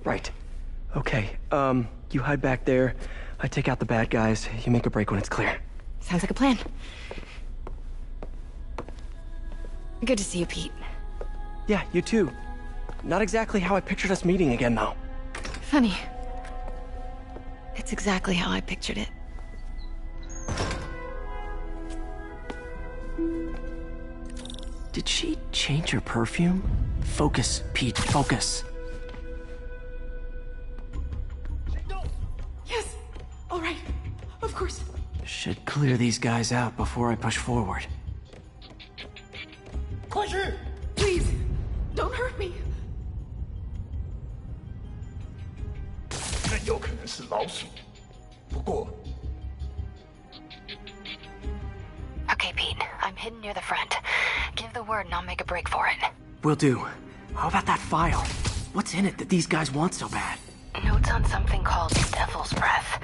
Right. Okay, you hide back there. I take out the bad guys. You make a break when it's clear. Sounds like a plan. Good to see you, Pete. Yeah, you too. Not exactly how I pictured us meeting again, though. Funny. It's exactly how I pictured it. Did she change her perfume? Focus, Pete, focus. Yes! All right. Of course. Should clear these guys out before I push forward. Please, don't hurt me. 那有可能是老鼠，不过 Okay, Pete. I'm hidden near the front. Give the word and I'll make a break for it. Will do. How about that file? What's in it that these guys want so bad? Notes on something called Devil's Breath.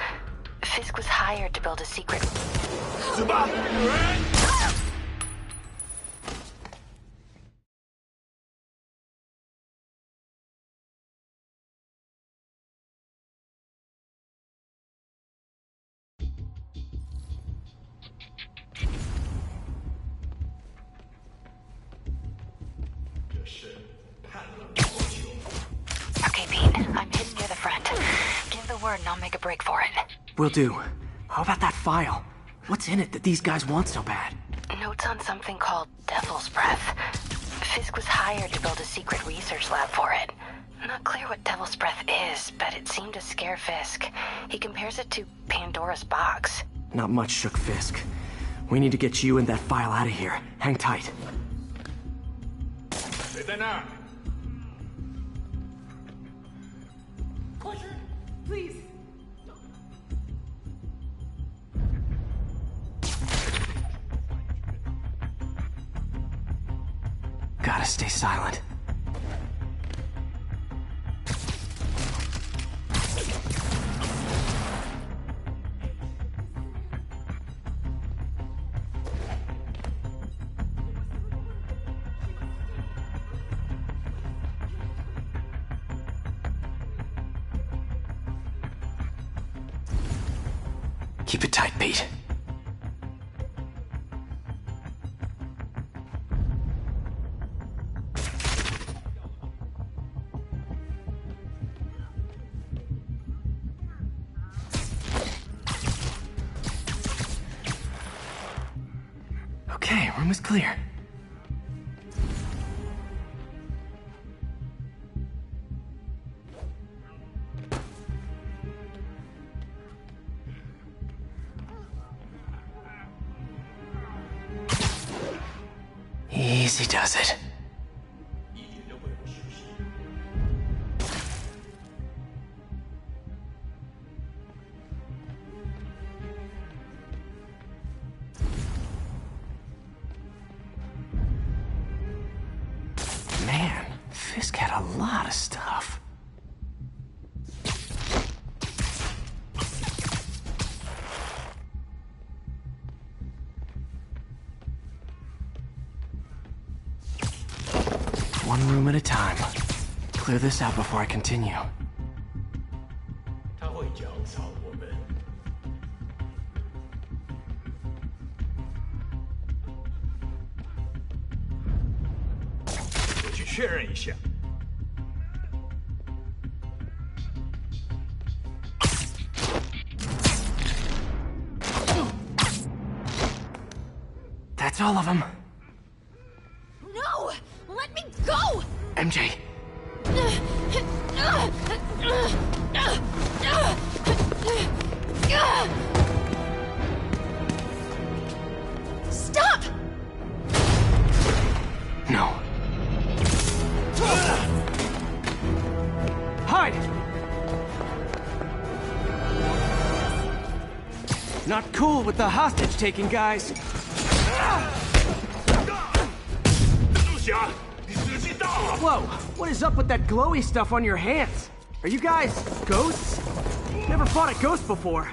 Fisk was hired to build a secret... 死吧！ Okay, Pete. I'm hidden near the front. Give the word and I'll make a break for it. Will do. How about that file? What's in it that these guys want so bad? Notes on something called Devil's Breath. Fisk was hired to build a secret research lab for it. Not clear what Devil's Breath is, but it seemed to scare Fisk. He compares it to Pandora's box. Not much shook Fisk. We need to get you and that file out of here. Hang tight. 谁在那儿？ Please. Gotta stay silent. Keep it tight, Pete. Okay, room is clear. Easy does it. Man, Fisk had a lot of stuff. One room at a time. Clear this out before I continue. 他会咬草我们。我去确认一下。 That's all of them. No! Let me go! MJ. Stop! No. Hide! Not cool with the hostage-taking guys. 陆侠，你时机到了。 Whoa, what is up with that glowy stuff on your hands? Are you guys ghosts? Never fought a ghost before.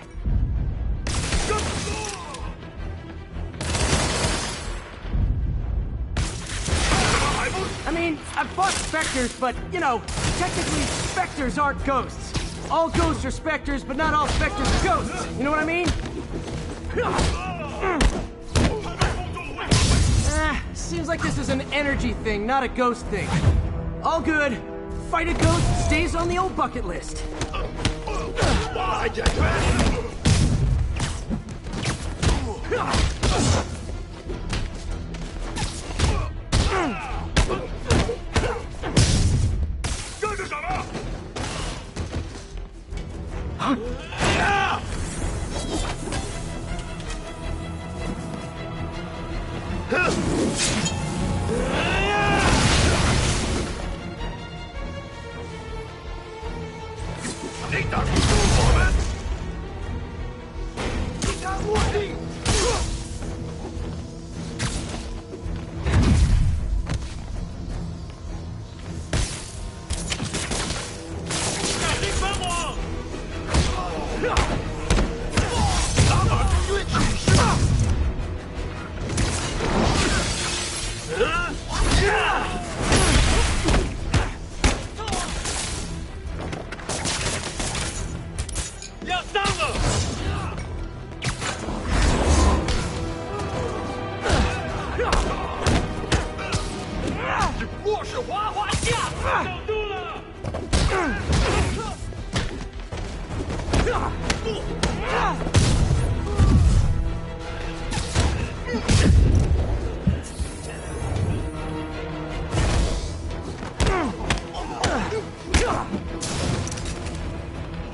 I mean, I've fought specters, but, you know, technically specters aren't ghosts. All ghosts are specters, but not all specters are ghosts. You know what I mean? Seems like this is an energy thing, not a ghost thing. All good. Fight a ghost stays on the old bucket list.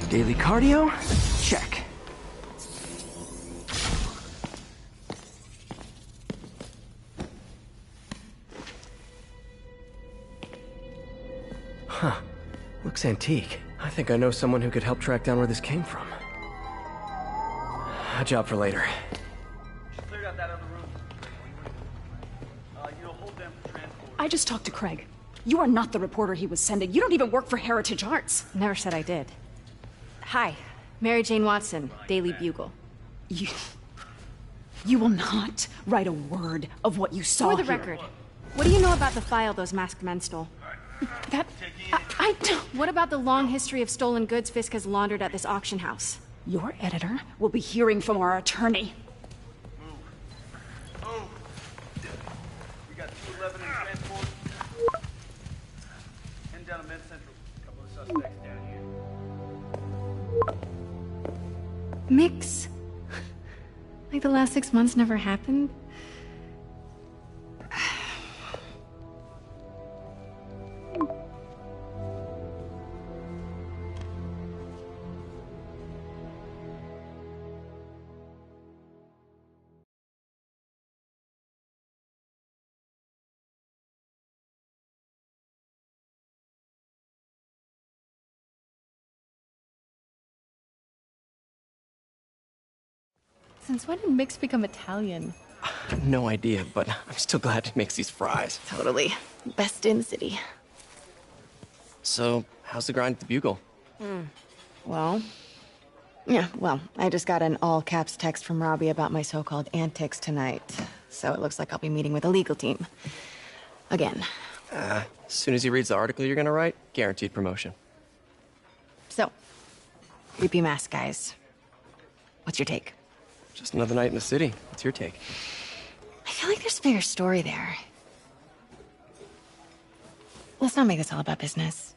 Daily cardio? Check. Huh. Looks antique. I think I know someone who could help track down where this came from. A job for later. Cleared out that other room. Hold them for transport. I just talked to Craig. You are not the reporter he was sending. You don't even work for Heritage Arts. Never said I did. Hi, Mary Jane Watson, Daily Bugle. You will not write a word of what you saw For the here. record, what do you know about the file those masked men stole? I don't... What about the long history of stolen goods Fisk has laundered at this auction house? Your editor will be hearing from our attorney. Move. We got 211 in transport. Heading down to Med Central. A couple of suspects down here. Mix? Like the last 6 months never happened? Since when did Mix become Italian? No idea, but I'm still glad he makes these fries. Totally. Best in the city. So, how's the grind at the Bugle? Well, I just got an all-caps text from Robbie about my so-called antics tonight. So it looks like I'll be meeting with a legal team. Again. As soon as he reads the article you're gonna write, guaranteed promotion. So, creepy mask guys. What's your take? Just another night in the city. What's your take? I feel like there's a bigger story there. Let's not make this all about business.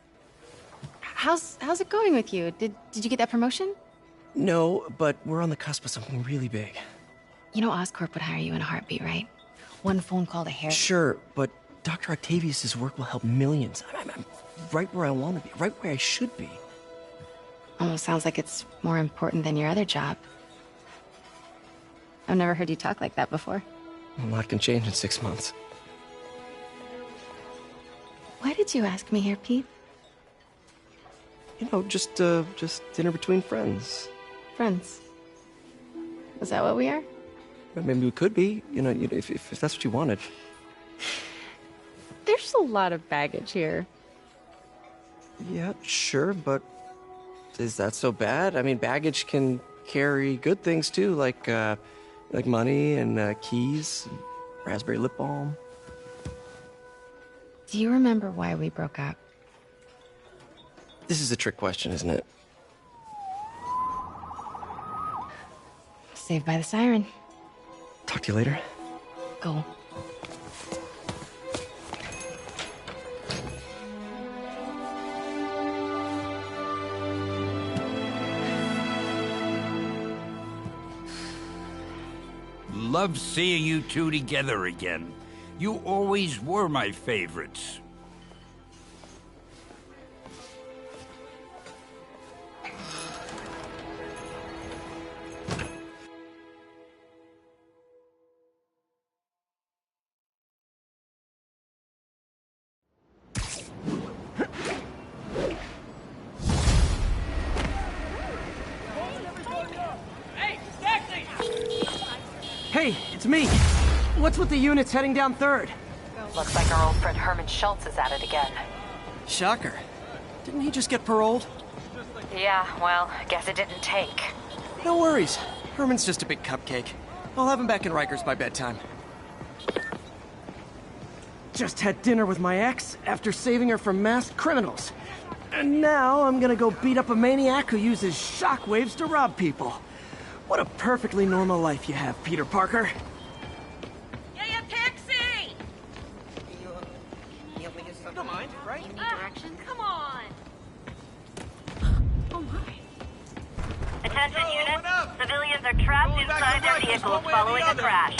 How's it going with you? Did you get that promotion? No, but we're on the cusp of something really big. You know Oscorp would hire you in a heartbeat, right? One phone call to Harry. Sure, but Dr. Octavius's work will help millions. I'm right where I want to be, right where I should be. Almost sounds like it's more important than your other job. I've never heard you talk like that before. A lot can change in 6 months. Why did you ask me here, Pete? You know, just dinner between friends. Friends. Is that what we are? Maybe we could be, you know, if that's what you wanted. There's a lot of baggage here. Yeah, sure, but is that so bad? I mean, baggage can carry good things too, like money and keys, and raspberry lip balm. Do you remember why we broke up? This is a trick question, isn't it? Saved by the siren. Talk to you later. Go. Love seeing you two together again. You always were my favorites. Hey, it's me. What's with the units heading down 3rd? Looks like our old friend Herman Schultz is at it again. Shocker. Didn't he just get paroled? Yeah, well, I guess it didn't take. No worries. Herman's just a big cupcake. I'll have him back in Rikers by bedtime. Just had dinner with my ex after saving her from masked criminals. And now I'm gonna go beat up a maniac who uses shockwaves to rob people. What a perfectly normal life you have, Peter Parker. Yeah, taxi! You don't mind, right? Any direction? Come on! Oh my. Attention units. Civilians are trapped inside their vehicles following a crash.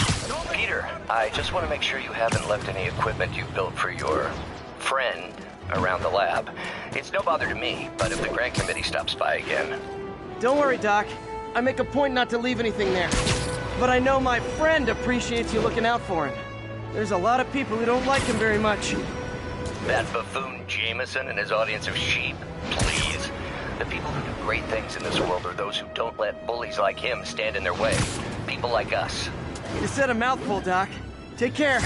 Peter, I just want to make sure you haven't left any equipment you built for your friend around the lab. It's no bother to me, but if the grant committee stops by again... Don't worry, Doc. I make a point not to leave anything there. But I know my friend appreciates you looking out for him. There's a lot of people who don't like him very much. That buffoon Jameson and his audience of sheep? Please. The people who do great things in this world are those who don't let bullies like him stand in their way. People like us. You said a mouthful, Doc. Take care.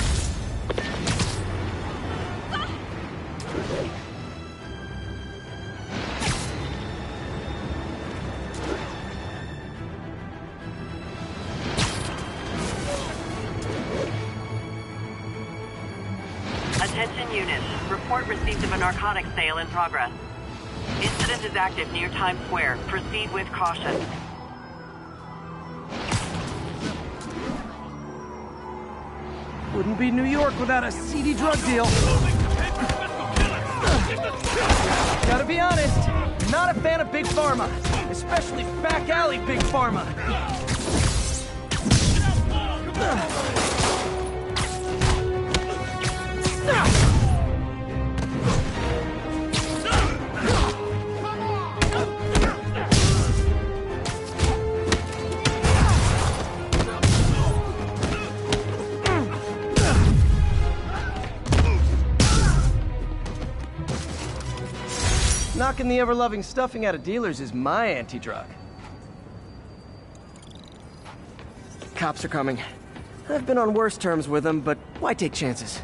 Attention units. Report received of a narcotics sale in progress. Incident is active near Times Square. Proceed with caution. Wouldn't be New York without a seedy drug deal. Gotta be honest, not a fan of Big Pharma. Especially back alley Big Pharma. Knocking the ever-loving stuffing out of dealers is my anti-drug. Cops are coming. I've been on worse terms with them, but why take chances?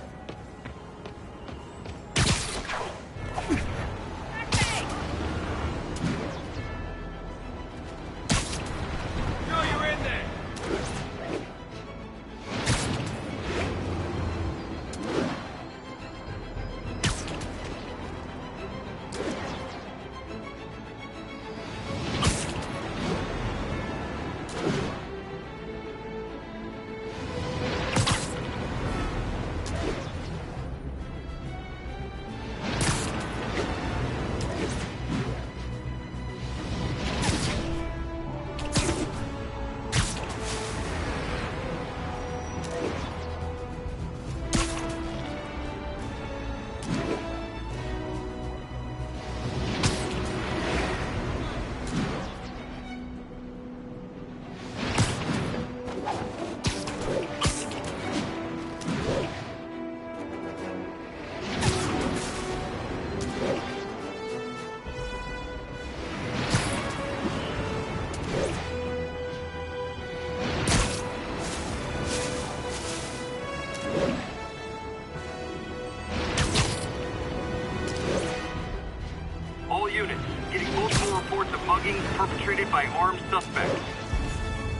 Perpetrated by armed suspects.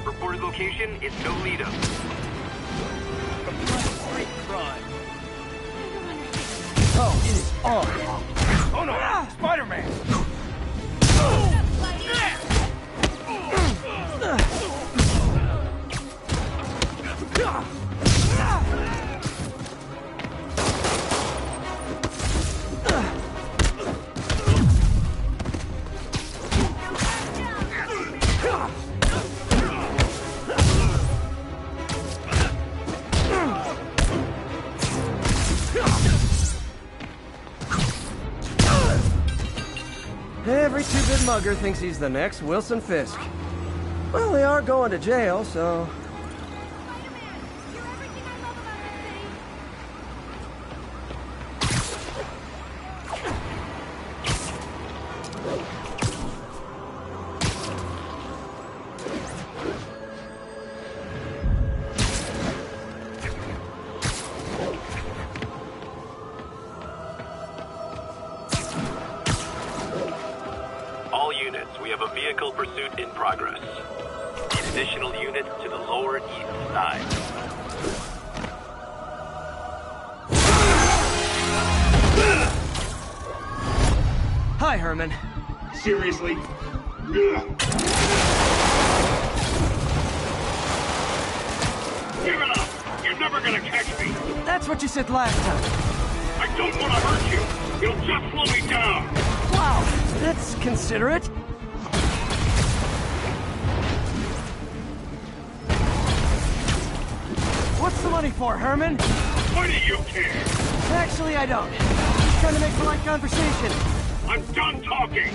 Reported location is Nolita. Great crime. Oh, it is on. Oh no! Spider-Man! Every two-bit mugger thinks he's the next Wilson Fisk. Well, they are going to jail, so... All units, we have a vehicle pursuit in progress. Need additional units to the lower east side. Hi, Herman. Seriously? Give it up! You're never gonna catch me! That's what you said last time. I don't want to hurt you! You'll just slow me down! Wow, that's considerate. What's the money for, Herman? Why do you care? Actually, I don't. Just trying to make polite conversation. I'm done talking!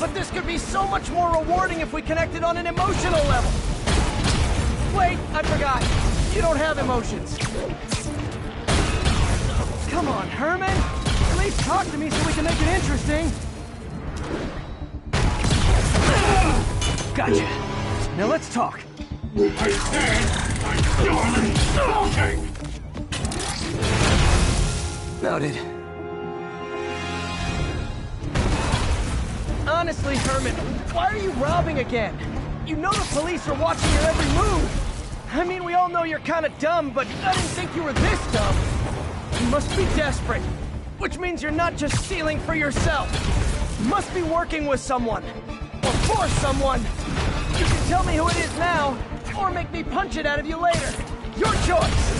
But this could be so much more rewarding if we connected on an emotional level. Wait, I forgot. You don't have emotions. Come on, Herman. At least talk to me so we can make it interesting. Gotcha. Now let's talk. I said I'm done talking! Noted. Honestly, Herman, why are you robbing again? You know the police are watching your every move. I mean, we all know you're kind of dumb, but I didn't think you were this dumb. You must be desperate, which means you're not just stealing for yourself. You must be working with someone, or for someone. You can tell me who it is now, or make me punch it out of you later. Your choice.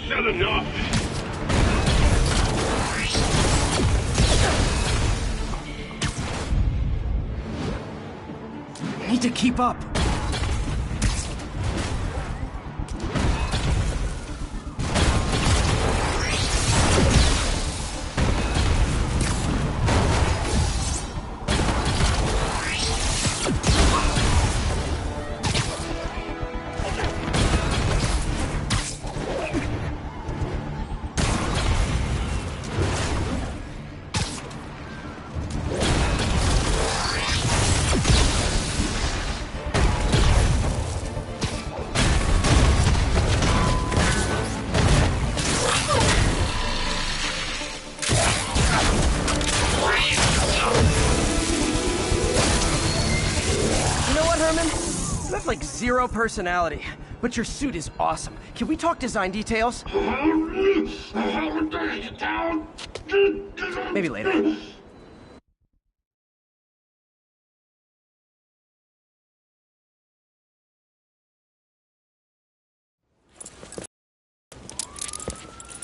Said enough! Need to keep up. You have like zero personality, but your suit is awesome. Can we talk design details? Maybe later.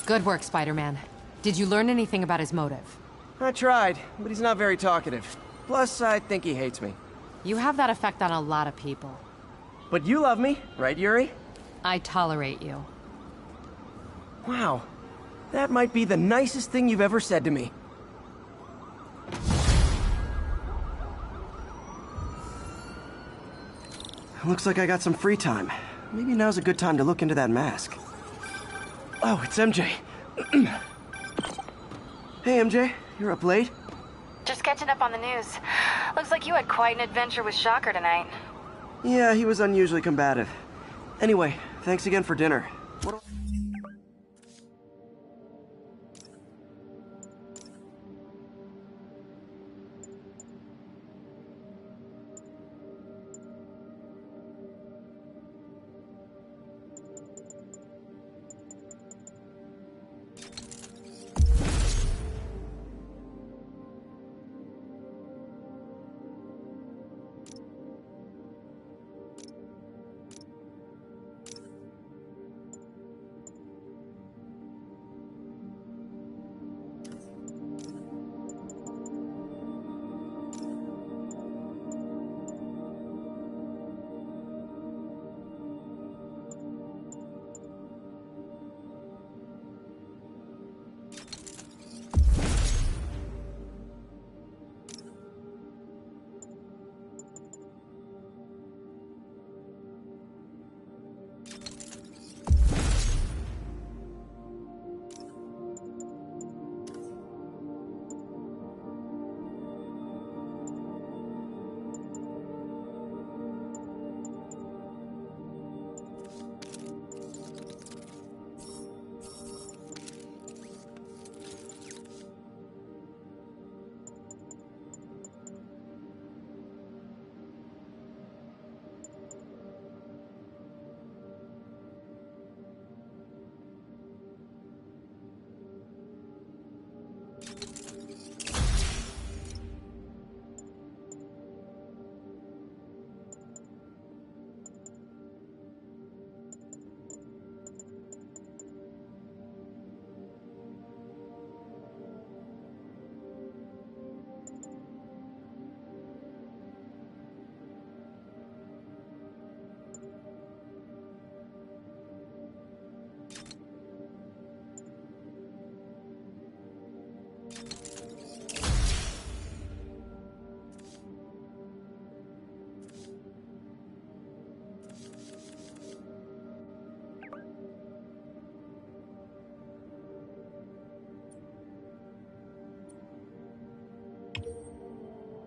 Good work, Spider-Man. Did you learn anything about his motive? I tried, but he's not very talkative. Plus, I think he hates me. You have that effect on a lot of people. But you love me, right, Yuri? I tolerate you. Wow. That might be the nicest thing you've ever said to me. Looks like I got some free time. Maybe now's a good time to look into that mask. Oh, it's MJ. Hey, MJ. You're up late? Just catching up on the news. Looks like you had quite an adventure with Shocker tonight. Yeah, he was unusually combative. Anyway, thanks again for dinner. What do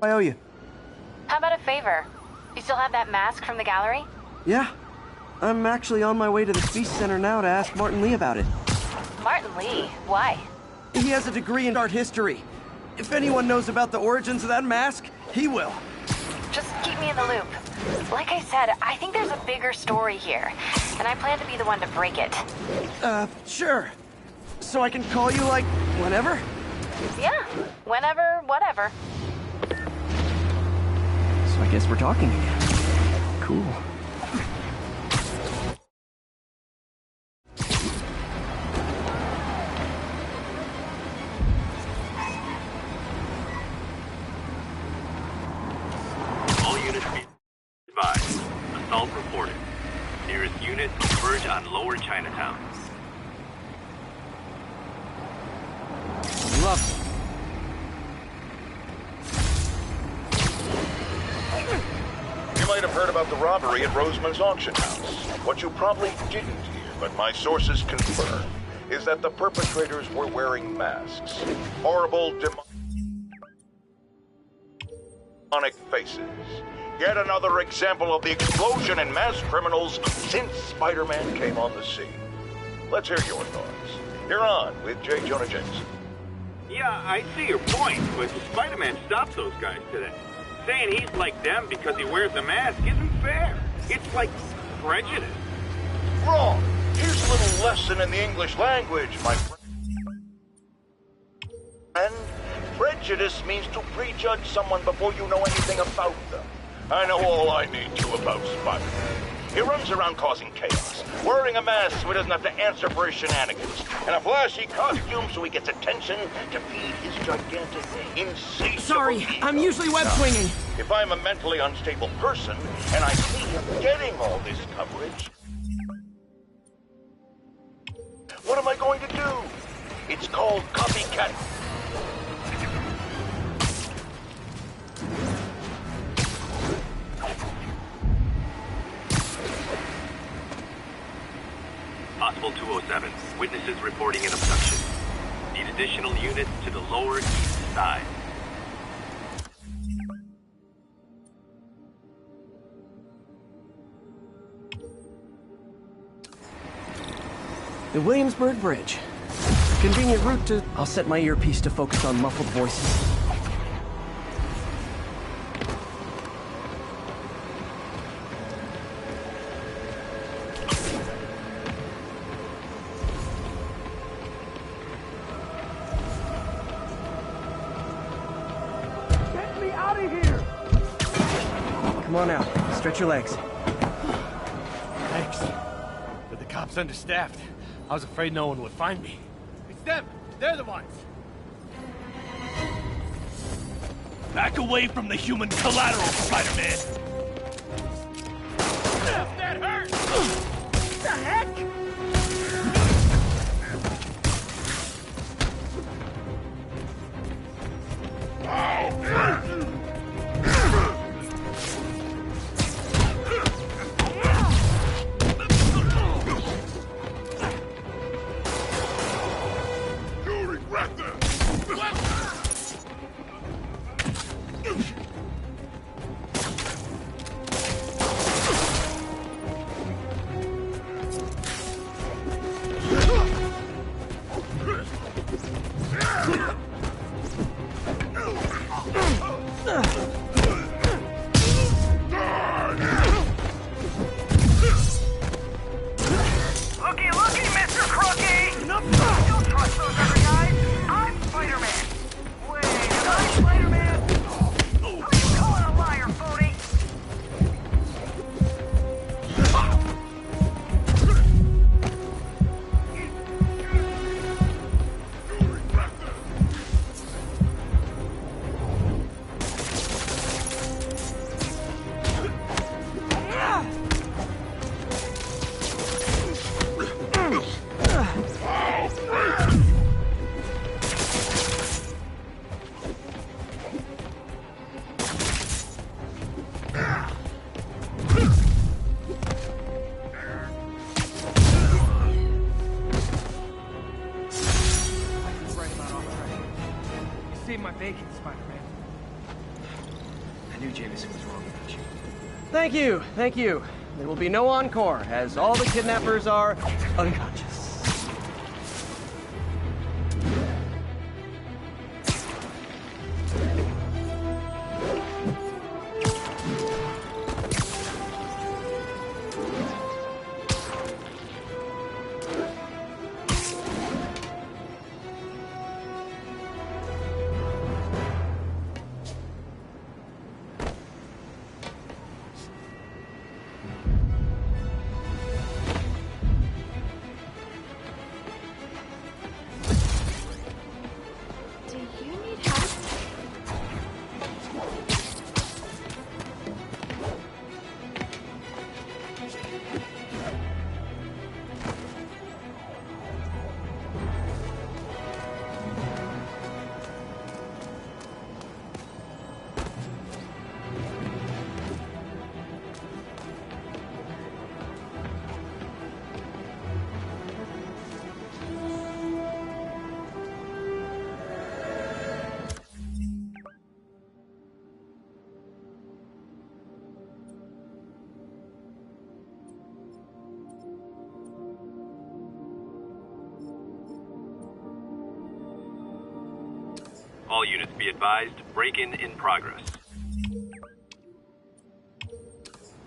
I owe you. How about a favor? You still have that mask from the gallery? Yeah. I'm actually on my way to the Speech Center now to ask Martin Lee about it. Martin Lee? Why? He has a degree in art history. If anyone knows about the origins of that mask, he will. Just keep me in the loop. Like I said, I think there's a bigger story here, and I plan to be the one to break it. Sure. So I can call you, like, whenever? Yeah, whenever, whatever. So I guess we're talking again. Cool. All units be advised. Assault reported. Nearest unit, converge on Lower Chinatown. Love it. You might have heard about the robbery at Roseman's auction house. What you probably didn't hear, but my sources confirm, is that the perpetrators were wearing masks. Horrible, demonic faces. Yet another example of the explosion in mass criminals since Spider-Man came on the scene. Let's hear your thoughts. You're on with J. Jonah Jameson. Yeah, I see your point, but Spider-Man stopped those guys today. Saying he's like them because he wears the mask isn't fair. It's like prejudice. Wrong. Here's a little lesson in the English language, my friend. Prejudice means to prejudge someone before you know anything about them. I know all I need to about Spider-Man. He runs around causing chaos, wearing a mask so he doesn't have to answer for his shenanigans, and a flashy costume so he gets attention to feed his gigantic, insatiable Sorry, ego. I'm usually web-swinging. If I'm a mentally unstable person, and I see him getting all this coverage, what am I going to do? It's called copycat. Possible 207. Witnesses reporting an abduction. Need additional units to the Lower East Side. The Williamsburg Bridge. Convenient route to... I'll set my earpiece to focus on muffled voices. Come on out. Stretch your legs. Thanks. But the cops understaffed. I was afraid no one would find me. It's them. They're the ones. Back away from the human collateral, Spider-Man. That hurt! What the heck? knew Jameson was wrong about you. Thank you, thank you. There will be no encore, as all the kidnappers are unconscious. All units be advised, break-in in progress.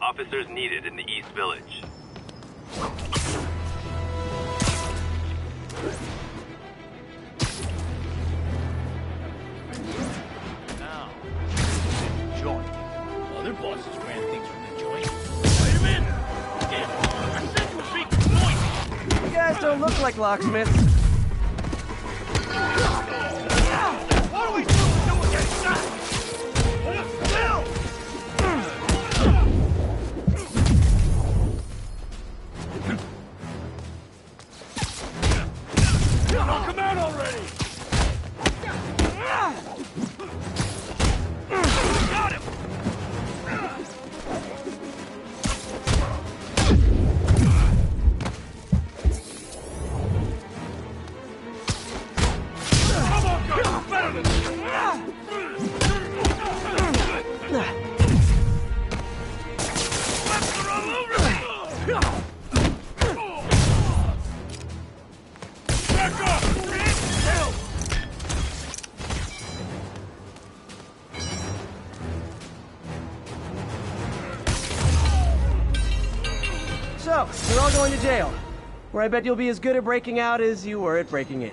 Officers needed in the East Village. Now, joint. Other bosses ran things from the joint. Spider-Man! Damn, I said you were being joint! You guys don't look like locksmiths. What do we do? No one gets shot! Hold up still! Knock him out already! Got him! Come on, guys! Better than this! Left are all over me! Back up! Help! So, you're all going to jail, where I bet you'll be as good at breaking out as you were at breaking in.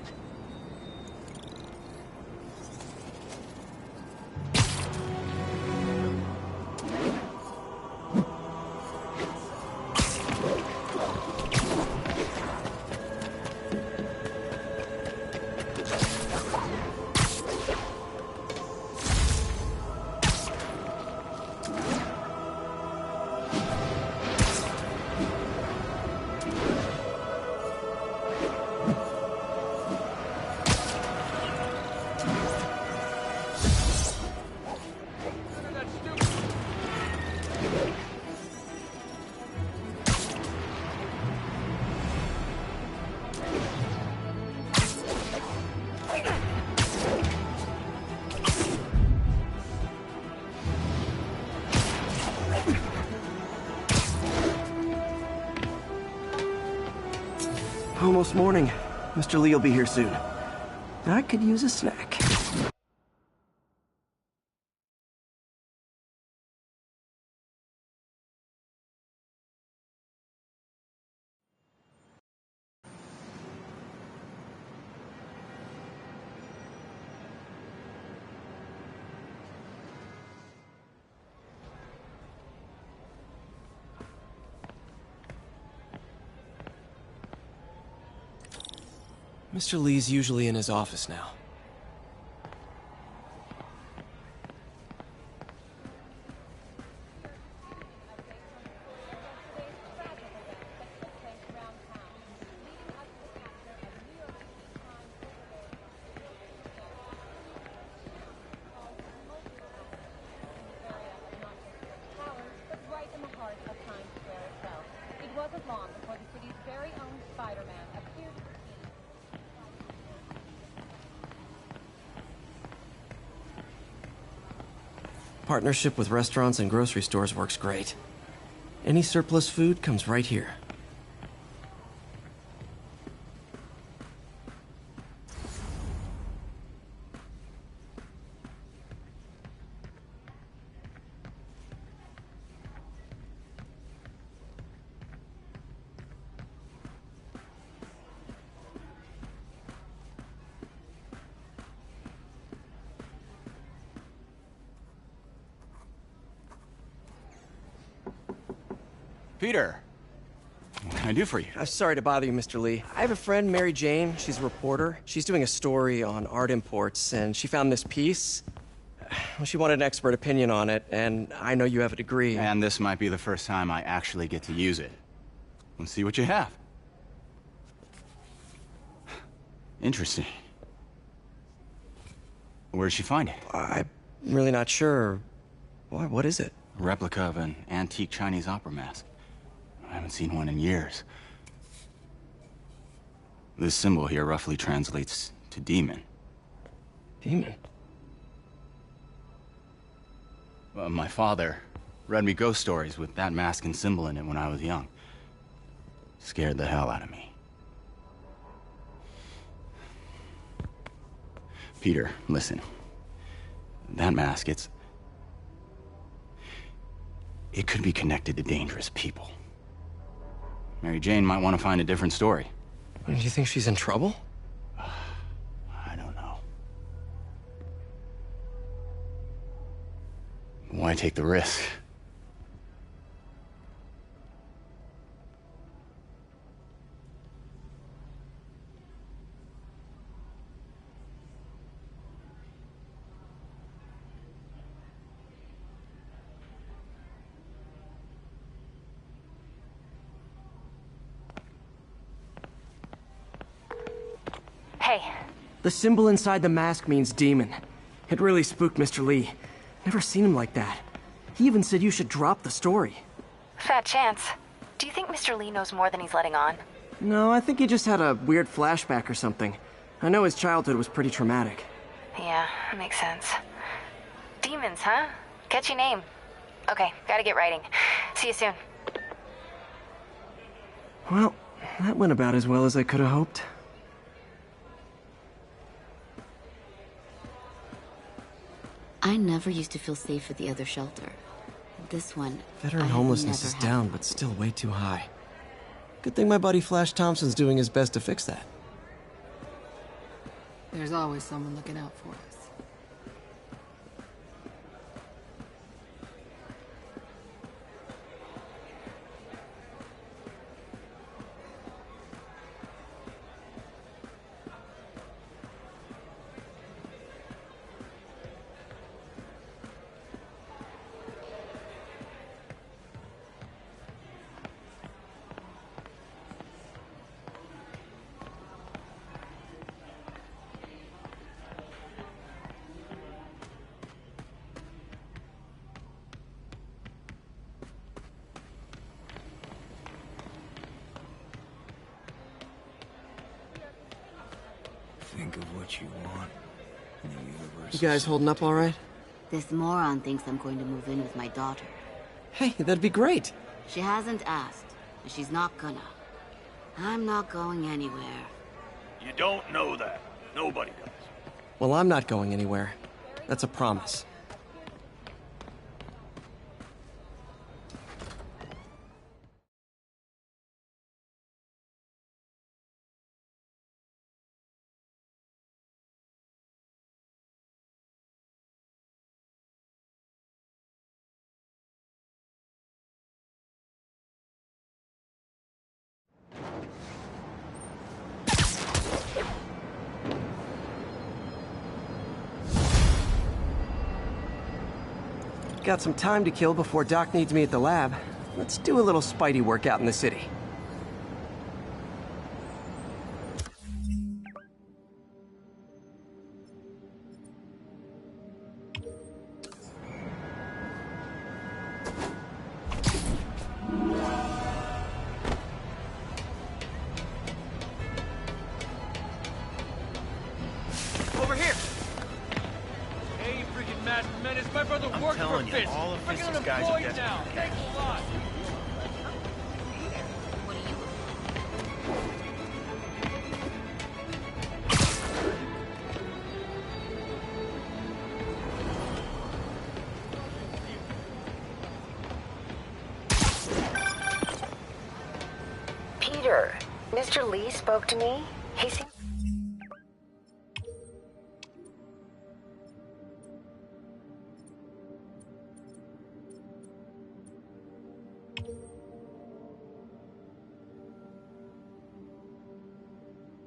Almost morning. Mr. Lee will be here soon. I could use a snack. Mr. Lee's usually in his office now. Partnership with restaurants and grocery stores works great. Any surplus food comes right here. Peter, what can I do for you? Sorry to bother you, Mr. Lee. I have a friend, Mary Jane. She's a reporter. She's doing a story on art imports, and she found this piece. Well, she wanted an expert opinion on it, and I know you have a degree. And this might be the first time I actually get to use it. Let's see what you have. Interesting. Where did she find it? I'm really not sure. What is it? A replica of an antique Chinese opera mask. I haven't seen one in years. This symbol here roughly translates to demon. Demon? My father read me ghost stories with that mask and symbol in it when I was young. Scared the hell out of me. Peter, listen. That mask, it could be connected to dangerous people. Mary Jane might want to find a different story. Do you think she's in trouble? I don't know. Why take the risk? Hey. The symbol inside the mask means demon. It really spooked Mr. Lee. Never seen him like that. He even said you should drop the story. Fat chance. Do you think Mr. Lee knows more than he's letting on? No, I think he just had a weird flashback or something. I know his childhood was pretty traumatic. Yeah, makes sense. Demons, huh? Catchy name. Okay, gotta get writing. See you soon. Well, that went about as well as I could have hoped. I never used to feel safe at the other shelter. This one, Veteran homelessness is down, but still way too high. Good thing my buddy Flash Thompson's doing his best to fix that. There's always someone looking out for us. Think of what you want, and the universe. You guys holding up all right? This moron thinks I'm going to move in with my daughter. Hey, that'd be great. She hasn't asked, and she's not gonna. I'm not going anywhere. You don't know that. Nobody does. Well, I'm not going anywhere. That's a promise. Got some time to kill before Doc needs me at the lab. Let's do a little Spidey work out in the city. Over here! Hey, you freaking masked menace, my brother worked telling you, all of Fisk's guys are desperate. Now. Thanks a lot. Peter, Mr. Lee spoke to me. He seemed...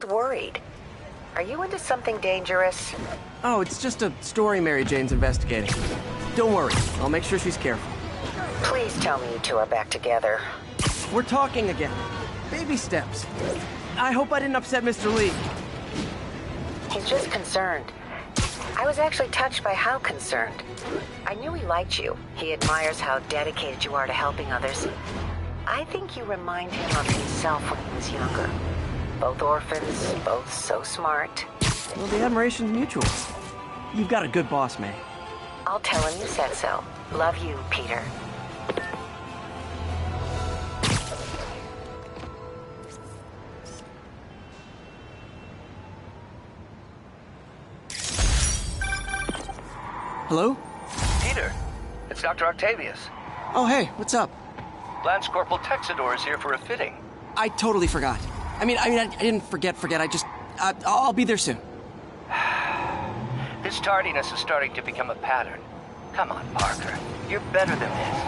worried. Are you into something dangerous? Oh, it's just a story Mary Jane's investigating. Don't worry, I'll make sure she's careful. Please tell me you two are back together. We're talking again. Baby steps. I hope I didn't upset Mr. Lee. He's just concerned. I was actually touched by how concerned. I knew he liked you. He admires how dedicated you are to helping others. I think you remind him of himself when he was younger. Both orphans, both so smart. Well, the admiration's mutual. You've got a good boss, May. I'll tell him you said so. Love you, Peter. Hello? Peter, it's Dr. Octavius. Oh, hey, what's up? Lance Corporal Texador is here for a fitting. I totally forgot. I didn't forget. I'll be there soon. This tardiness is starting to become a pattern. Come on, Parker. You're better than this.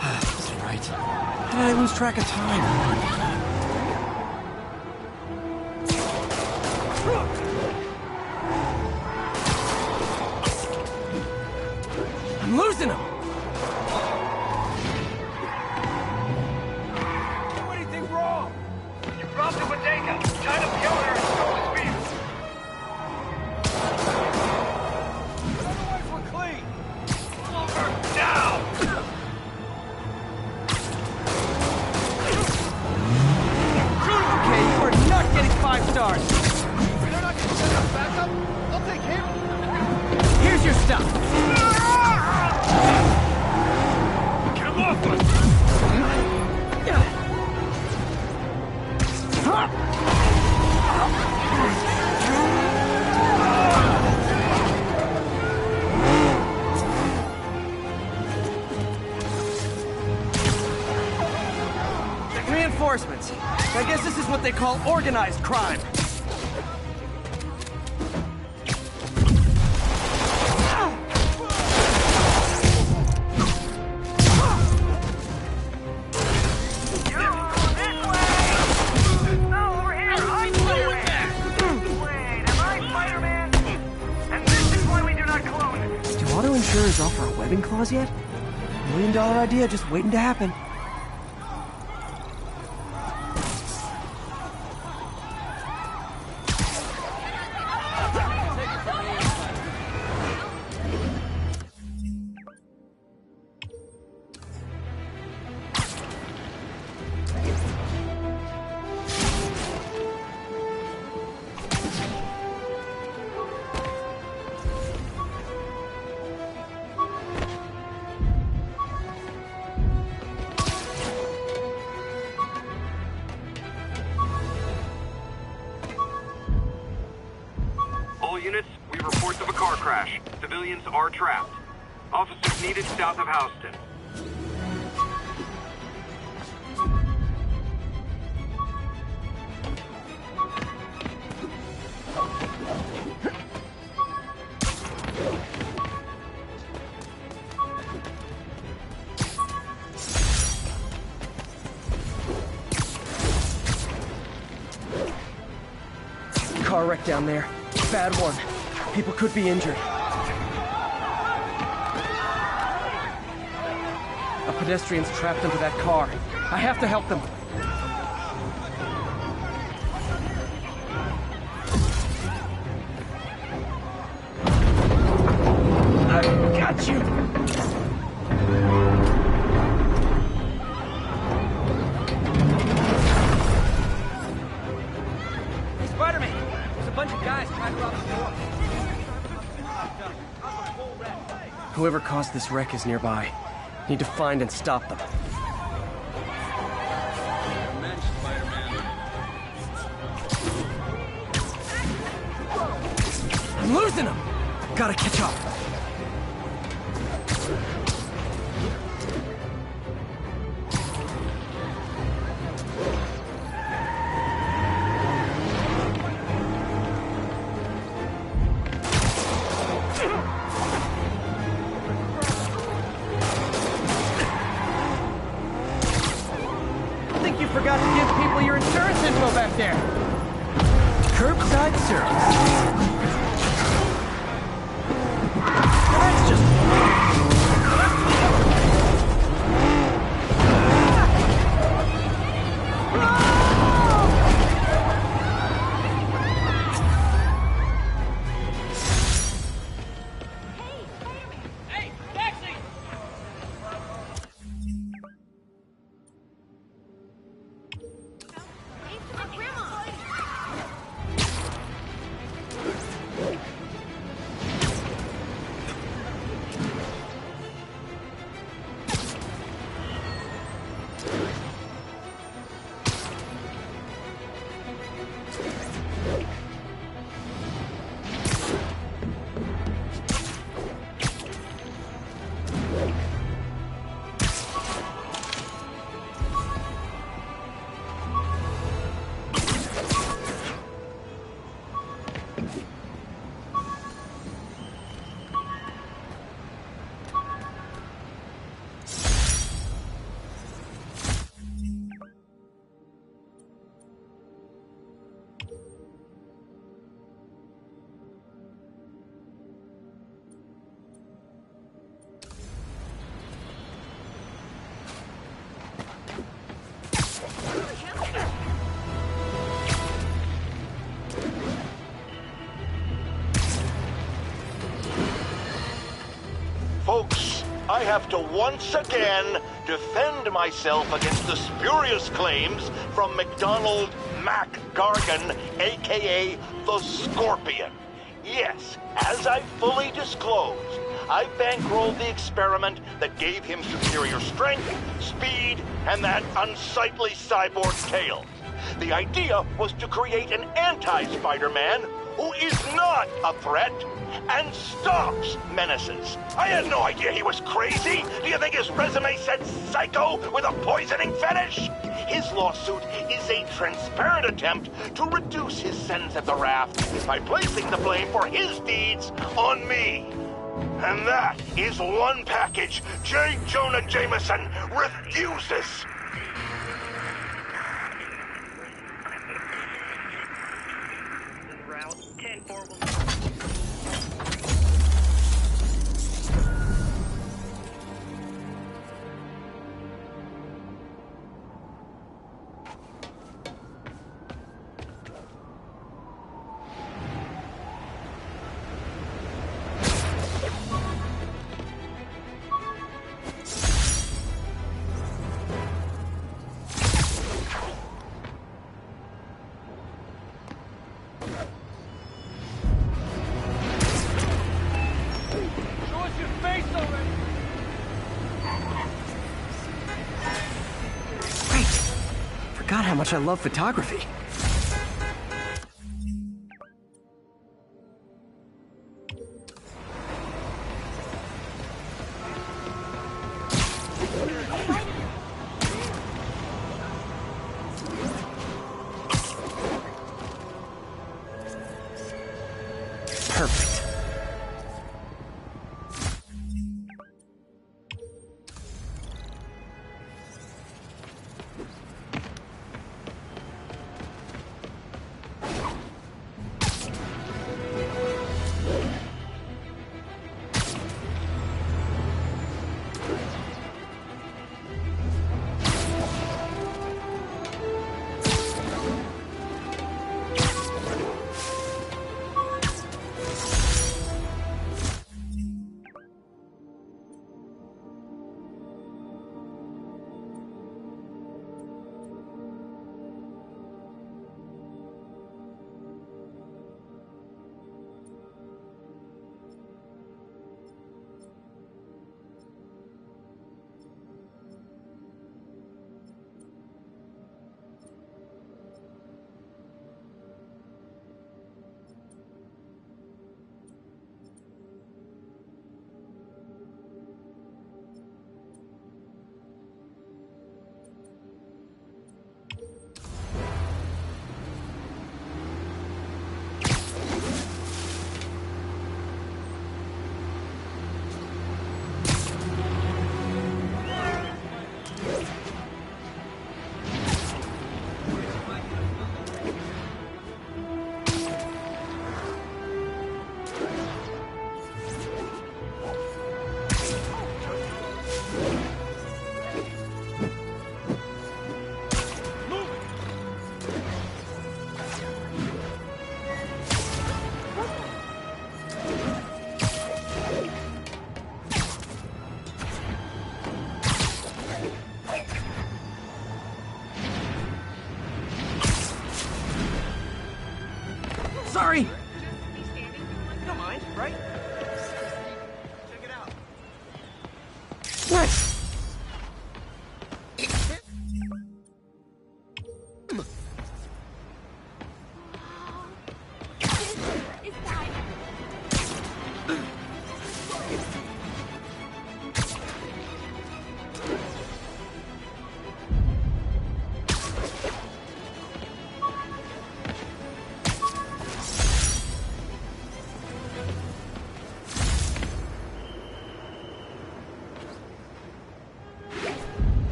That's right. How did I lose track of time? I'm losing him! Do anything wrong? You robbed a bodega, tied up the owner, and stole his vehicle. Otherwise, we're clean. Over now! Okay, you are not getting 5 stars. They're not gonna send us back up. I'll take him. Here's your stuff. Get him off us! Reinforcements. I guess this is what they call organized crime. Insurers offer a webbing clause yet? $1 million idea just waiting to happen. Units, we have reports of a car crash. Civilians are trapped. Officers needed south of Houston. Car wreck down there. Bad one. People could be injured. A pedestrian's trapped under that car. I have to help them. I got you! Hey, Spider-Man! There's a bunch of guys trying to rob the store. Whoever whoever caused this wreck is nearby. Need to find and stop them. I'm losing them! Gotta catch up. Forgot to give people your insurance info back there. Curbside service. That's just... Hey, taxi! Folks, I have to once again defend myself against the spurious claims from McDonald Mac Gargan, aka the Scorpion. Yes, as I fully disclosed, I bankrolled the experiment that gave him superior strength, speed, and that unsightly cyborg tail. The idea was to create an anti-Spider-Man who is not a threat and stops menaces. I had no idea he was crazy. Do you think his resume said psycho with a poisoning fetish? His lawsuit is a transparent attempt to reduce his sentence at the raft by placing the blame for his deeds on me. And that is one package J. Jonah Jameson refuses. Route 10-4 will... Forgot how much I love photography. Perfect.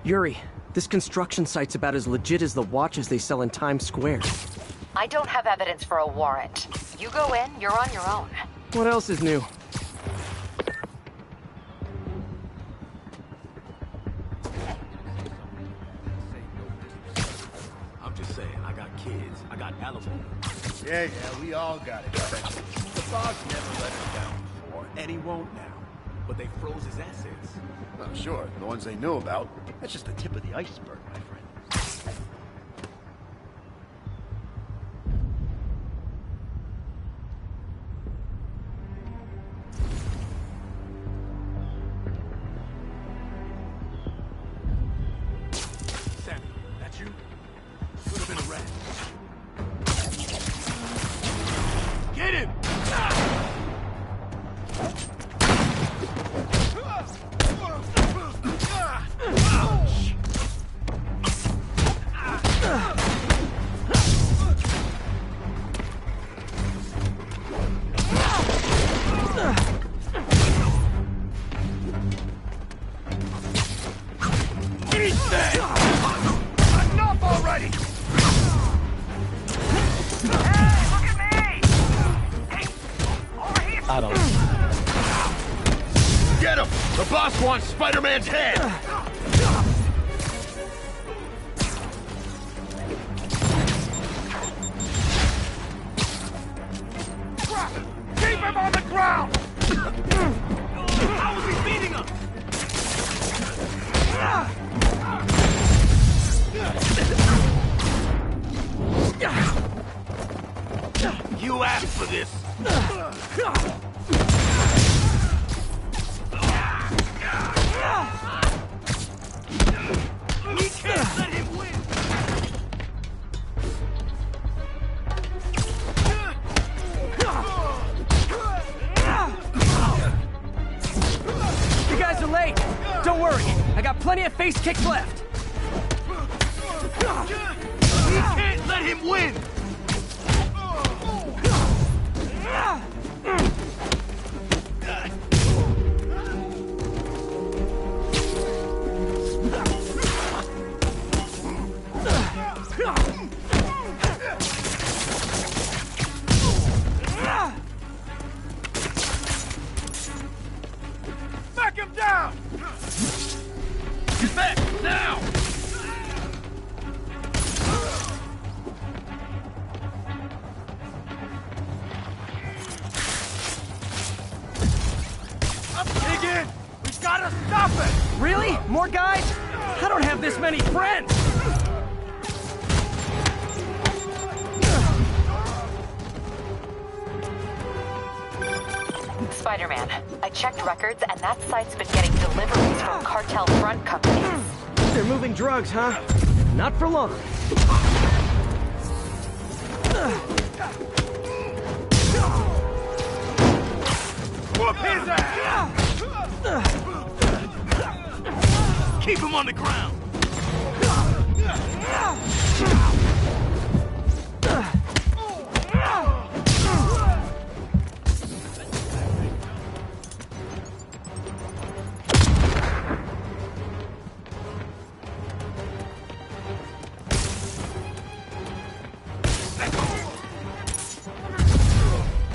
Yuri, this construction site's about as legit as the watches they sell in Times Square. I don't have evidence for a warrant. You go in, you're on your own. What else is new? I'm just saying, I got kids, I got alimony. Yeah, we all got it. The boss never let us down before, and he won't now. But they froze his assets. Well, sure, the ones they knew about. That's just the tip of the iceberg, my friend. Sammy, that you? Could have been a rat. Get him! Enough already! Hey, look at me! Hey, over here! I don't. Get him! The boss wants Spider-Man's head! Keep him on the ground! How is he beating him? You asked for this! We can't let him win! You guys are late! Don't worry, I got plenty of face kicks left! We can't let him win! Back him down! Get back, now! Dig in! We gotta stop it! Really? More guys? I don't have this many friends! Spider-Man, I checked records and that site's been getting deliveries from cartel front companies. They're moving drugs, huh? Not for long. Whoop his ass! Keep him on the ground!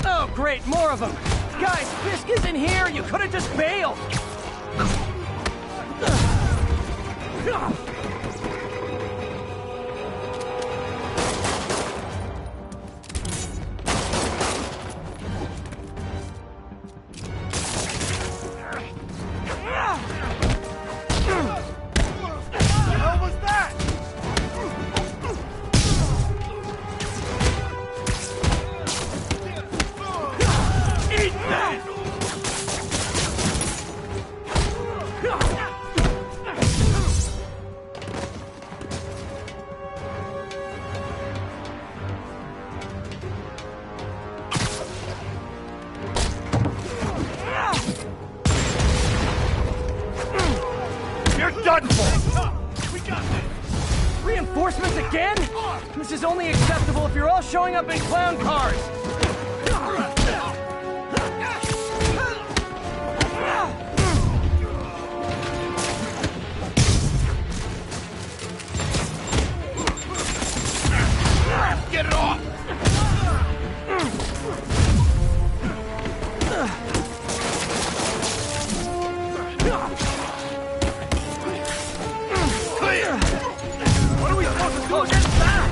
Oh, great, more of them! Guys, Fisk isn't here! You could've just bailed! done for! We got this! Reinforcements again? This is only acceptable if you're all showing up in clown cars! Get it off! Clear! What are we supposed to do against that?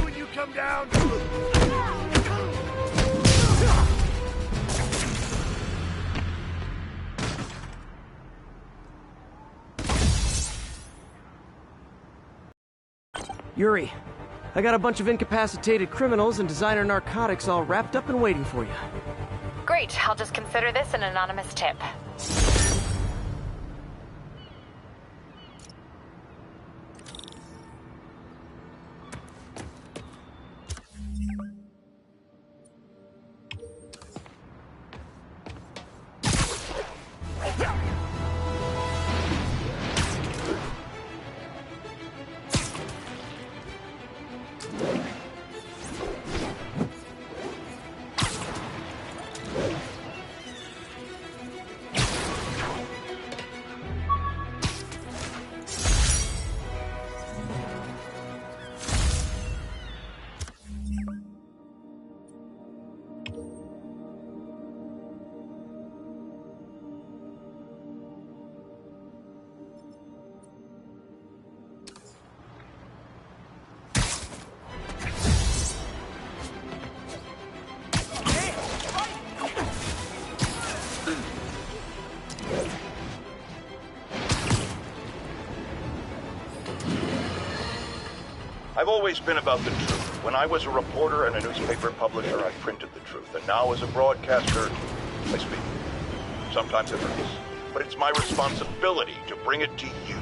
When you come down. Yuri, I got a bunch of incapacitated criminals and designer narcotics all wrapped up and waiting for you. Great, I'll just consider this an anonymous tip. I've always been about the truth. When I was a reporter and a newspaper publisher, I printed the truth. And now as a broadcaster, I speak. Sometimes it hurts. But it's my responsibility to bring it to you.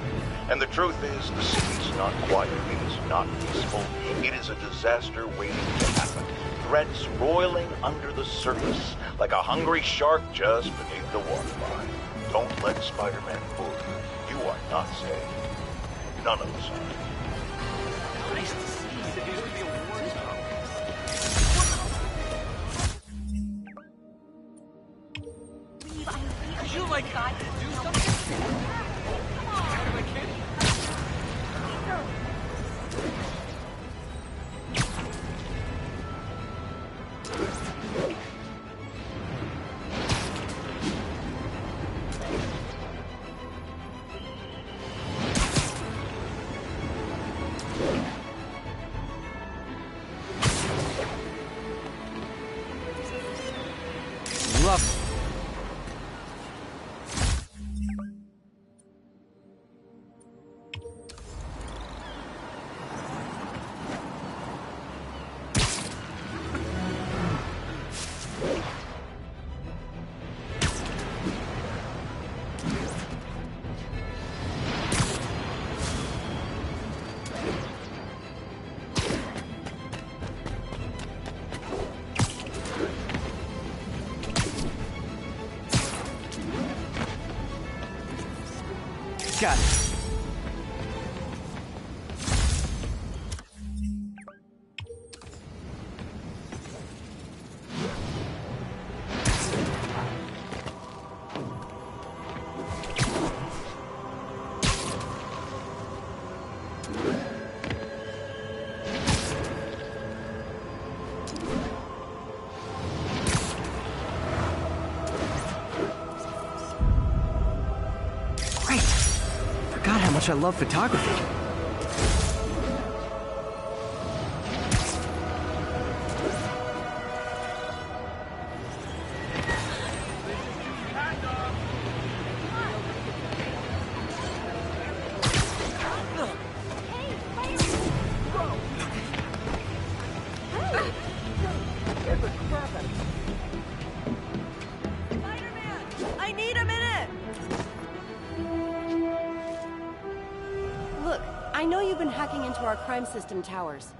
And the truth is, the city's not quiet. It is not peaceful. It is a disaster waiting to happen. Threats roiling under the surface, like a hungry shark just beneath the waterline. Don't let Spider-Man fool you. You are not safe. None of us are. Nice to see you. It used to be a war zone. Could you, like, do something? Come on, my kid. Love it. Got it. How much I love photography. Spider-Man! I need a minute! Look, I know you've been hacking into our crime system towers.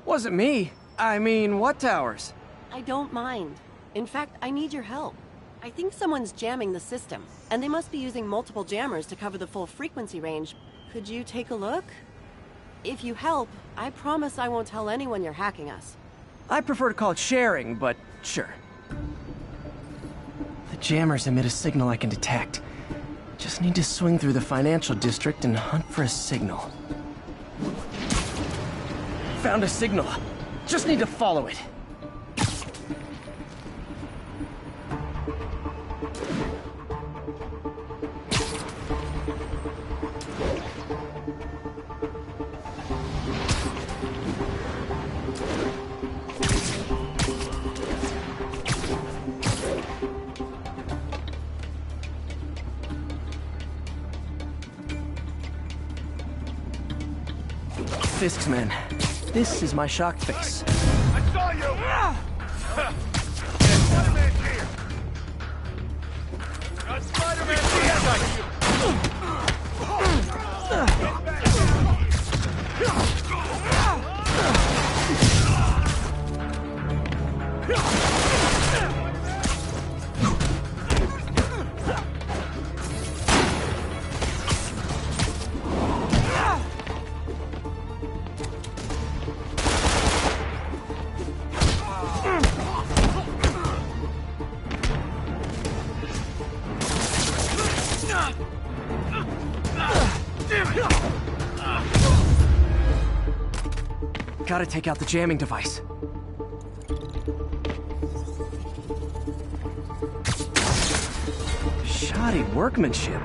Wasn't me. I mean, what towers? I don't mind. In fact, I need your help. I think someone's jamming the system, and they must be using multiple jammers to cover the full frequency range. Could you take a look? If you help, I promise I won't tell anyone you're hacking us. I prefer to call it sharing, but sure. The jammers emit a signal I can detect. Just need to swing through the financial district and hunt for a signal. Found a signal. Just need to follow it. Fisk's men. This is my shock face. I saw you! Spider-Man's here! Spider-Man's here! I got you! Gotta take out the jamming device. Shoddy workmanship.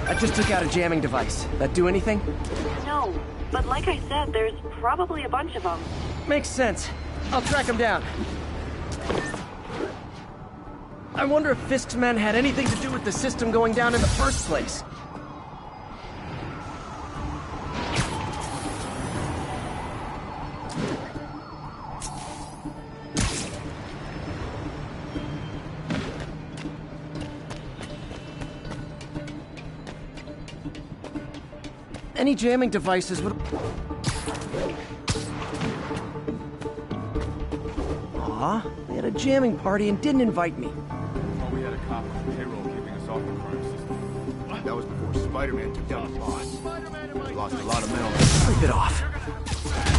I just took out a jamming device. That do anything? No, but like I said, there's probably a bunch of them. Makes sense. I'll track them down. I wonder if Fisk's men had anything to do with the system going down in the first place. Any jamming devices would... Aw, they had a jamming party and didn't invite me. We had a cop on the payroll keeping us off the crime system. That was before Spider-Man took down the boss. We lost a lot of men on that. Sleep it off.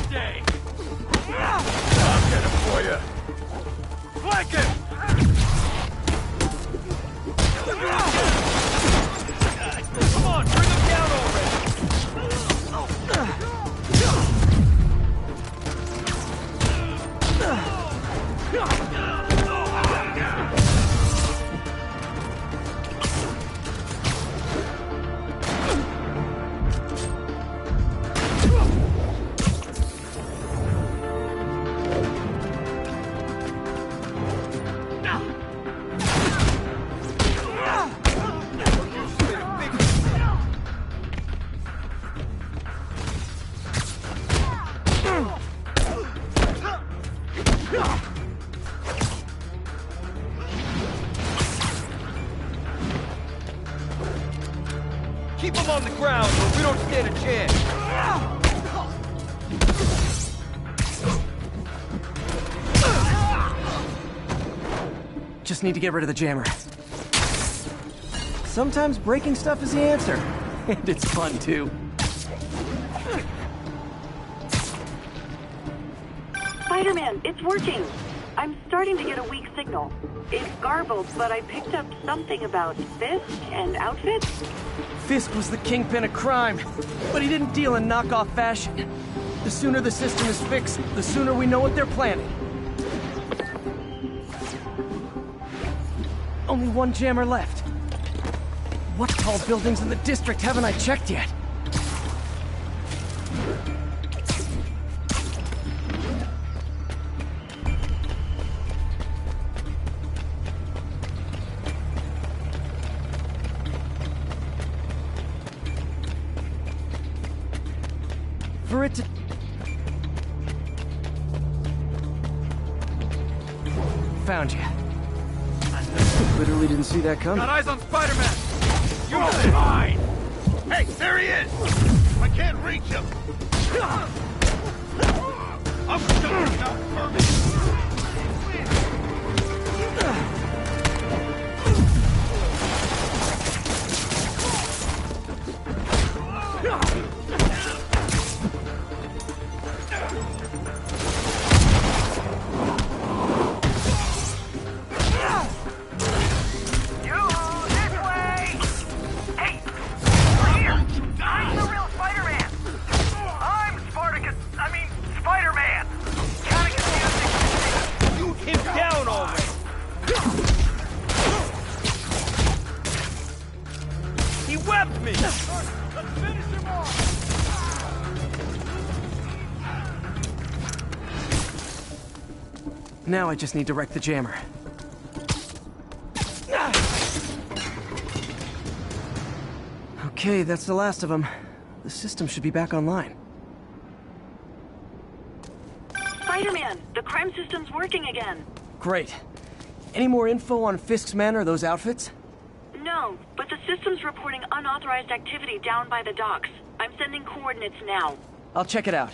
Day. I'll get him for you. Flank him! Come on, bring him down already! Keep him on the ground, or we don't stand a chance. Just need to get rid of the jammer. Sometimes breaking stuff is the answer. And it's fun, too. Spider-Man, it's working. I'm starting to get a weak signal. It's garbled, but I picked up something about Fisk and outfits. Fisk was the kingpin of crime, but he didn't deal in knockoff fashion. The sooner the system is fixed, the sooner we know what they're planning. Only one jammer left. What tall buildings in the district haven't I checked yet? for it to... Found you. Literally didn't see that coming. Got eyes on Spider-Man! You're mine! Hey, there he is! I can't reach him! I'm stuck out for me! Now I just need to wreck the jammer. Okay, that's the last of them. The system should be back online. Spider-Man, the crime system's working again. Great. Any more info on Fisk's men or those outfits? No, but the system's reporting unauthorized activity down by the docks. I'm sending coordinates now. I'll check it out.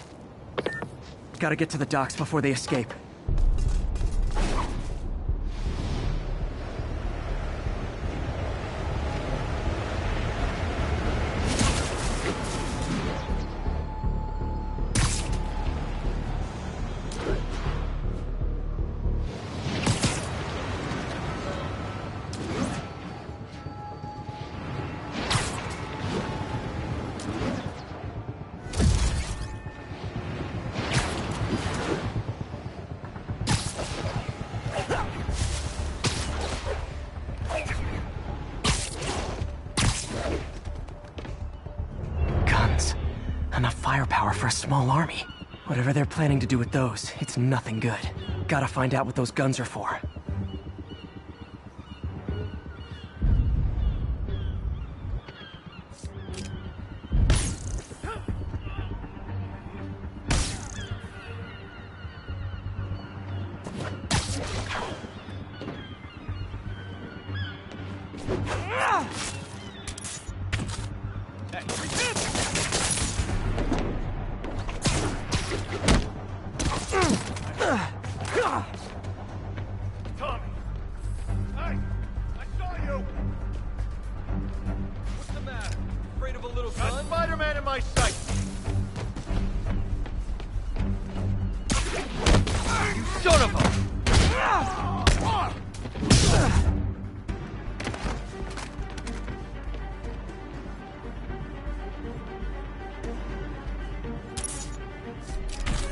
Gotta get to the docks before they escape. Enough firepower for a small army. Whatever they're planning to do with those, it's nothing good. Gotta find out what those guns are for. Spider-Man in my sight! You son of a...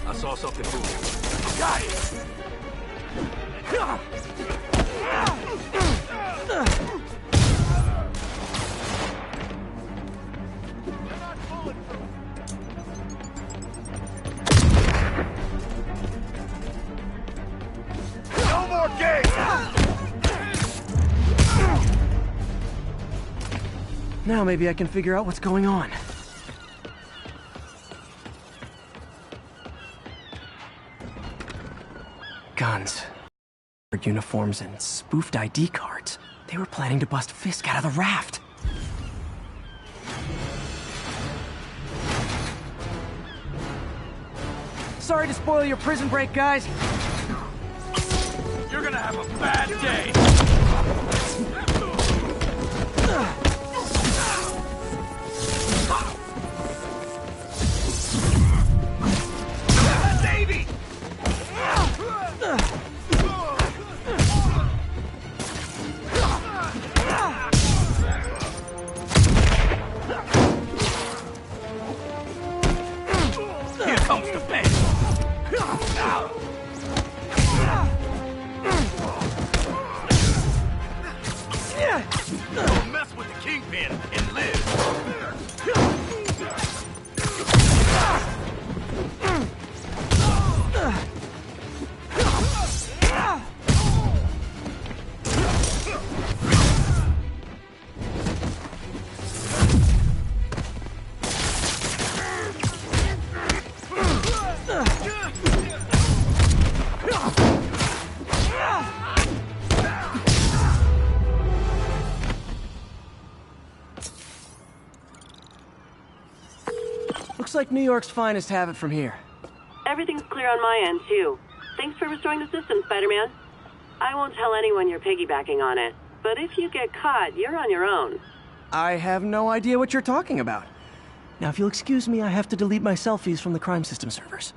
I saw something moving. Got it! No more games! Now maybe I can figure out what's going on. Guns, uniforms, and spoofed ID cards. They were planning to bust Fisk out of the raft. Sorry to spoil your prison break, guys. You're gonna have a bad day! Davey! Here comes the bed! Looks like New York's finest have it from here. Everything's clear on my end, too. Thanks for restoring the system, Spider-Man. I won't tell anyone you're piggybacking on it, but if you get caught, you're on your own. I have no idea what you're talking about. Now, if you'll excuse me, I have to delete my selfies from the crime system servers.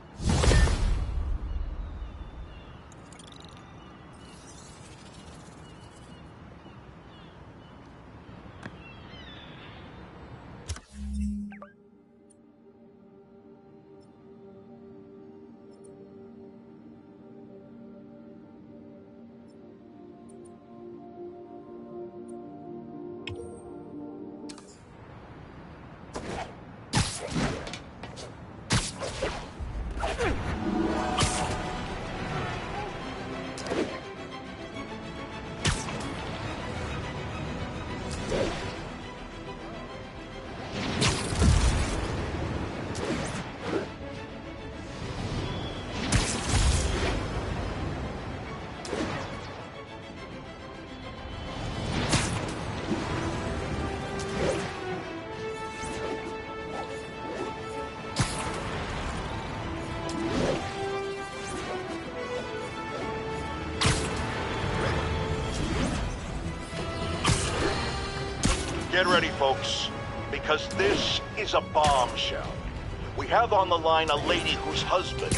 Get ready, folks, because this is a bombshell. We have on the line a lady whose husband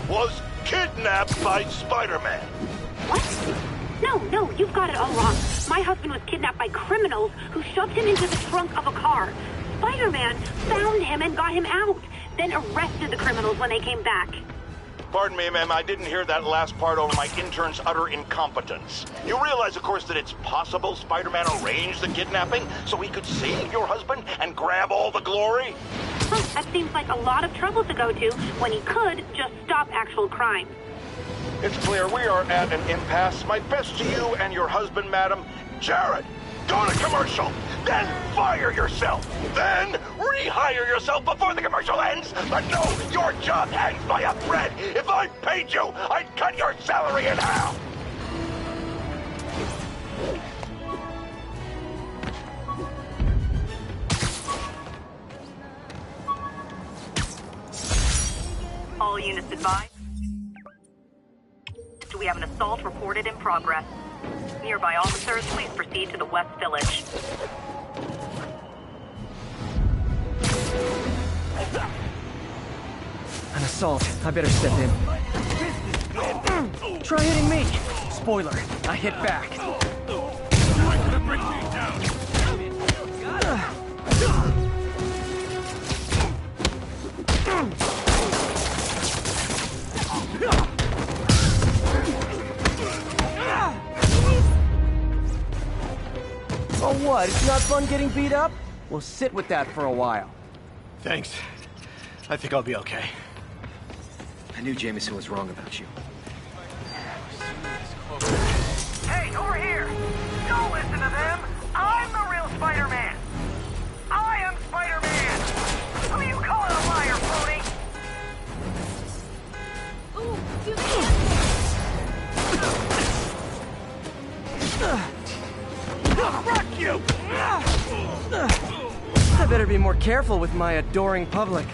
was kidnapped by Spider-Man. What? No, you've got it all wrong. My husband was kidnapped by criminals who shoved him into the trunk of a car. Spider-Man found him and got him out, then arrested the criminals when they came back. Pardon me, ma'am, I didn't hear that last part over my intern's utter incompetence. You realize, of course, that it's possible Spider-Man arranged the kidnapping so he could save your husband and grab all the glory? Well, that seems like a lot of trouble to go to when he could just stop actual crime. It's clear we are at an impasse. My best to you and your husband, madam. Jared, go to commercial, then fire yourself, then rehire yourself before the commercial ends. But no, your job hangs by a thread. If I paid you, I'd cut your salary in half. All units advised. We have an assault reported in progress. Nearby officers, please proceed to the West Village. An assault. I better step in. Try hitting me. Spoiler, I hit back. Oh, what? It's not fun getting beat up? Well, sit with that for a while. Thanks. I think I'll be okay. I knew Jameson was wrong about you. Hey, over here! Don't listen to them! I'm the real Spider-Man! I am Spider-Man! Who you calling a liar, phony? Fuck you! I better be more careful with my adoring public.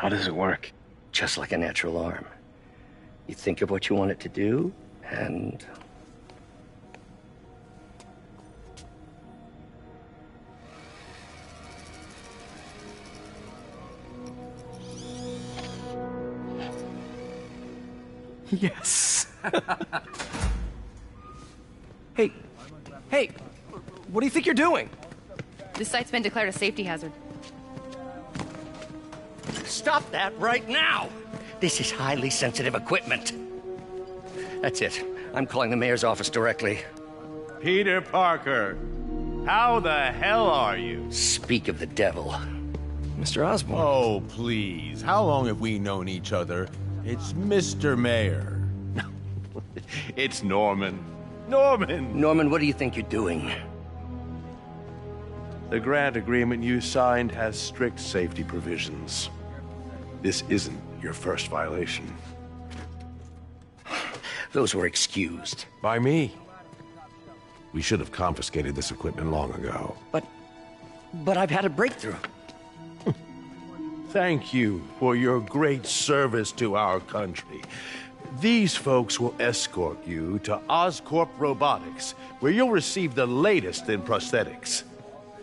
How does it work? Just like a natural arm. You think of what you want it to do, and... Yes. Hey, what do you think you're doing? This site's been declared a safety hazard. Stop that right now! This is highly sensitive equipment. That's it. I'm calling the mayor's office directly. Peter Parker, how the hell are you? Speak of the devil. Mr. Osborn. Oh, please. How long have we known each other? It's Mr. Mayor. It's Norman. Norman, what do you think you're doing? The grant agreement you signed has strict safety provisions. This isn't your first violation. Those were excused. By me. We should have confiscated this equipment long ago. But I've had a breakthrough. Thank you for your great service to our country. These folks will escort you to Oscorp Robotics, where you'll receive the latest in prosthetics.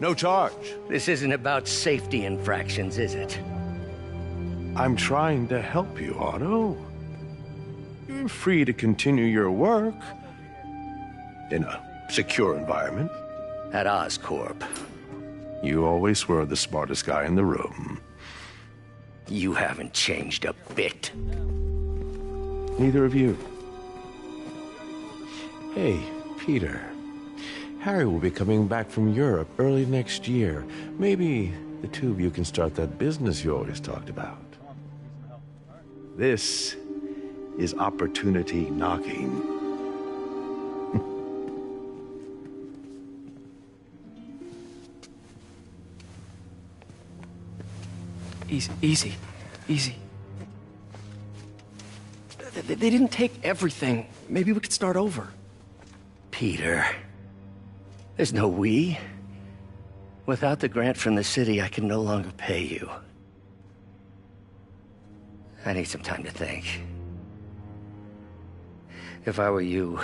No charge. This isn't about safety infractions, is it? I'm trying to help you, Otto. You're free to continue your work in a secure environment. At Oscorp. You always were the smartest guy in the room. You haven't changed a bit. Neither of you. Hey, Peter. Harry will be coming back from Europe early next year. Maybe the two of you can start that business you always talked about. This is opportunity knocking. Easy. They didn't take everything. Maybe we could start over. Peter, there's no we. Without the grant from the city, I can no longer pay you. I need some time to think. If I were you,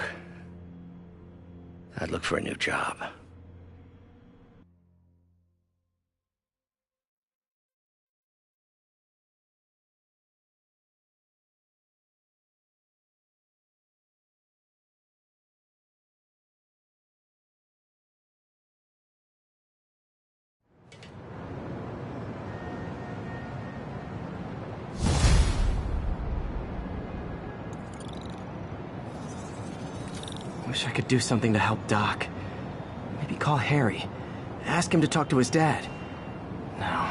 I'd look for a new job. Wish I could do something to help Doc. Maybe call Harry. Ask him to talk to his dad. No.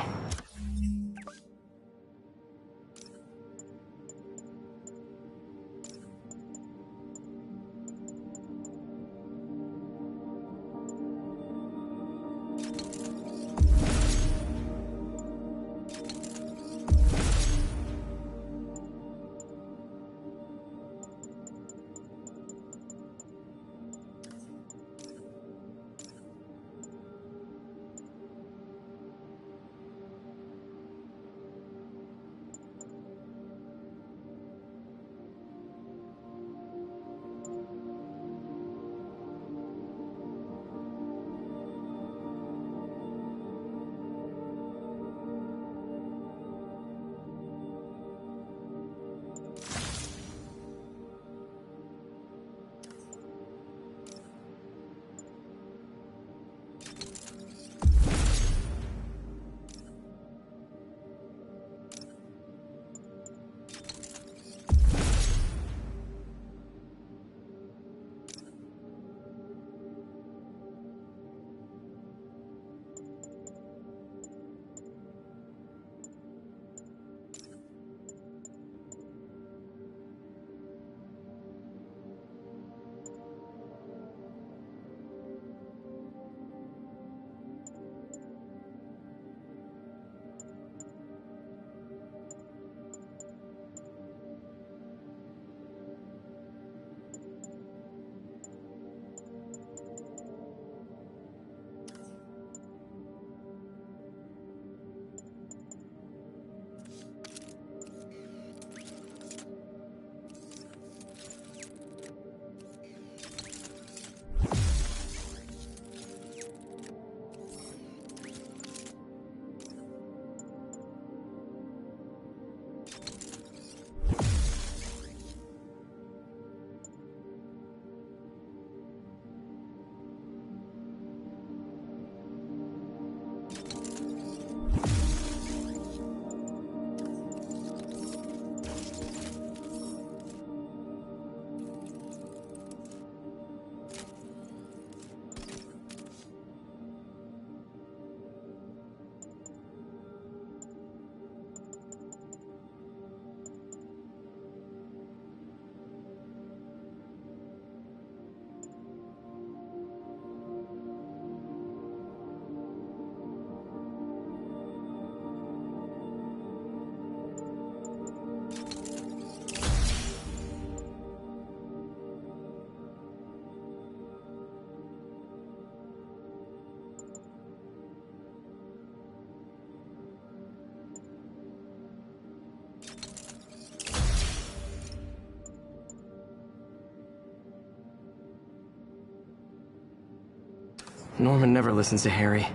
Norman never listens to Harry.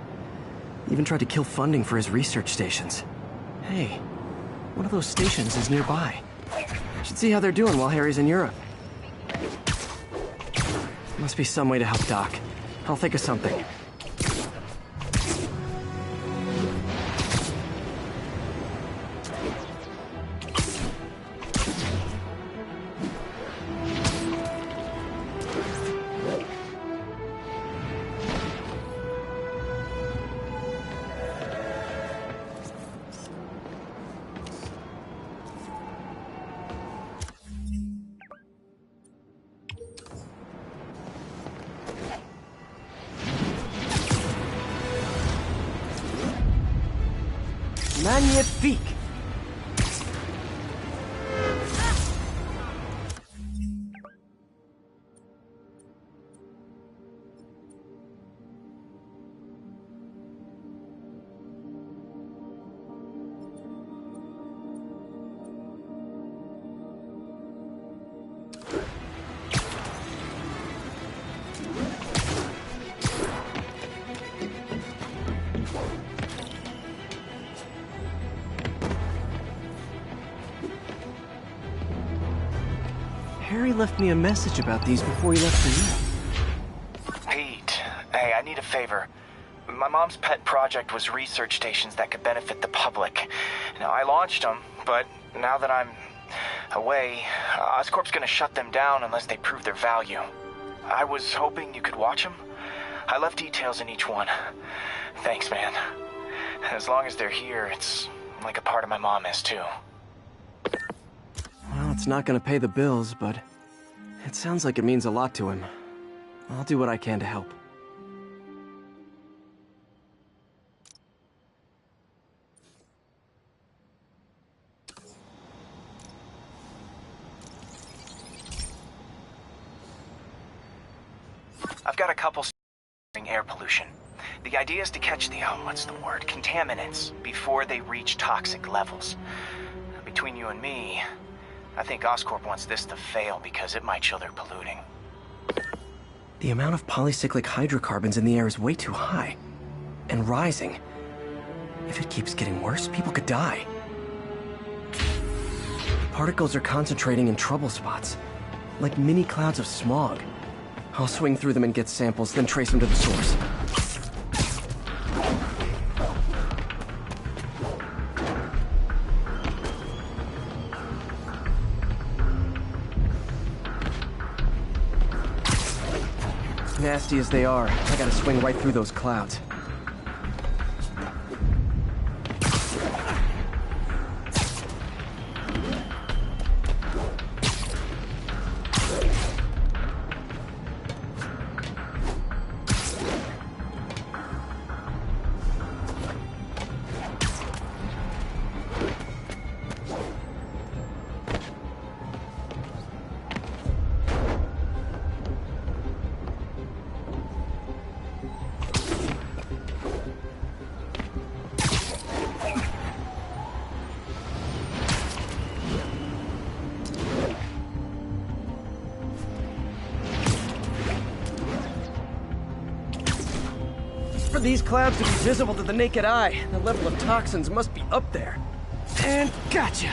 He even tried to kill funding for his research stations. Hey, one of those stations is nearby. Should see how they're doing while Harry's in Europe. Must be some way to help Doc. I'll think of something. Magnifique! Harry left me a message about these before he left for you. Pete, hey, I need a favor. My mom's pet project was research stations that could benefit the public. Now, I launched them, but now that I'm away, Oscorp's gonna shut them down unless they prove their value. I was hoping you could watch them. I left details in each one. Thanks, man. As long as they're here, it's like a part of my mom is, too. Well, it's not gonna pay the bills, but it sounds like it means a lot to him. I'll do what I can to help. I've got a couple air pollution. The idea is to catch the, contaminants before they reach toxic levels. Between you and me, I think Oscorp wants this to fail because it might show they're polluting. The amount of polycyclic hydrocarbons in the air is way too high. And rising. If it keeps getting worse, people could die. The particles are concentrating in trouble spots, like mini clouds of smog. I'll swing through them and get samples, then trace them to the source. Nasty as they are, I gotta swing right through those clouds. For these clouds to be visible to the naked eye, the level of toxins must be up there. And gotcha!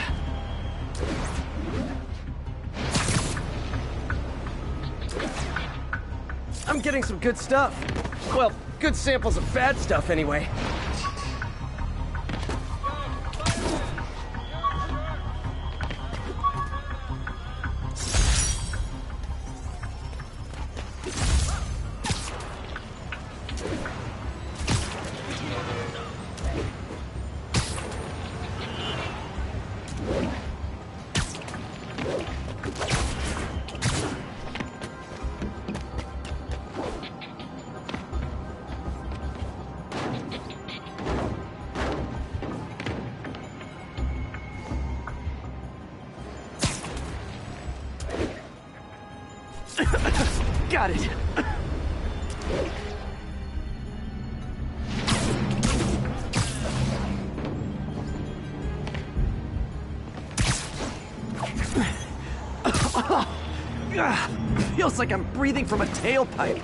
I'm getting some good stuff. Well, good samples of bad stuff anyway. Got it. Feels like I'm breathing from a tailpipe.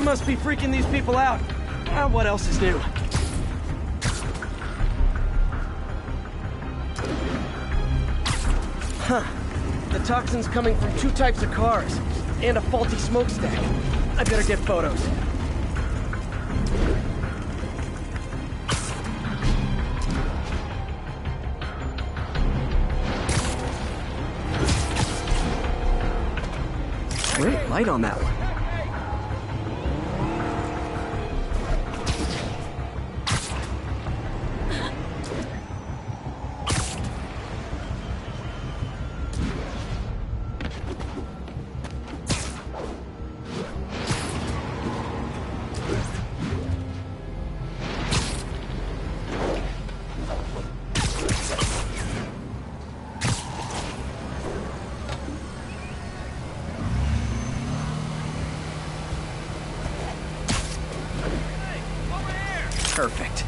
must be freaking these people out. What else is new? Huh. The toxin's coming from 2 types of cars, and a faulty smokestack. I better get photos. Great light on that one. Perfect.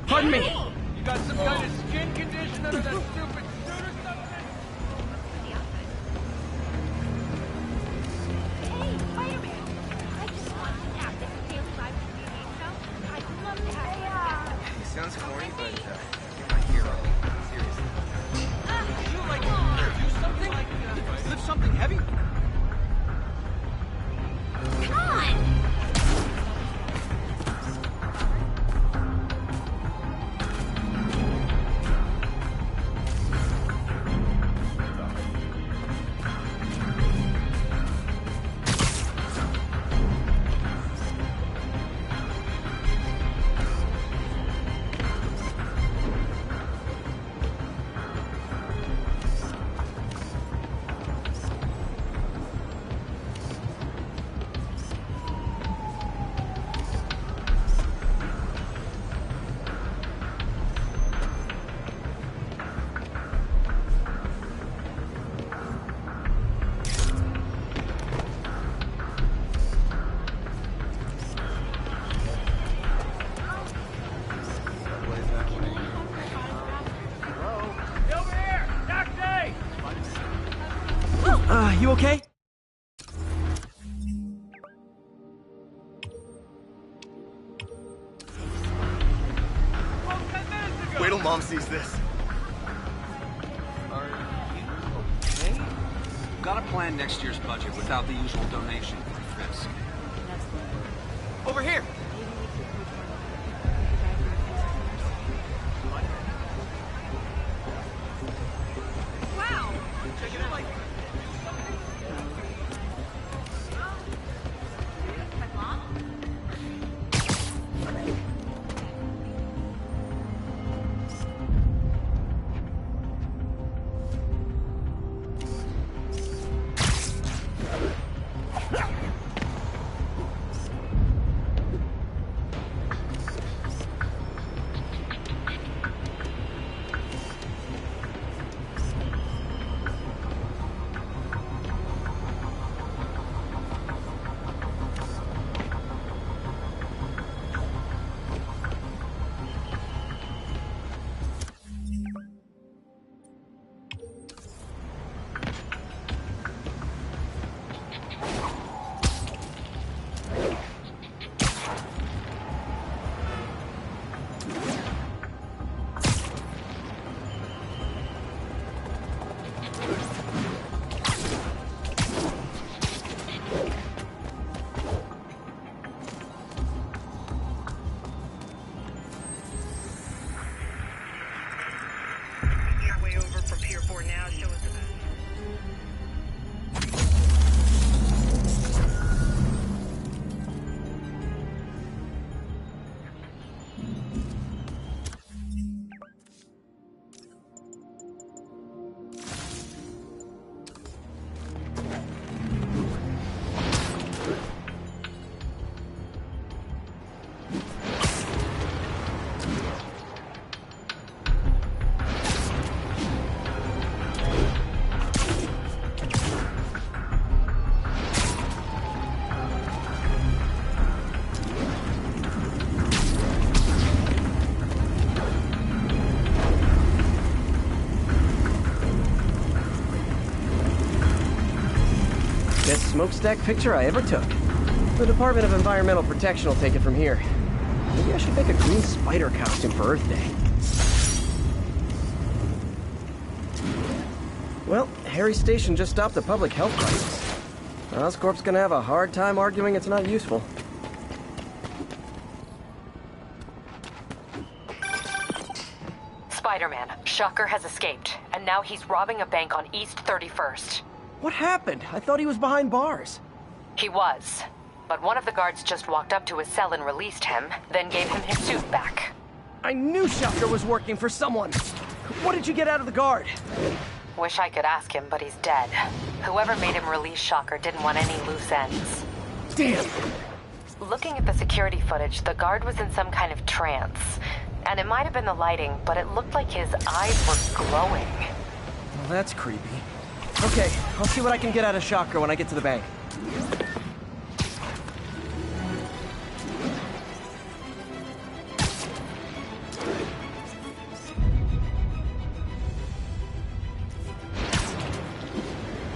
Pardon me! You got some kind of skin condition under that stupid suit or something? Hey, Spider-Man! I just want to ask if you feel like TV show. I'd love to have you. It sounds corny, but you're my hero. Seriously. Did you, like, do something? Like, lift something heavy? Come on! You okay? Wait till Mom sees this. Are you okay? Gotta plan next year's budget without the usual donation for Fisk. Over here! Wow! PS4 now, show us the back. Best smokestack picture I ever took. The Department of Environmental Protection will take it from here. Maybe I should make a green spider costume for Earth Day. Well, Harry's station just stopped the public health crisis. Oscorp's gonna have a hard time arguing it's not useful. Spider-Man, Shocker has escaped, and now he's robbing a bank on East 31st. What happened? I thought he was behind bars. He was, but one of the guards just walked up to his cell and released him, then gave him his suit back. I knew Shocker was working for someone. What did you get out of the guard? Wish I could ask him, but he's dead. Whoever made him release Shocker didn't want any loose ends. Damn! Looking at the security footage, the guard was in some kind of trance. And it might have been the lighting, but it looked like his eyes were glowing. Well, that's creepy. Okay, I'll see what I can get out of Shocker when I get to the bank.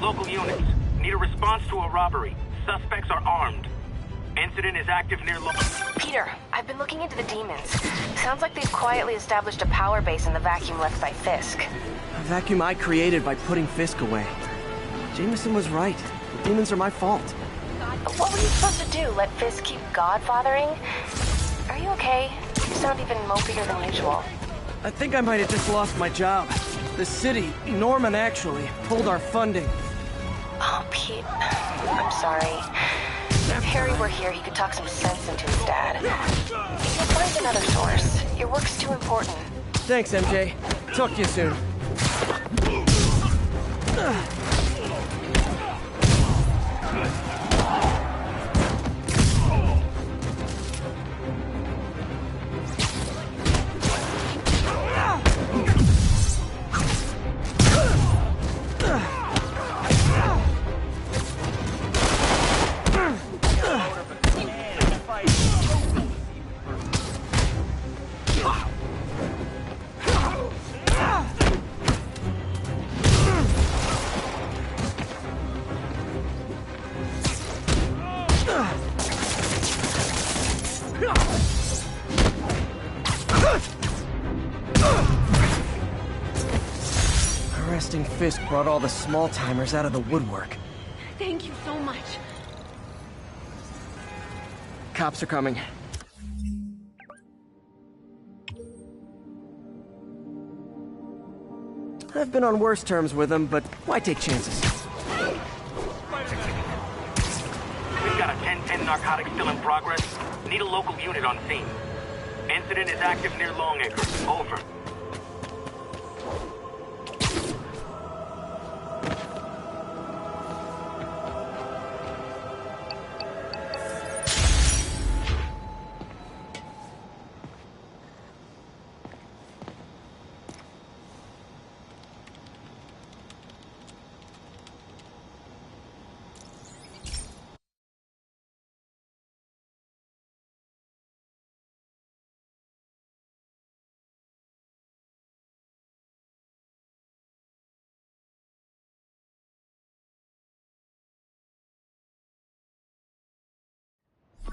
Local units, need a response to a robbery. Suspects are armed. Incident is active near Peter, I've been looking into the demons. Sounds like they've quietly established a power base in the vacuum left by Fisk. A vacuum I created by putting Fisk away. Jameson was right. The demons are my fault. What were you supposed to do? Let Fisk keep godfathering? Are you okay? You sound even mopier than usual. I think I might have just lost my job. The city, Norman actually, pulled our funding. Oh, Pete. I'm sorry. If Harry were here, he could talk some sense into his dad. You'll find another source. Your work's too important. Thanks, MJ. Talk to you soon. Arresting Fisk brought all the small-timers out of the woodwork. Thank you so much. Cops are coming. I've been on worse terms with them, but why take chances? We've got a 10-10 narcotic still in progress. Need a local unit on scene. Incident is active near Longacre. Over.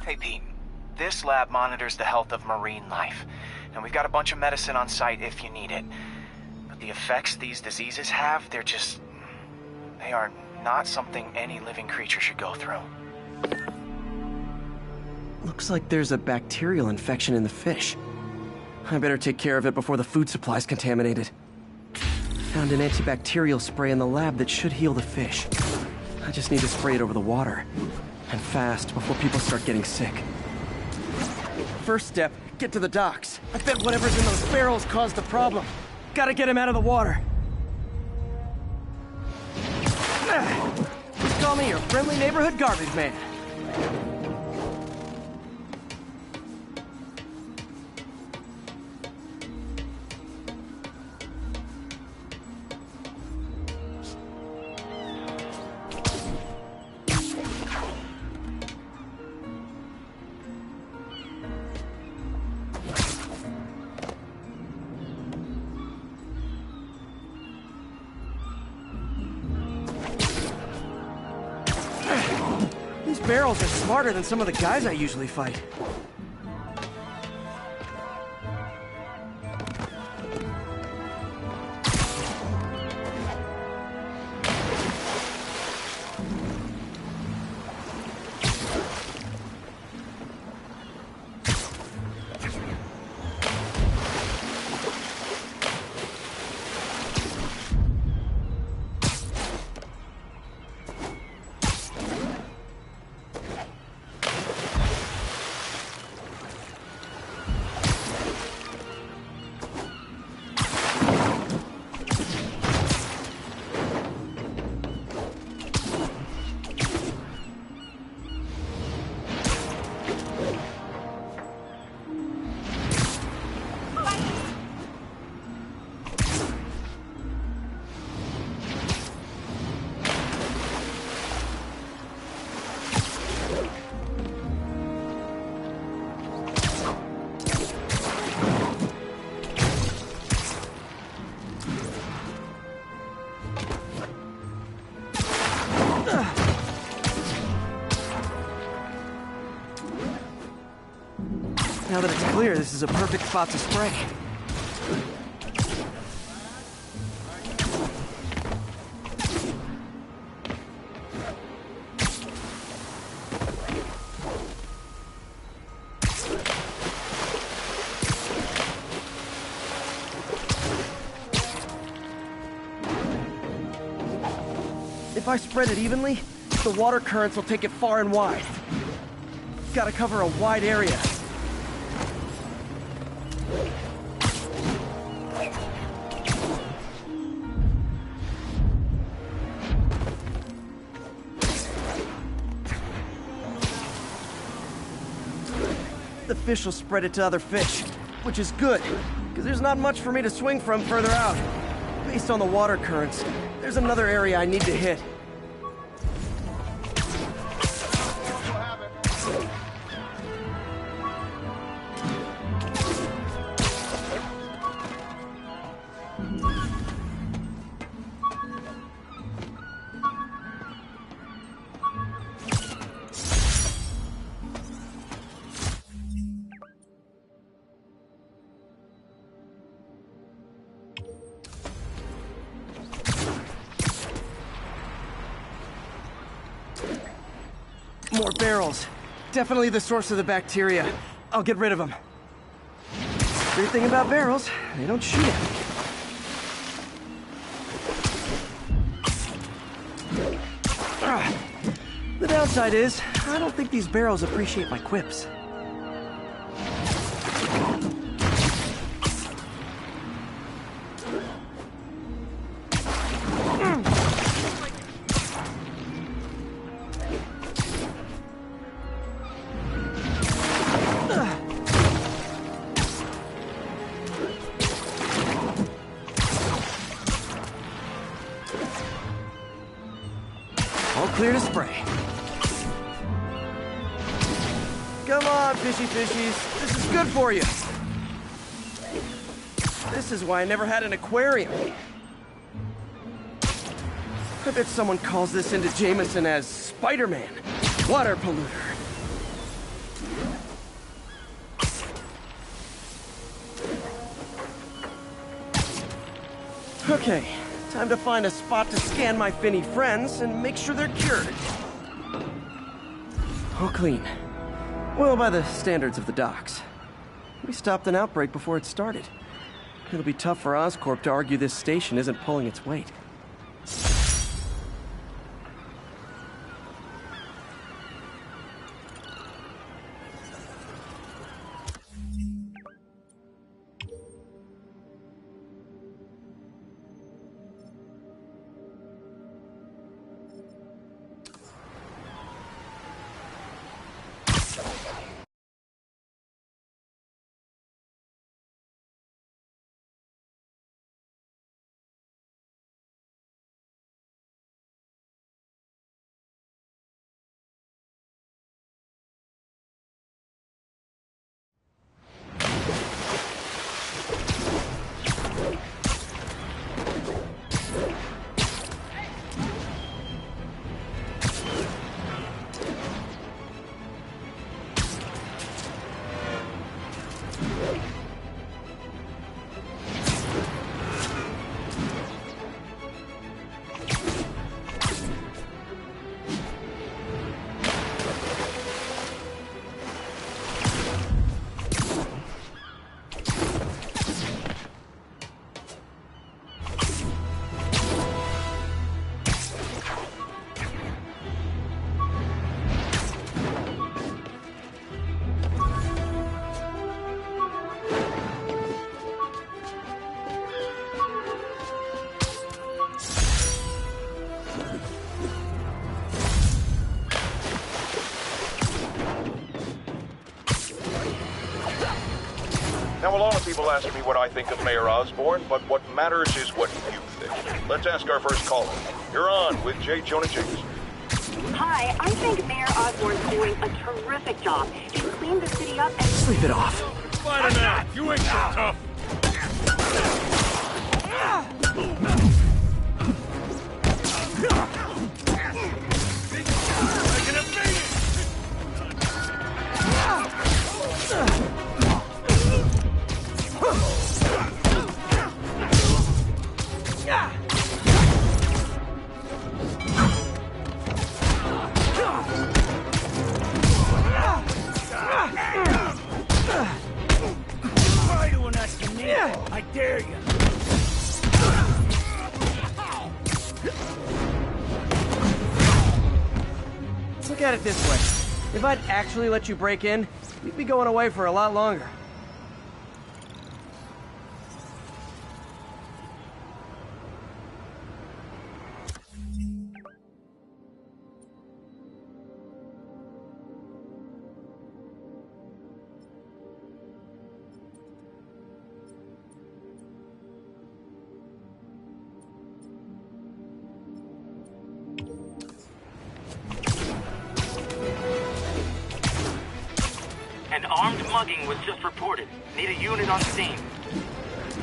Hey, Pete. This lab monitors the health of marine life, and we've got a bunch of medicine on site if you need it. But the effects these diseases have, they are not something any living creature should go through. Looks like there's a bacterial infection in the fish. I better take care of it before the food supply's contaminated. Found an antibacterial spray in the lab that should heal the fish. I just need to spray it over the water. And fast, before people start getting sick. First step, get to the docks. I bet whatever's in those barrels caused the problem. Gotta get him out of the water. Just call me your friendly neighborhood garbage man. These barrels are smarter than some of the guys I usually fight. Now that it's clear, this is a perfect spot to spray. If I spread it evenly, the water currents will take it far and wide. Gotta cover a wide area. The fish will spread it to other fish, which is good, because there's not much for me to swing from further out. Based on the water currents, there's another area I need to hit. More barrels. Definitely the source of the bacteria. I'll get rid of them. Great thing about barrels, they don't shoot at me. The downside is, I don't think these barrels appreciate my quips. All clear to spray. Come on, fishy fishies. This is good for you. This is why I never had an aquarium. I bet someone calls this into Jameson as Spiderman, water polluter. Okay, time to find a spot to scan my finny friends and make sure they're cured. All clean. Well, by the standards of the docks. We stopped an outbreak before it started. It'll be tough for Oscorp to argue this station isn't pulling its weight. Now, a lot of people ask me what I think of Mayor Osborn, but what matters is what you think. Let's ask our first caller. You're on with J. Jonah James. Hi, I think Mayor Osborn's doing a terrific job. He's cleaned the city up and... Sleep it off. Spider-Man, you ain't so tough. I dare you. Look at it this way. If I'd actually let you break in, you'd be going away for a lot longer. An armed mugging was just reported. Need a unit on scene.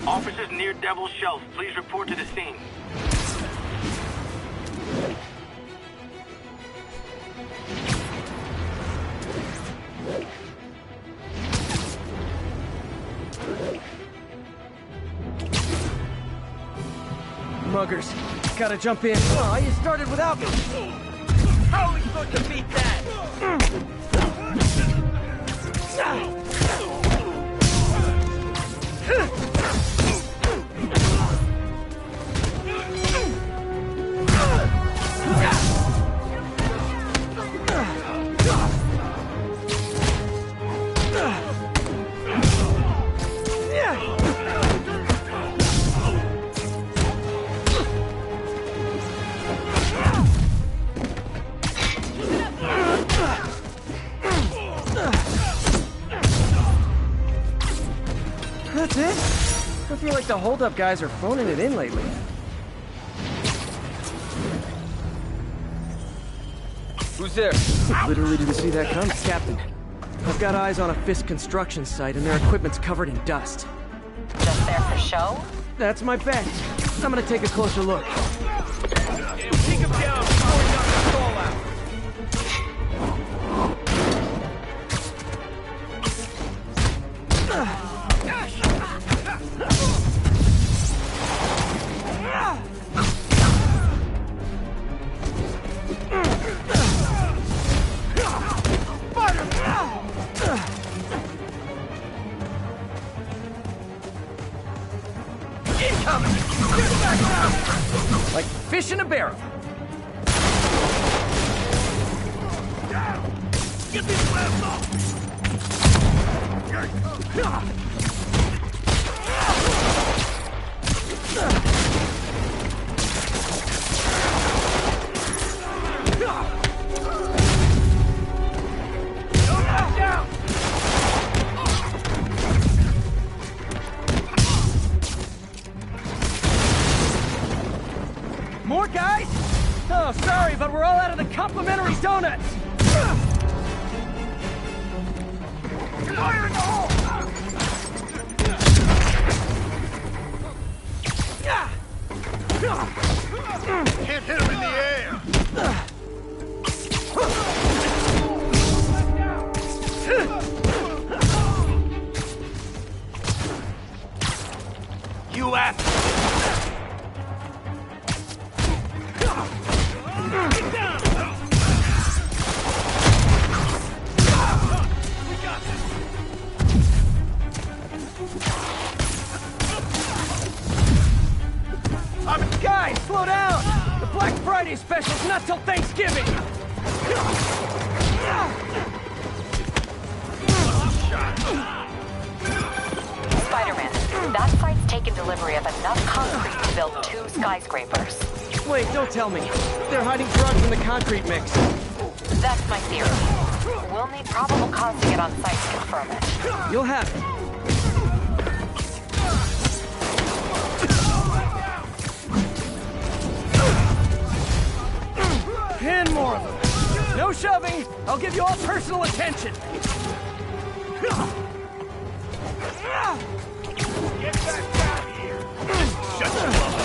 Officers near Devil's Shelf, please report to the scene. Muggers, gotta jump in. Oh, you started without me. How are we supposed to beat that? That's it? I feel like the hold-up guys are phoning it in lately. Who's there? Literally didn't see that coming. Captain, I've got eyes on a Fisk construction site and their equipment's covered in dust. Just there for show? That's my bet. I'm gonna take a closer look. Take him down before he knocks us all out. Like fish in a barrel. Get these flaps off! More guys? Oh, sorry, but we're all out of the complimentary donuts. Fire in the hole! Can't hit him in the air! You ass! Get down! We got this! Guys, slow down! The Black Friday special's not till Thanksgiving! Spider-Man, that site's taken delivery of enough concrete to build 2 skyscrapers. Wait, don't tell me. They're hiding drugs in the concrete mix. That's my theory. We'll need probable cause to get on site to confirm it. You'll have it. 10 more of them. No shoving. I'll give you all personal attention. Get back down here! Shut your mouth!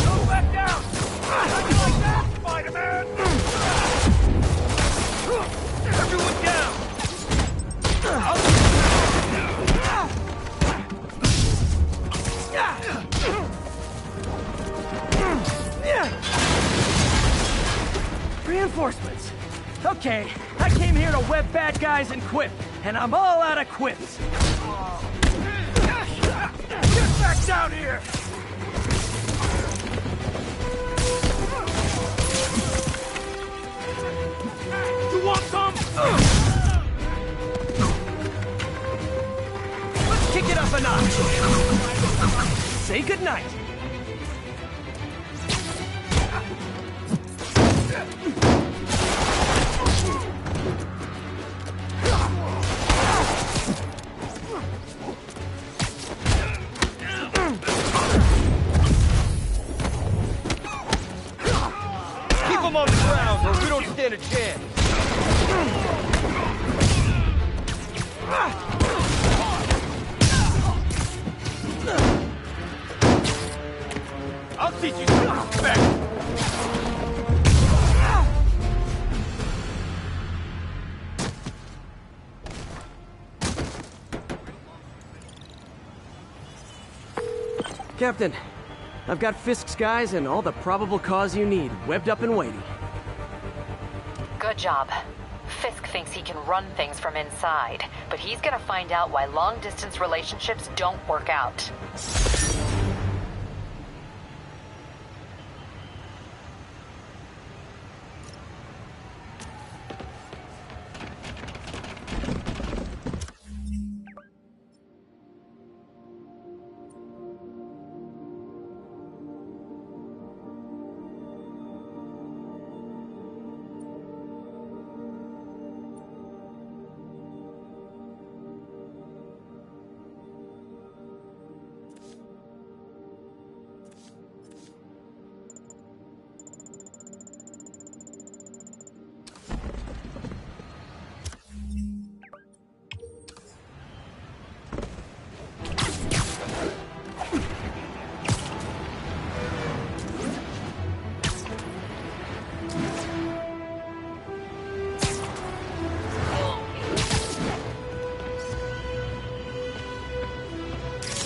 Go back down! Not like that, Spider-Man! Everyone down! Reinforcements. Okay, I came here to web bad guys and quip, and I'm all out of quips. Get back down here! You want some? Let's kick it up a notch. Say goodnight. Keep them on the ground or we don't stand a chance. I'll teach you some respect. Captain, I've got Fisk's guys and all the probable cause you need, webbed up and waiting. Good job. Fisk thinks he can run things from inside, but he's gonna find out why long-distance relationships don't work out.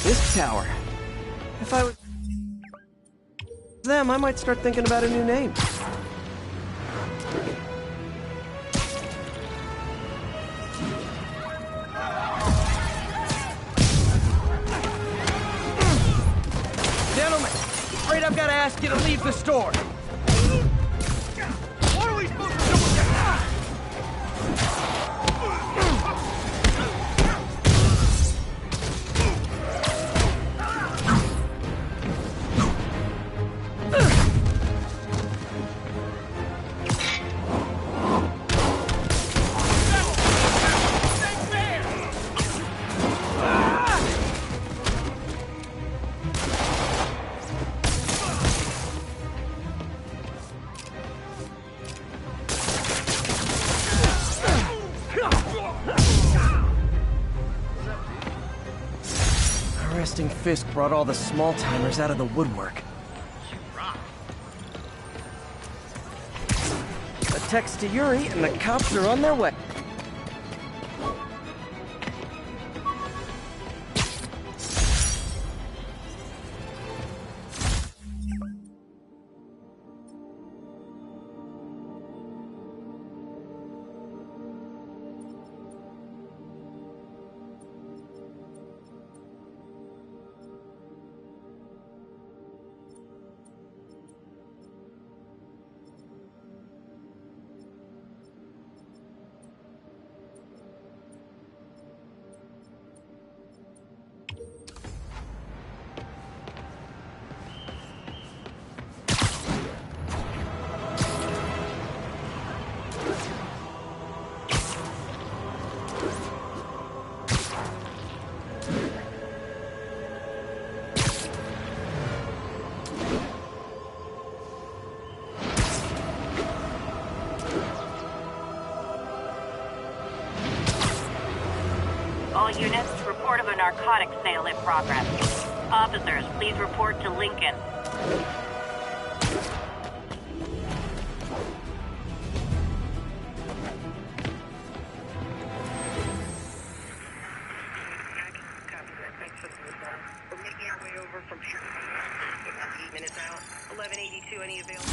This tower. If I was them, I might start thinking about a new name. ask you to leave the store. What are we supposed to do with that? Arresting Fisk brought all the small-timers out of the woodwork. A text to Yuri, and the cops are on their way. All units, report of a narcotics sale in progress. Officers, please report to Lincoln. We're making our way over from here. 8 minutes out. 1182, any available?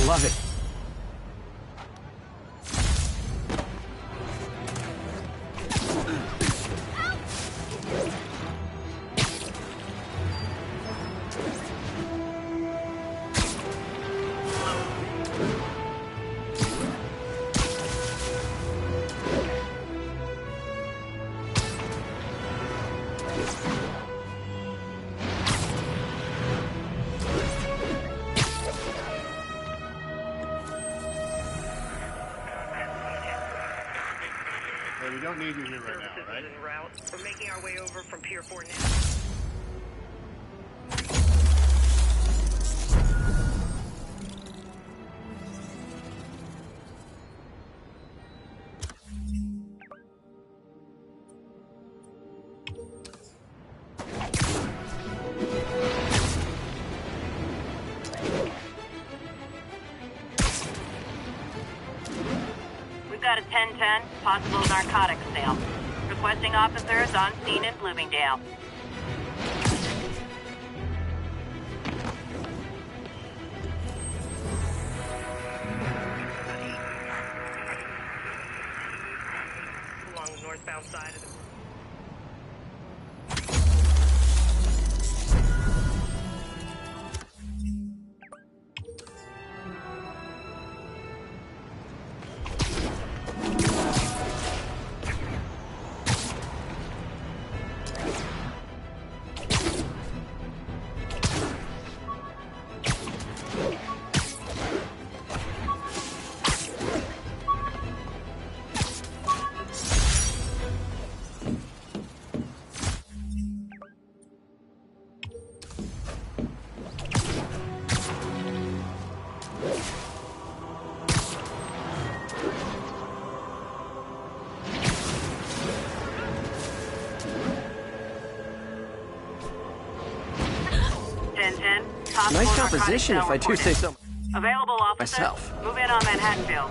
Love it. We don't need you here right now, right? En route. We're making our way over from Pier 4 now. Got a 1010, possible narcotics sale. Requesting officers on scene in Bloomingdale. Along the northbound side of the... 10. Possible Nice narcotic composition, cell if I do reported. say so Available officers. myself. Move in on Manhattanville.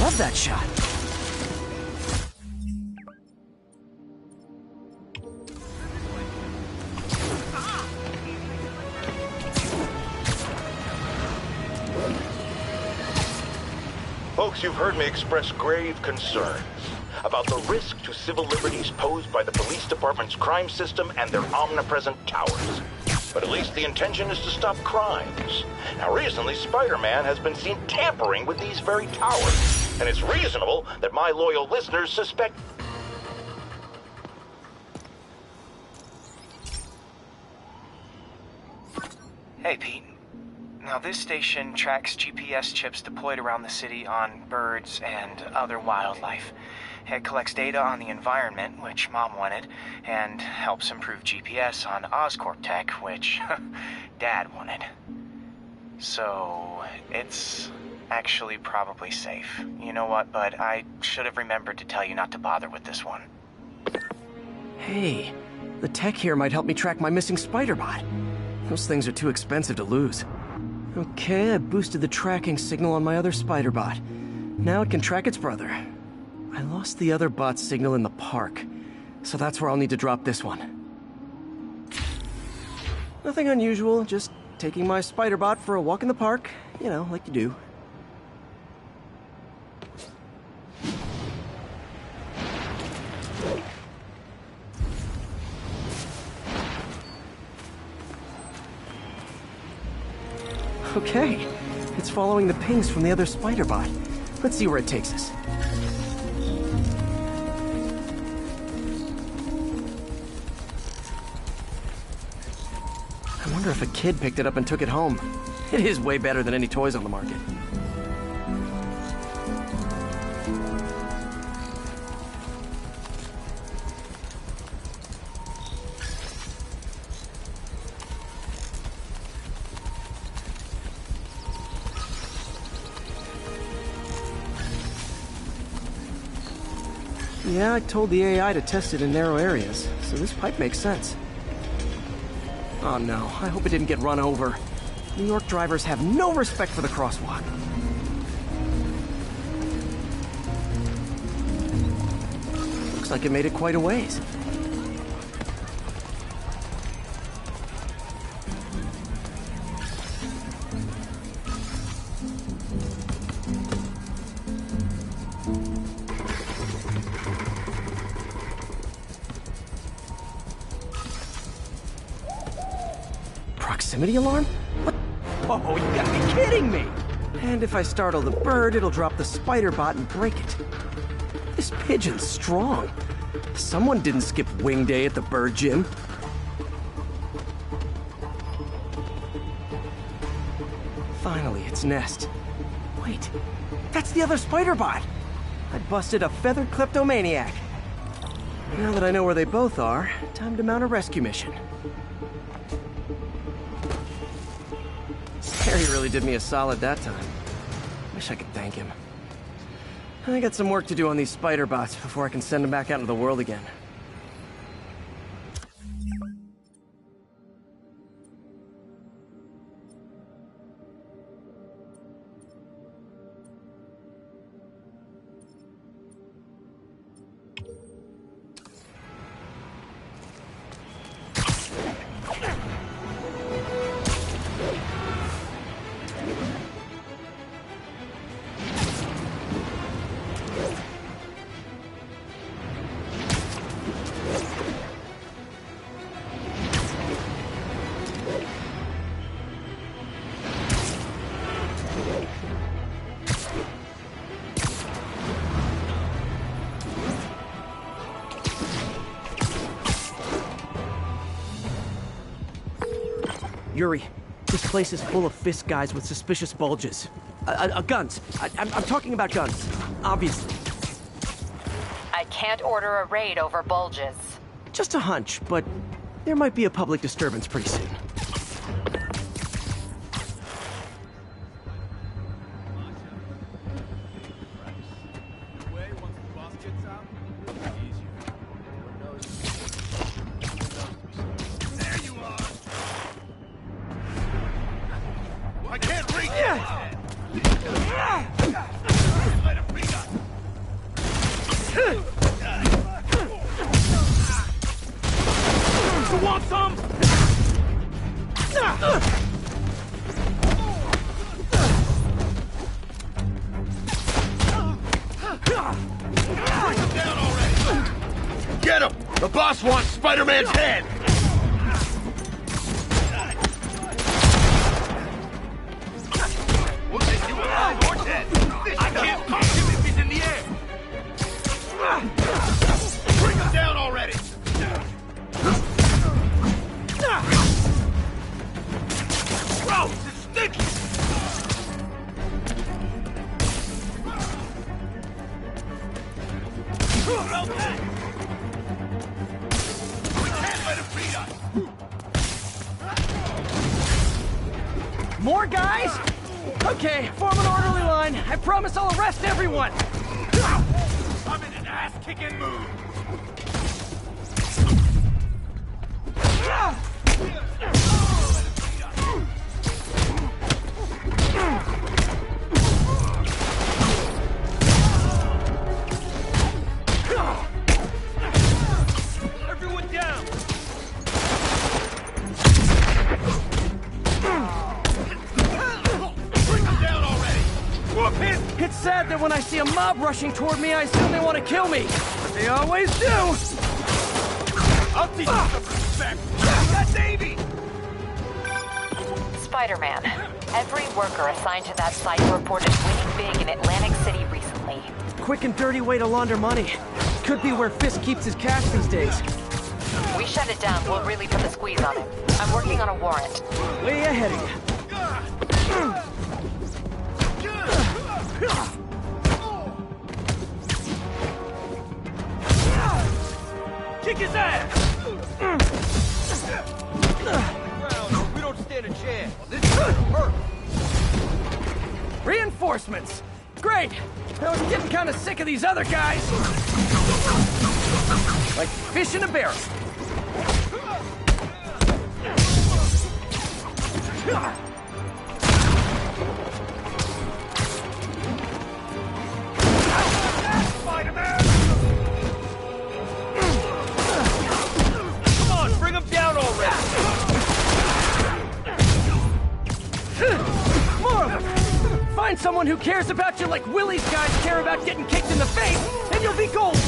Love that shot. Folks, you've heard me express grave concerns about the risk to civil liberties posed by the police department's crime system and their omnipresent towers. But at least the intention is to stop crimes. Now, recently, Spider-Man has been seen tampering with these very towers, and it's reasonable that my loyal listeners suspect... Hey, Pete. Now, this station tracks GPS chips deployed around the city on birds and other wildlife. It collects data on the environment, which Mom wanted, and helps improve GPS on Oscorp tech, which Dad wanted. So, it's actually probably safe. You know what, bud? I should have remembered to tell you not to bother with this one. Hey, the tech here might help me track my missing Spider-Bot. Those things are too expensive to lose. Okay, I boosted the tracking signal on my other Spider-Bot. Now it can track its brother. I lost the other bot's signal in the park, so that's where I'll need to drop this one. Nothing unusual, just taking my Spider-Bot for a walk in the park, you know, like you do. Okay, it's following the pings from the other Spider-Bot. Let's see where it takes us. I wonder if a kid picked it up and took it home. It is way better than any toys on the market. Yeah, I told the AI to test it in narrow areas, so this pipe makes sense. Oh no, I hope it didn't get run over. New York drivers have no respect for the crosswalk. Looks like it made it quite a ways. Proximity alarm? What? Oh, you gotta be kidding me! And if I startle the bird, it'll drop the Spider-Bot and break it. This pigeon's strong. Someone didn't skip wing day at the bird gym. Finally, its nest. Wait, that's the other Spider-Bot! I busted a feathered kleptomaniac. Now that I know where they both are, time to mount a rescue mission. Harry really did me a solid that time. Wish I could thank him. I got some work to do on these spider bots before I can send them back out into the world again. Yuri, this place is full of Fisk guys with suspicious bulges. Guns. I'm talking about guns, obviously. I can't order a raid over bulges. Just a hunch, but there might be a public disturbance pretty soon. Get him! The boss wants Spider-Man's head! We'll take you alive or dead! I can't punch him if he's in the air! Bring him down already! Gross! It's stinky! Okay! More guys? Okay, form an orderly line. I promise I'll arrest everyone. I'm in an ass-kicking mood. Everyone down! It's sad that when I see a mob rushing toward me, I assume they want to kill me. But they always do. I'll teach you some respect. That Davey! Spider-Man, every worker assigned to that site reported winning big in Atlantic City recently. Quick and dirty way to launder money. Could be where Fisk keeps his cash these days. We shut it down, we'll really put the squeeze on him. I'm working on a warrant. Way ahead of you. Kick his ass! We don't stand a chance. This is hurt. Reinforcements! Great! I was getting kind of sick of these other guys. Like fish in a barrel. Spider-Man! Come on, bring him down already! More of them! Find someone who cares about you like Willie's guys care about getting kicked in the face, and you'll be golden!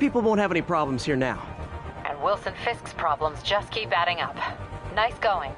people won't have any problems here now. And Wilson Fisk's problems just keep adding up. Nice going.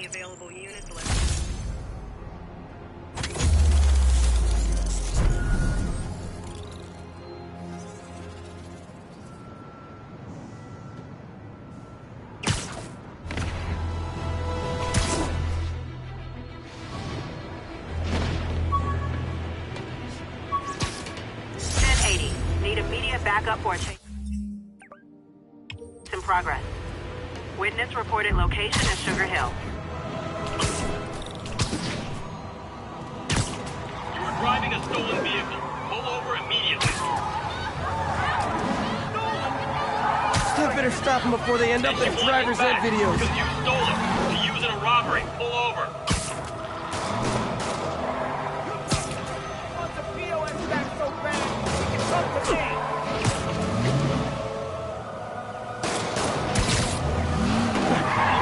Available units left. Need immediate backup for a chase. In progress. Witness reported location at Sugar Hill. You are driving a stolen vehicle. Pull over immediately. Still better stop them before they end up in driver's ed videos. Because you stole it. To use in a robbery. Pull over.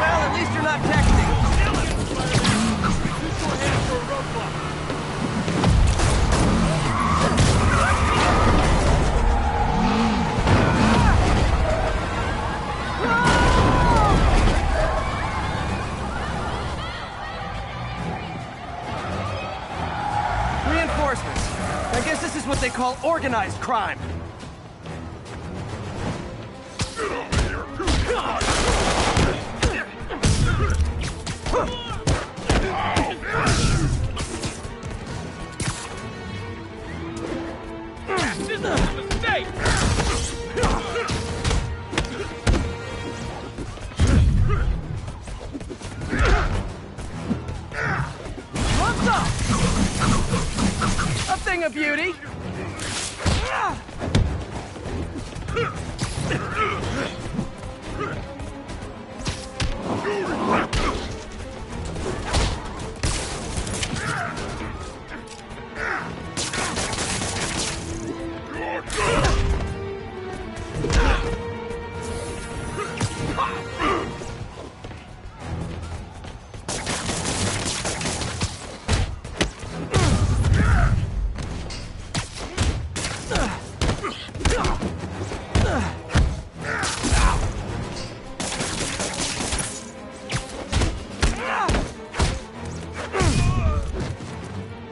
Well, at least you're not texting. Reinforcements. I guess this is what they call organized crime. This is a mistake! What's up? A thing of beauty.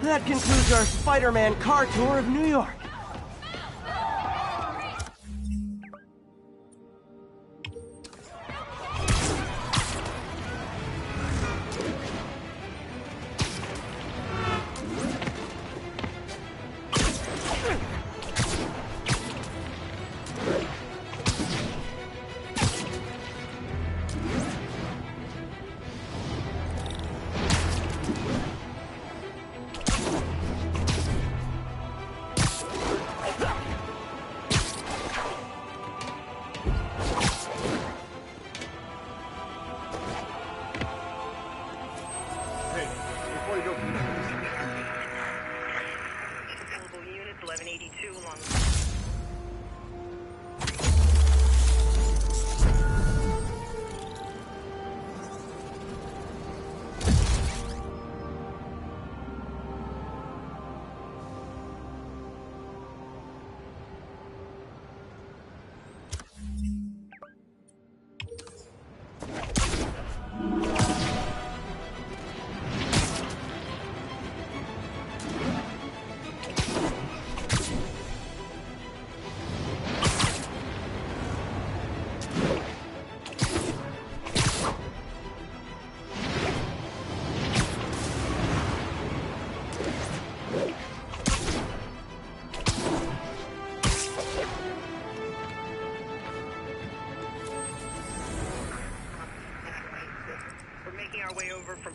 That concludes our Spider-Man car tour of New York. Available units 1182 along.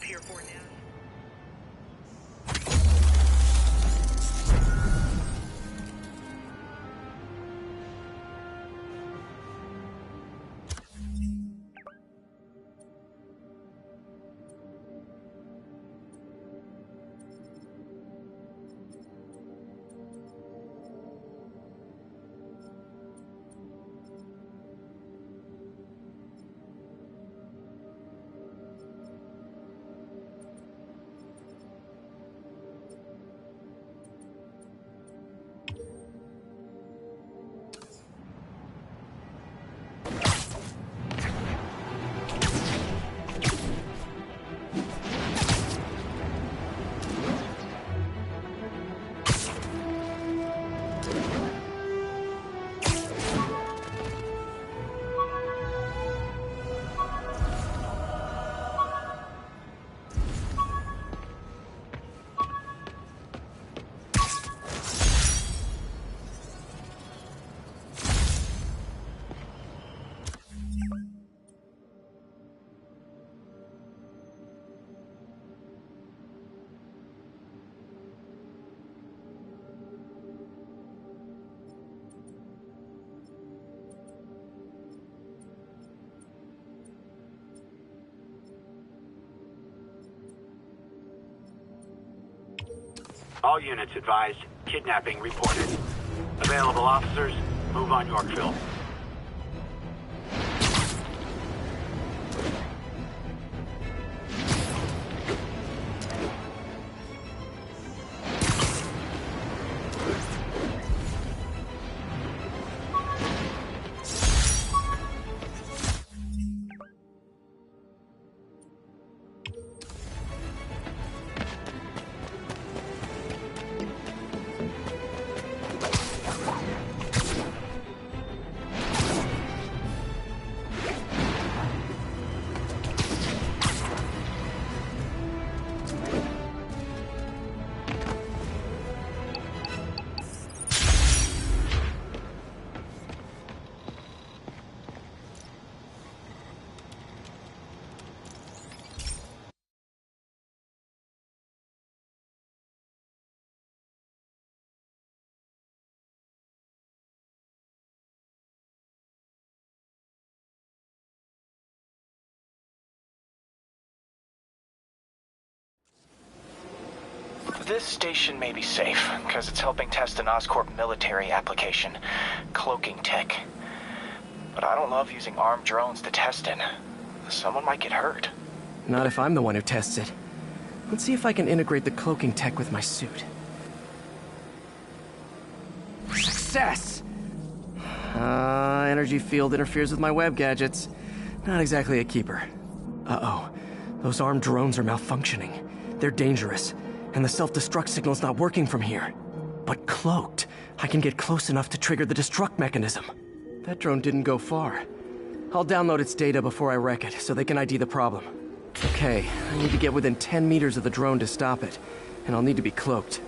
Pier 4 now. All units advised, kidnapping reported. Available officers, move on Yorkville. This station may be safe, because it's helping test an Oscorp military application, cloaking tech. But I don't love using armed drones to test it. Someone might get hurt. Not if I'm the one who tests it. Let's see if I can integrate the cloaking tech with my suit. Success! Energy field interferes with my web gadgets. Not exactly a keeper. Uh-oh. Those armed drones are malfunctioning. They're dangerous. And the self-destruct signal's not working from here. But cloaked, I can get close enough to trigger the destruct mechanism. That drone didn't go far. I'll download its data before I wreck it, so they can ID the problem. Okay, I need to get within 10 meters of the drone to stop it. And I'll need to be cloaked.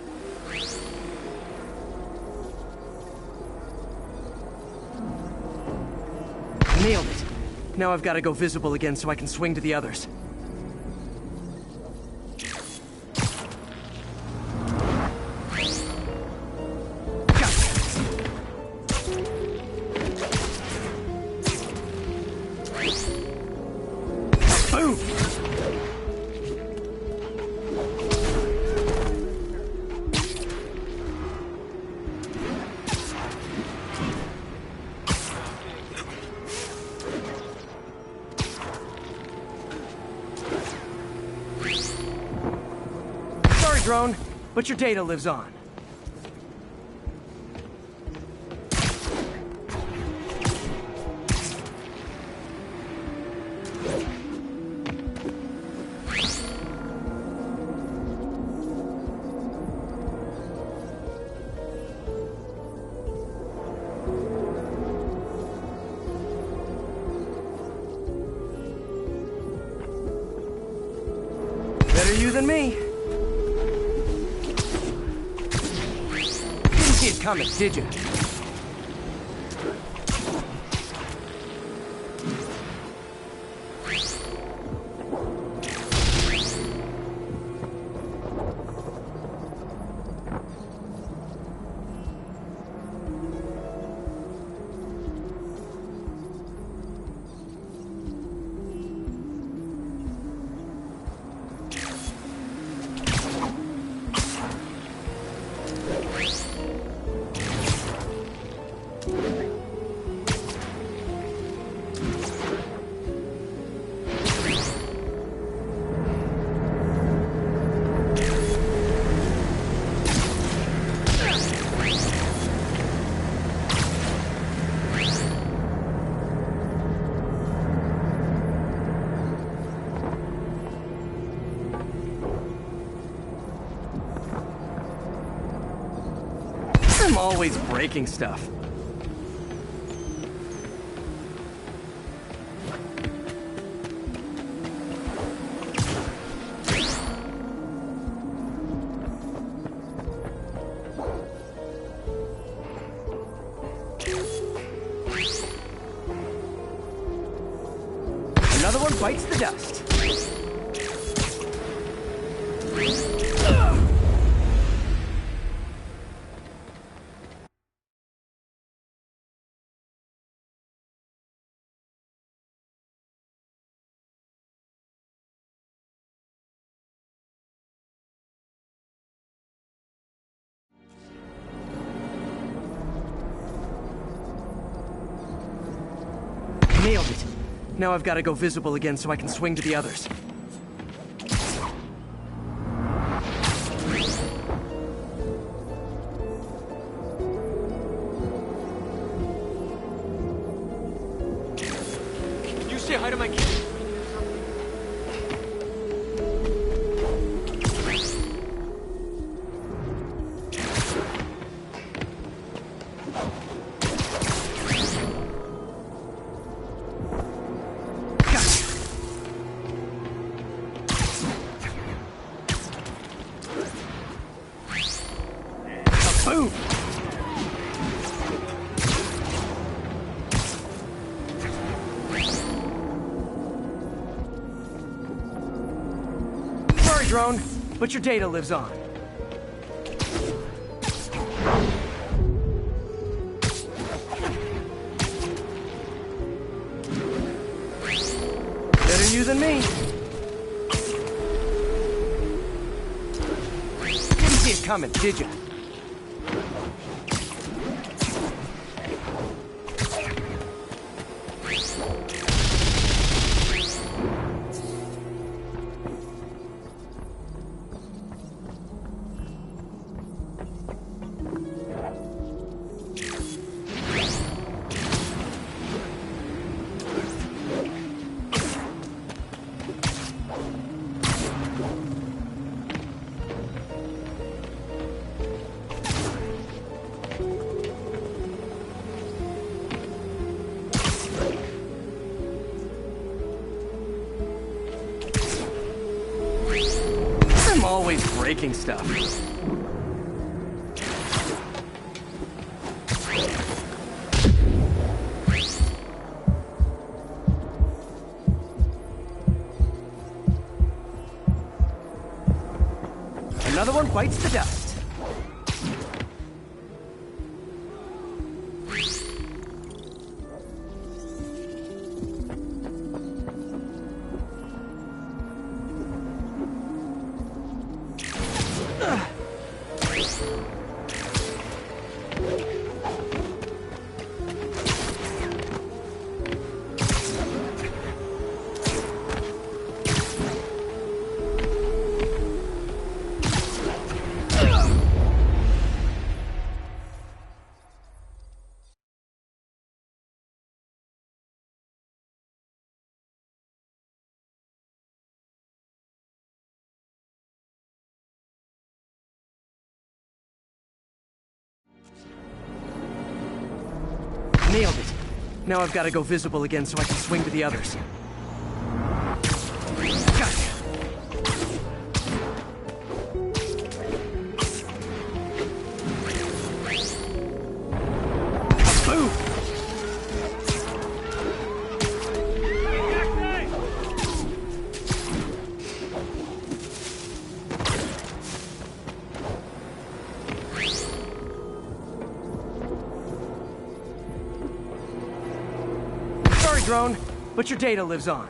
Nailed it! Now I've got to go visible again so I can swing to the others. Drone, but your data lives on. Better you than me. Coming, did you? I'm always breaking stuff. Another one bites the dust. Nailed it. Now I've got to go visible again so I can swing to the others. Can you say hi to my kid? Boom! Sorry, drone, but your data lives on. Better you than me. Didn't see it coming, did you? I'm always breaking stuff. Another one bites the dust. Nailed it. Now I've got to go visible again so I can swing to the others. Gotcha. Boom! Sorry, drone, but your data lives on.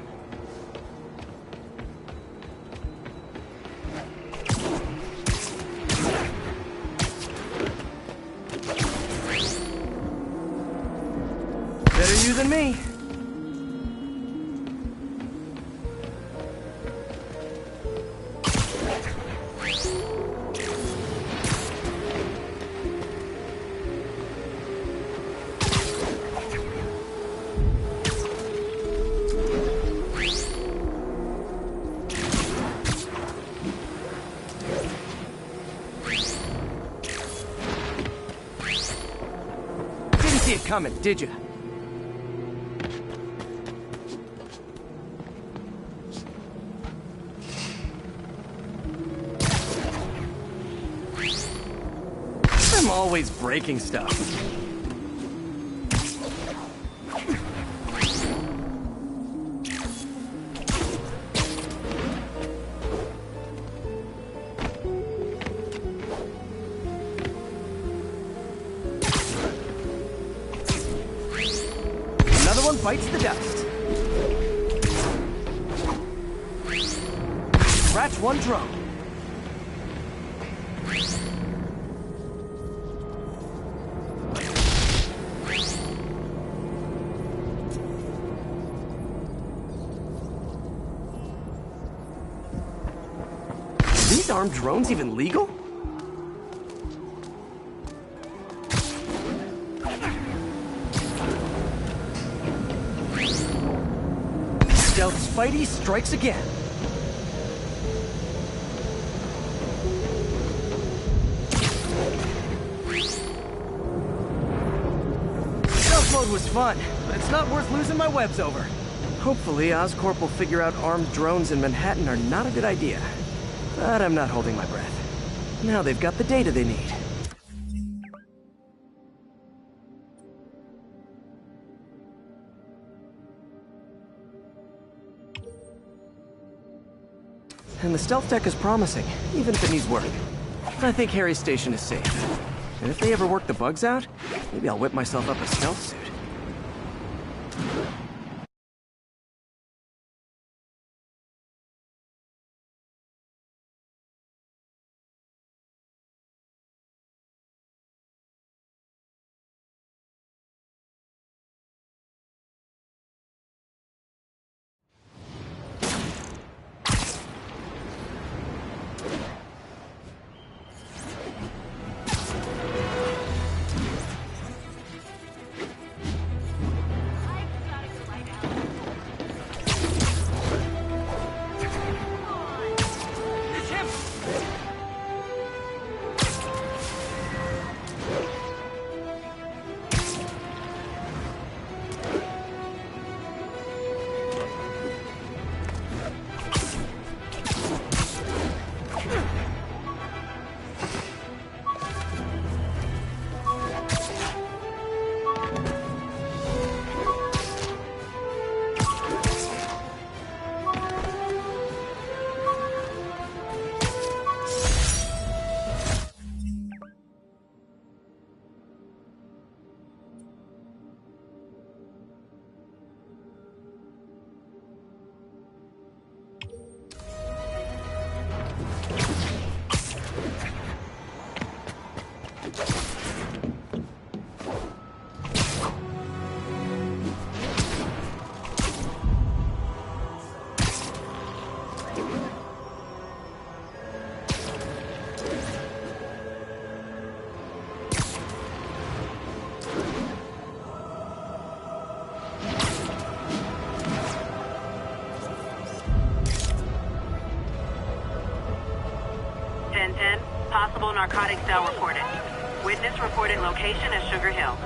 Better you than me. see it coming, did you? I'm always breaking stuff. Another one bites the dust. Scratch one drone. Are these armed drones even legal? Stealth Spidey strikes again. Stealth mode was fun, but it's not worth losing my webs over. Hopefully, Oscorp will figure out armed drones in Manhattan are not a good idea. But I'm not holding my breath. Now they've got the data they need. And the stealth tech is promising, even if it needs work. I think Harry's station is safe. And if they ever work the bugs out, maybe I'll whip myself up a stealth suit. Possible narcotic cell reported. Witness reported location as Sugar Hill.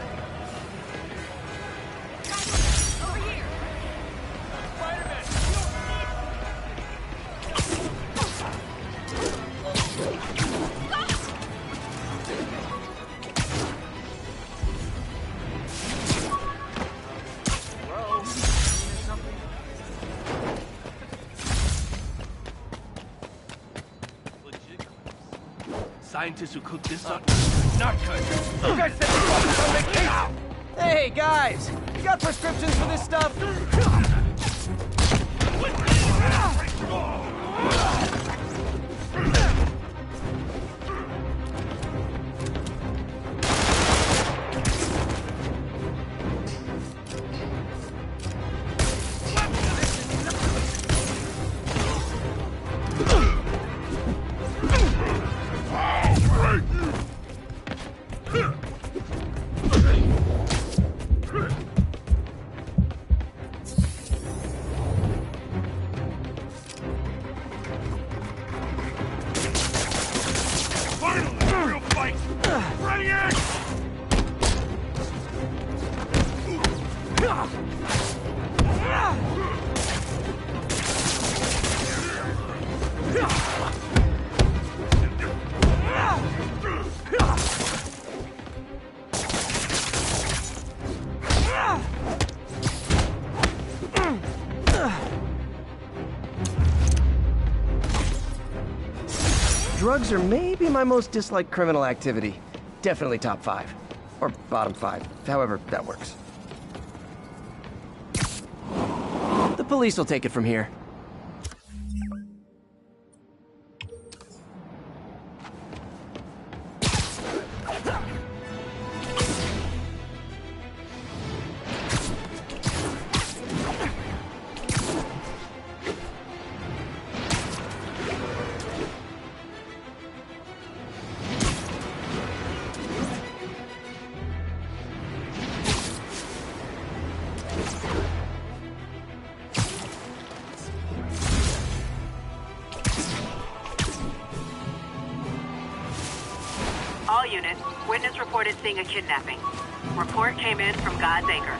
Scientists who cooked this up, not good. You guys said you wanted to make case. Hey, guys! You got prescriptions for this stuff? drugs are maybe my most disliked criminal activity. Definitely top 5. Or bottom 5, however that works. The police will take it from here. All units, witness reported seeing a kidnapping. Report came in from God's Acre.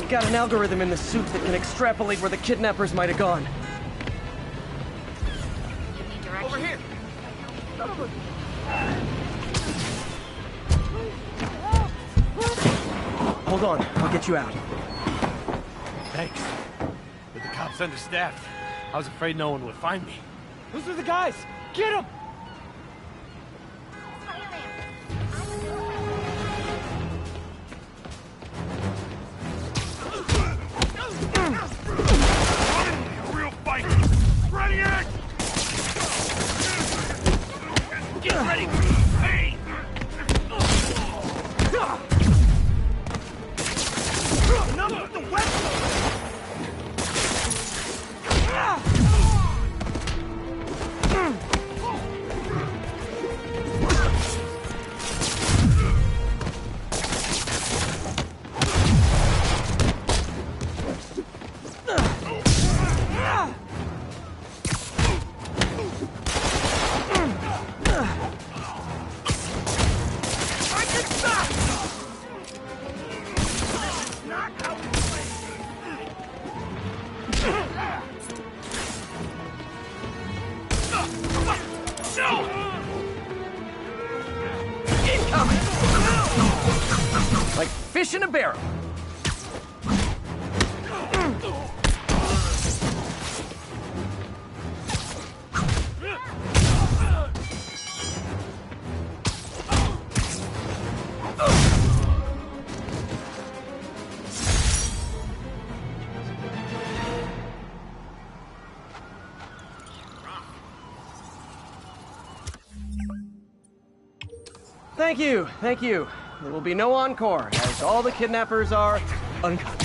Got an algorithm in the suit that can extrapolate where the kidnappers might have gone. Over here! Hold on, I'll get you out. Thanks. With the cops understaffed, I was afraid no one would find me. Those are the guys! Get them! Real fight! Ready, Act! Get ready! Hey! Enough with the weapon! Like fish in a barrel. Thank you, thank you. There will be no encore, as all the kidnappers are unconscious.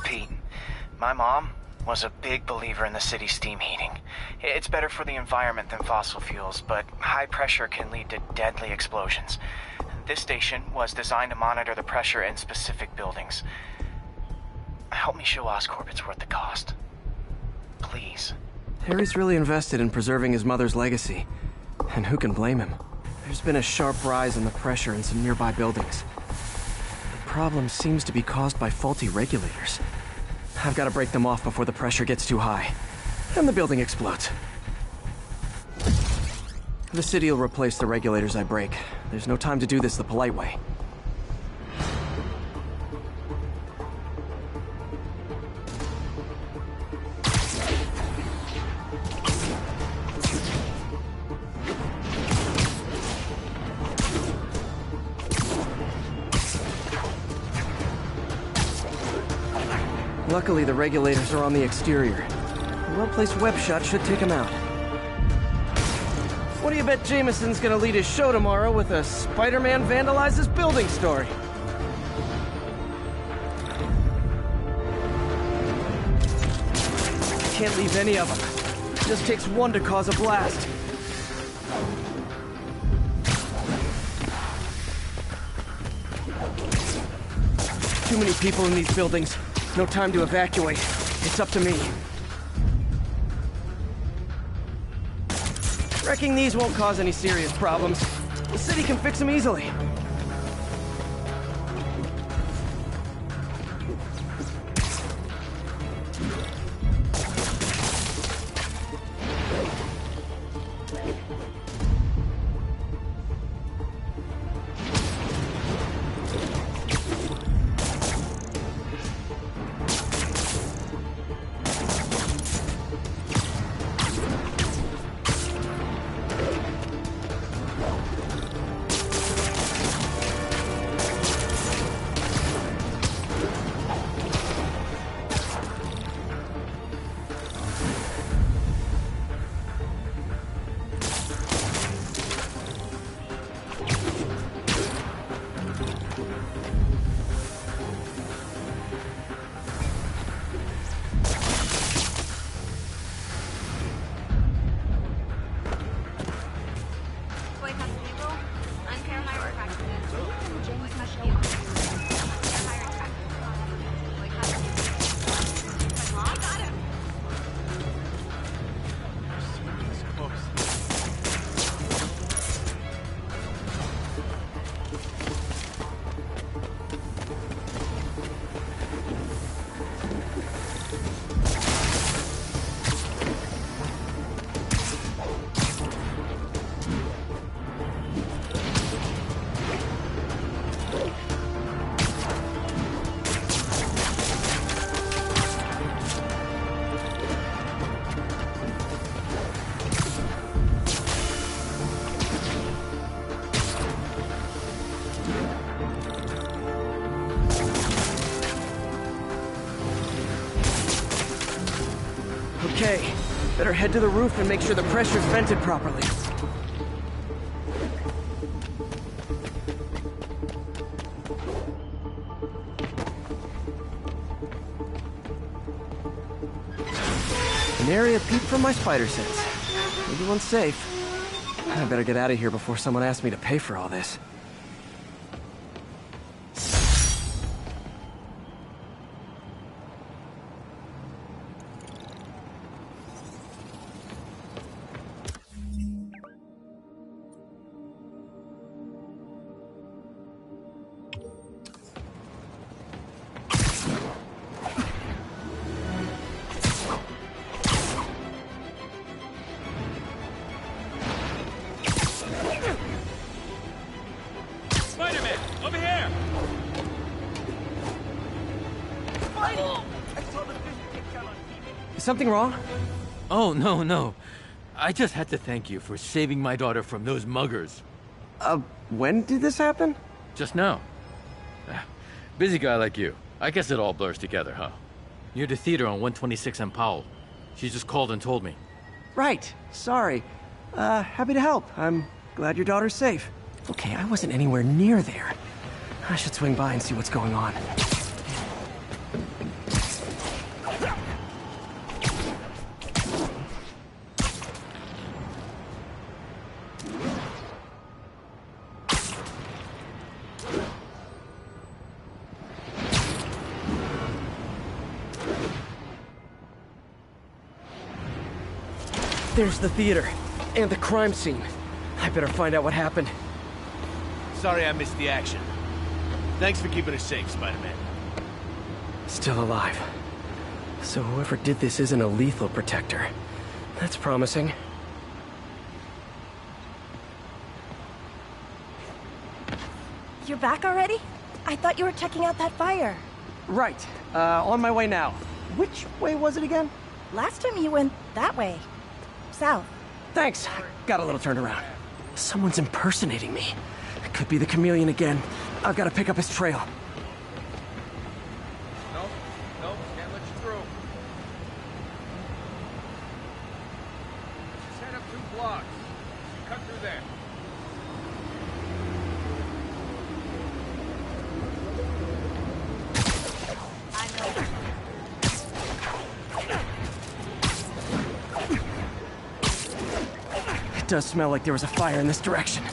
Pete, my mom was a big believer in the city's steam heating. It's better for the environment than fossil fuels, but high pressure can lead to deadly explosions. This station was designed to monitor the pressure in specific buildings. Help me show Oscorp it's worth the cost. Please. Harry's really invested in preserving his mother's legacy. And who can blame him? There's been a sharp rise in the pressure in some nearby buildings. The problem seems to be caused by faulty regulators. I've got to break them off before the pressure gets too high. And the building explodes. The city will replace the regulators I break. There's no time to do this the polite way. Luckily, the regulators are on the exterior. A well-placed web shot should take them out. What do you bet Jameson's gonna lead his show tomorrow with a Spider-Man vandalizes building story? can't leave any of them. It just takes one to cause a blast. Too many people in these buildings. No time to evacuate. It's up to me. Wrecking these won't cause any serious problems. The city can fix them easily. Okay, better head to the roof and make sure the pressure's vented properly. An area peep from my spider sense. Maybe one's safe. I better get out of here before someone asks me to pay for all this. Something wrong? Oh, no. I just had to thank you for saving my daughter from those muggers. When did this happen? Just now. Busy guy like you. I guess it all blurs together, huh? Near the theater on 126 and Powell. She just called and told me. Right. Sorry. Happy to help. I'm glad your daughter's safe. Okay, I wasn't anywhere near there. I should swing by and see what's going on. There's the theater, and the crime scene. I better find out what happened. Sorry I missed the action. Thanks for keeping us safe, Spider-Man. Still alive. So whoever did this isn't a lethal protector. That's promising. You're back already? I thought you were checking out that fire. Right. On my way now. Which way was it again? Last time you went that way. South. Thanks. Got a little turned around. Someone's impersonating me. It could be the chameleon again. I've got to pick up his trail. Nope, can't let you through. Just head up 2 blocks. Cut through there. does smell like there was a fire in this direction.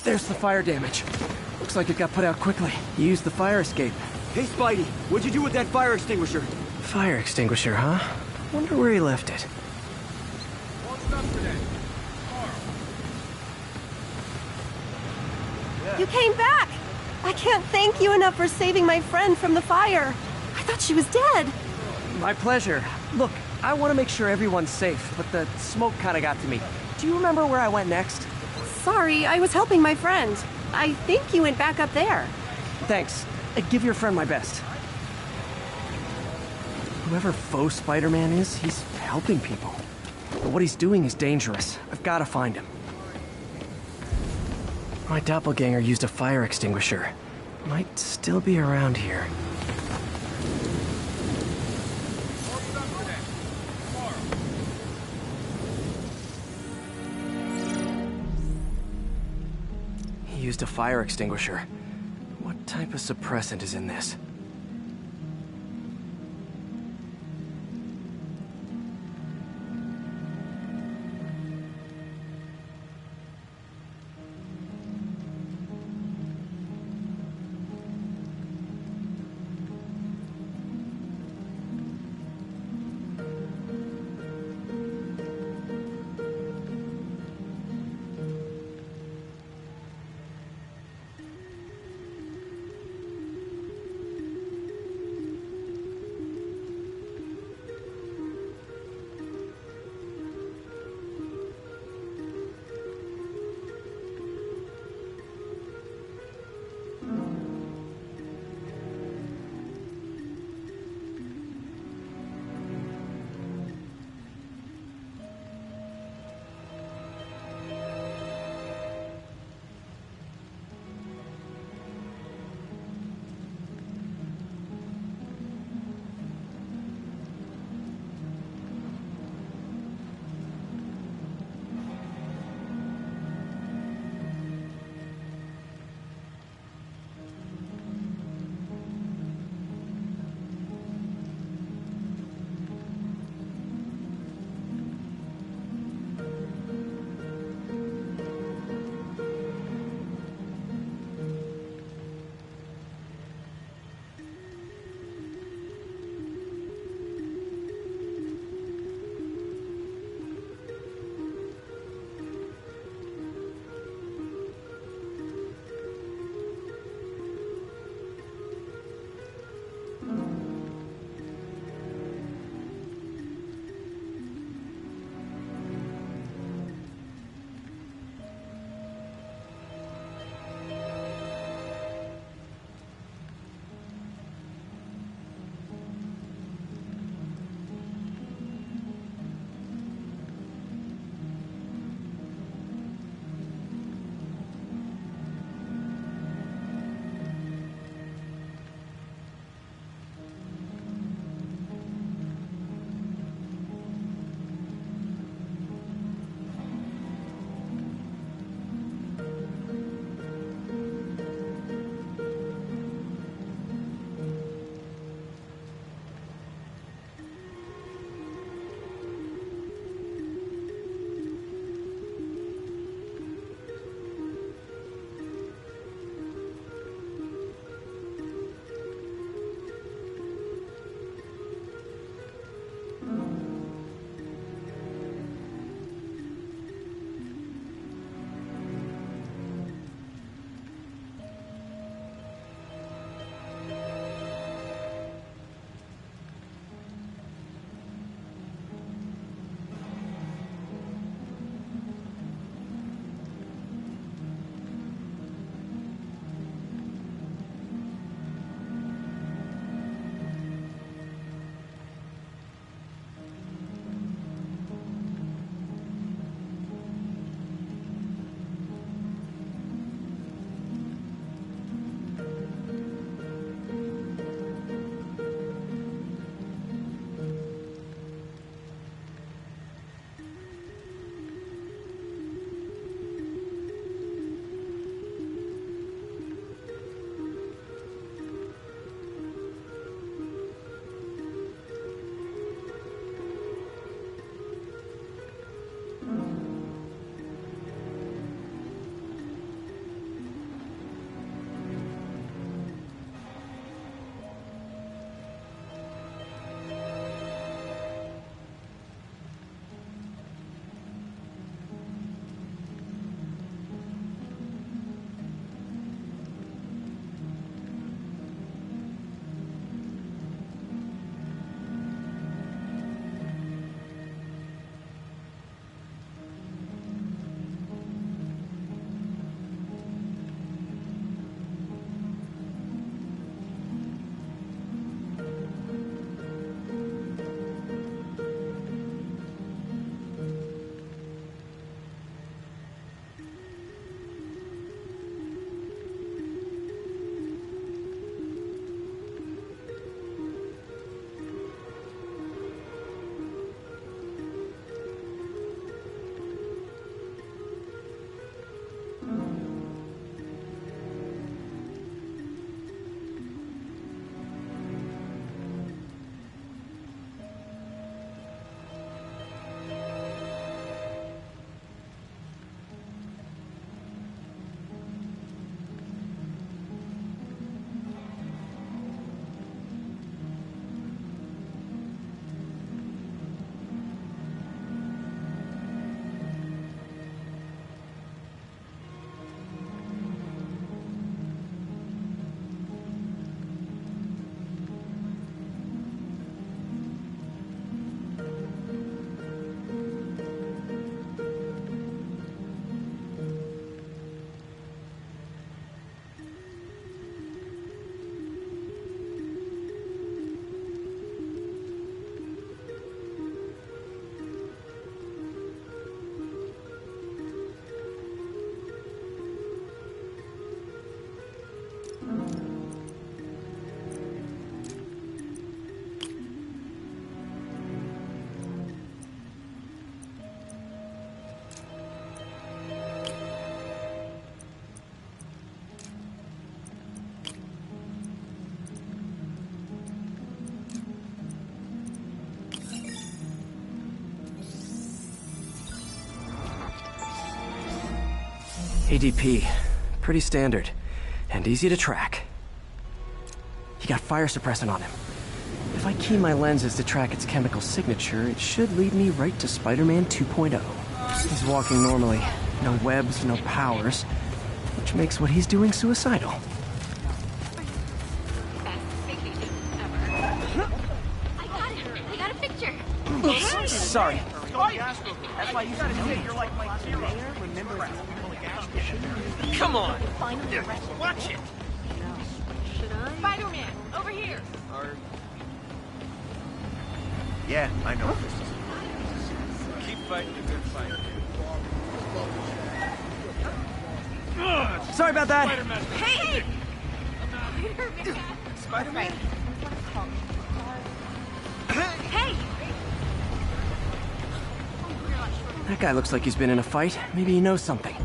There's the fire damage. Looks like it got put out quickly. You used the fire escape. Hey, Spidey, what'd you do with that fire extinguisher? Fire extinguisher, huh? Wonder where he left it. You came back! I can't thank you enough for saving my friend from the fire. I thought she was dead. My pleasure. Look, I want to make sure everyone's safe, but the smoke kind of got to me. Do you remember where I went next? Sorry, I was helping my friend. I think you went back up there. Thanks. Give your friend my best. Whoever faux Spider-Man is, he's helping people. But what he's doing is dangerous. I've got to find him. My doppelganger used a fire extinguisher. Might still be around here. He used a fire extinguisher. What type of suppressant is in this? ADP. Pretty standard. And easy to track. He got fire suppressant on him. If I key my lenses to track its chemical signature, it should lead me right to Spider-Man 2.0. He's walking normally. No webs, no powers. Which makes what he's doing suicidal. I got a picture. Oops, sorry. That's why you gotta say you're like my hero. Remember Come on! Watch it! Spider-Man, over here. Yeah, I know. Keep fighting the good fight. Sorry about that. Hey! Spider-Man? Hey! That guy looks like he's been in a fight. Maybe he knows something.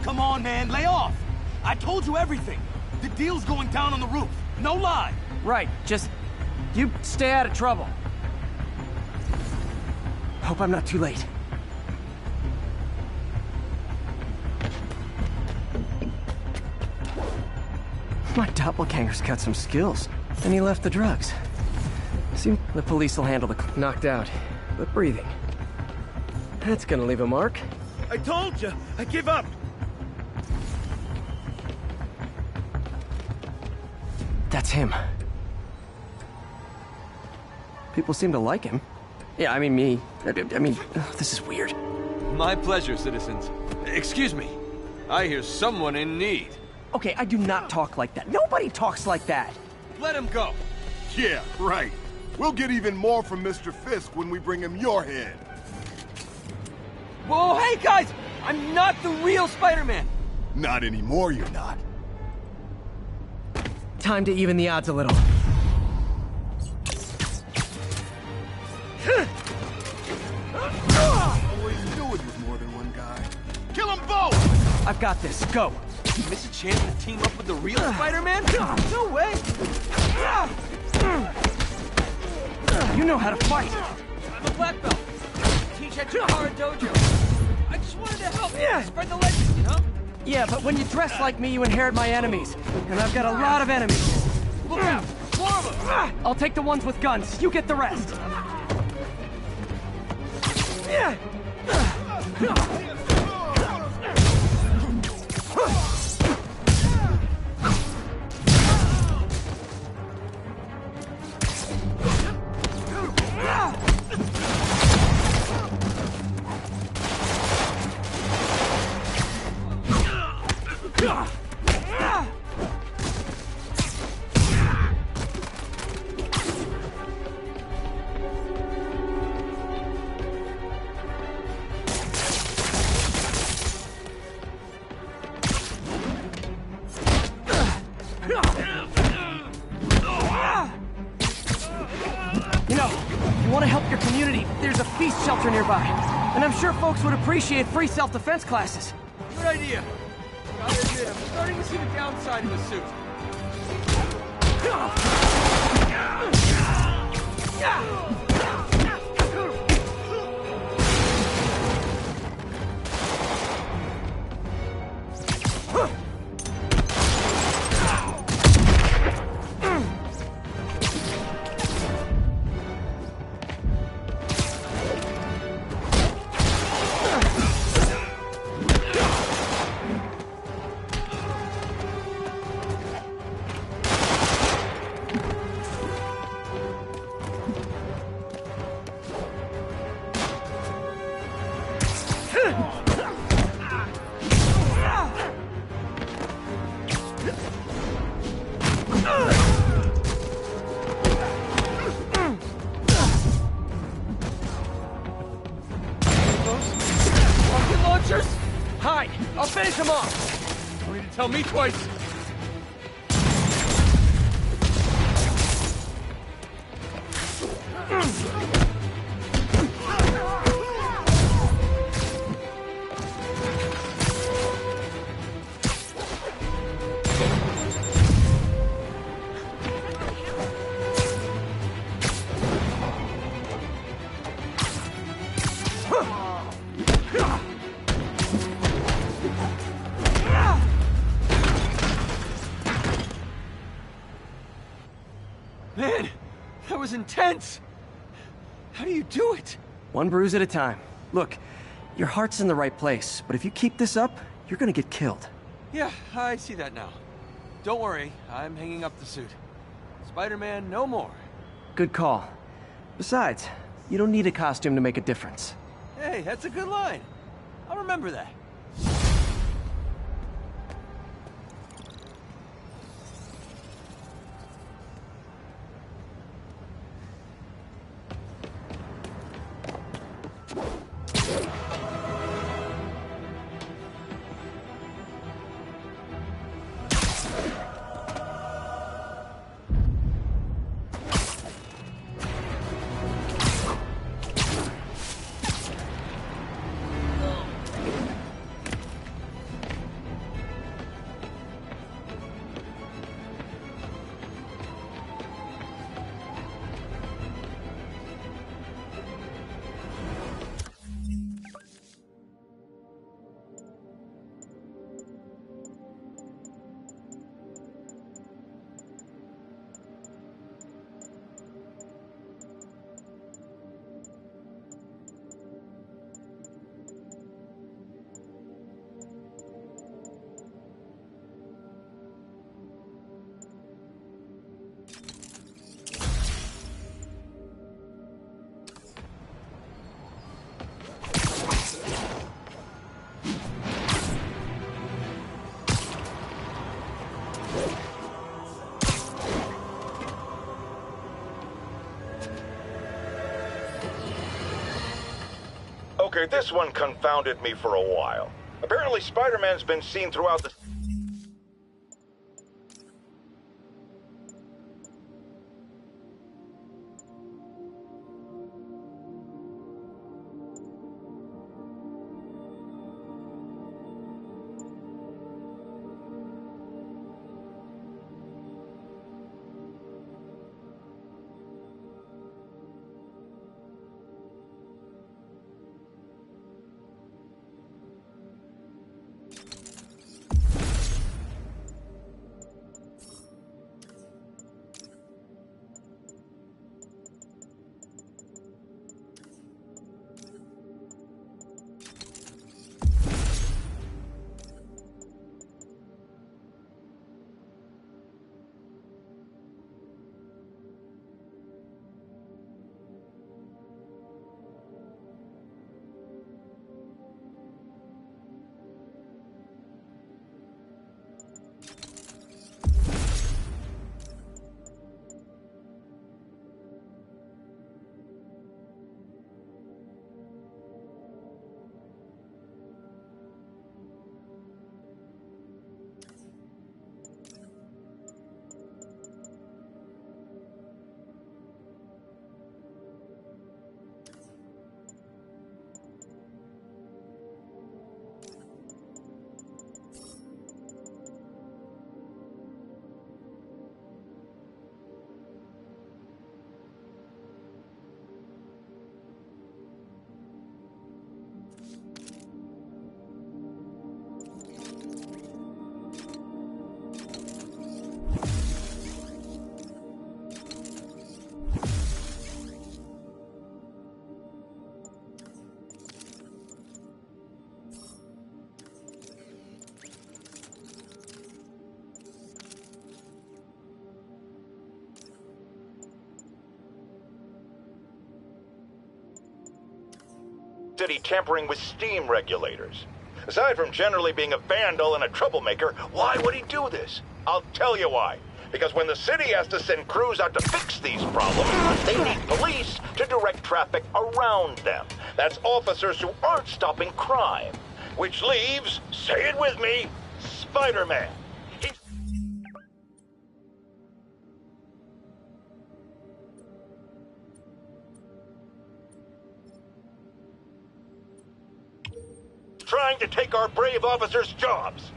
Come on, man, lay off! I told you everything. The deal's going down on the roof. No lie. Right, just... you stay out of trouble. Hope I'm not too late. My doppelganger's got some skills. And he left the drugs. See, the police will handle the knocked out, but breathing. That's gonna leave a mark. I told you, I give up. That's him. People seem to like him. Yeah, I mean me. I mean, this is weird. My pleasure, citizens. Excuse me. I hear someone in need. Okay, I do not talk like that. Nobody talks like that. Let him go. Yeah, right. We'll get even more from Mr. Fisk when we bring him your head. Whoa, hey guys! I'm not the real Spider-Man! Not anymore, you're not. Time to even the odds a little. Always knew it was more than one guy. Kill them both! I've got this. Go. Miss a chance to team up with the real Spider-Man? No way! You know how to fight. I'm a black belt. Teach at Chikara Dojo. I just wanted to help spread the legend, you know? Yeah, but when you dress like me, you inherit my enemies. And I've got a lot of enemies. Look out! More of them! I'll take the ones with guns. You get the rest. You know, if you want to help your community, there's a feast shelter nearby. And I'm sure folks would appreciate free self-defense classes. Good idea. Gotta admit, I'm starting to see the downside of the suit. Rocket launchers? Hide! I'll finish him off! Don't need to tell me twice. Man, that was intense! How do you do it? One bruise at a time. Look, your heart's in the right place, but if you keep this up, you're gonna get killed. Yeah, I see that now. Don't worry, I'm hanging up the suit. Spider-Man no more. Good call. Besides, you don't need a costume to make a difference. Hey, that's a good line. I'll remember that. Okay, this one confounded me for a while. Apparently Spider-Man's been seen throughout the... City tampering with steam regulators. Aside from generally being a vandal and a troublemaker, why would he do this? I'll tell you why. Because when the city has to send crews out to fix these problems, they need police to direct traffic around them. That's officers who aren't stopping crime. Which leaves, say it with me, Spider-Man. Trying to take our brave officers' jobs.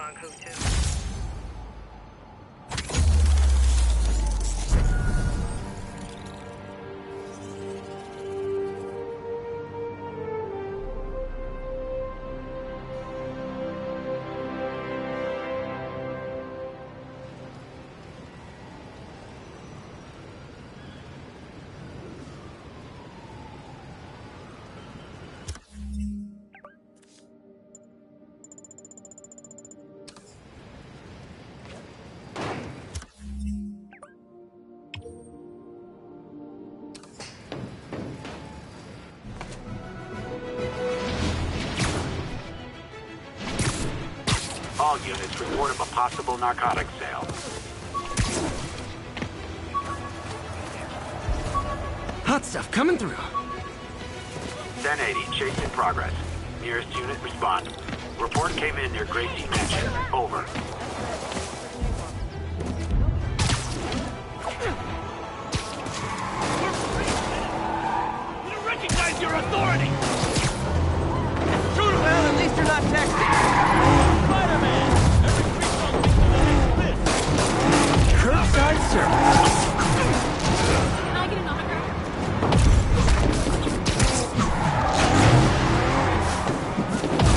on code 2. All units report of a possible narcotics sale. Hot stuff coming through. 1080, chase in progress. Nearest unit respond. Report came in near Gracie Mansion. Over. You recognize your authority! Shoot him! Well, at least you're not texting. Spider-Man! Every creep comes into the next fist! Curbside service. Can I get an autograph?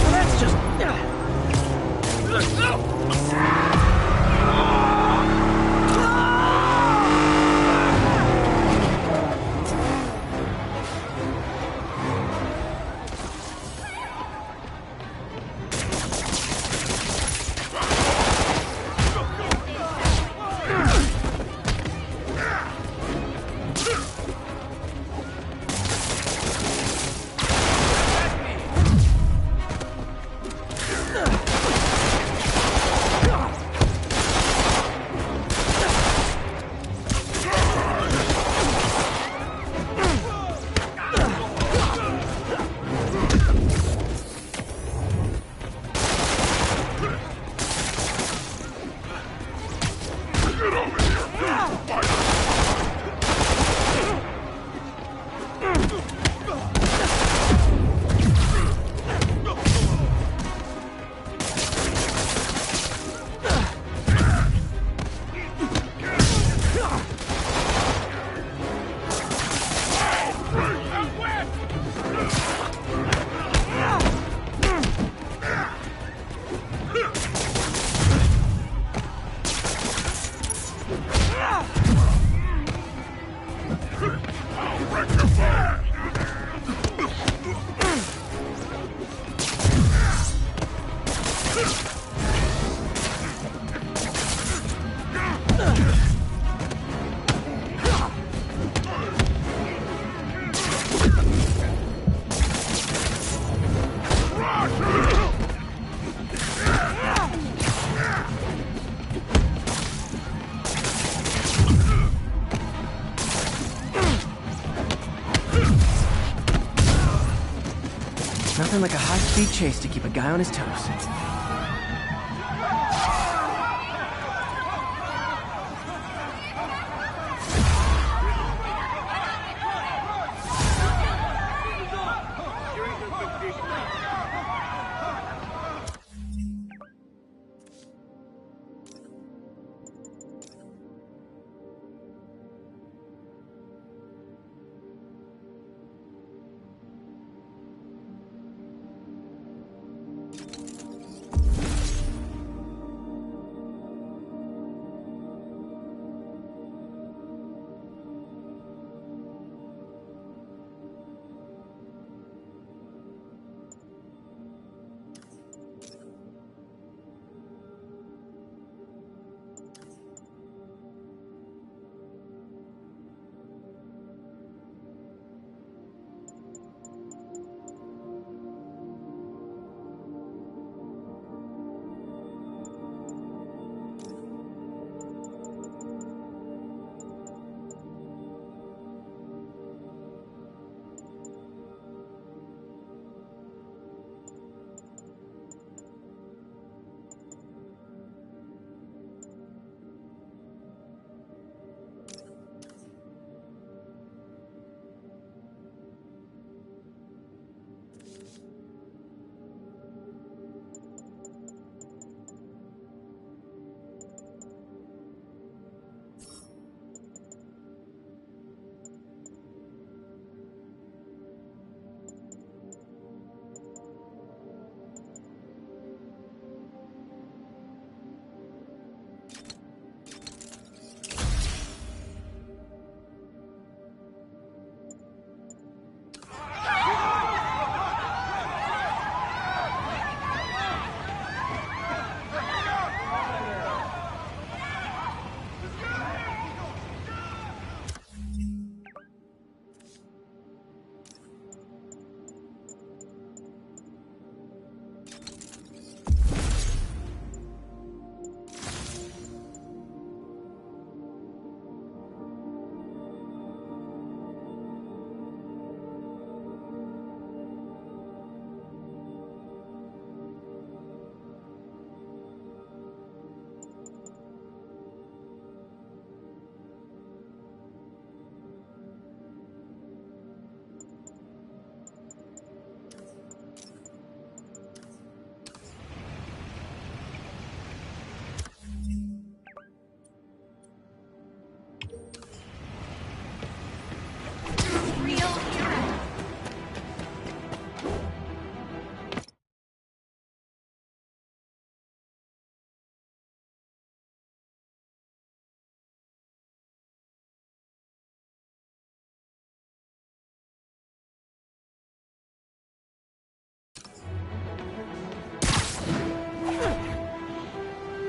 Well, that's just... Nothing like a high-speed chase to keep a guy on his toes.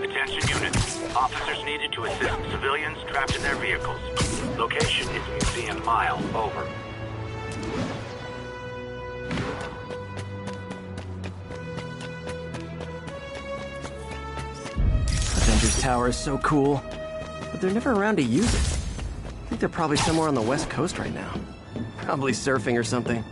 Attention units. Officers needed to assist civilians trapped in their vehicles. Location is Museum Mile. Over. Avengers Tower is so cool, but they're never around to use it. I think they're probably somewhere on the West Coast right now. Probably surfing or something.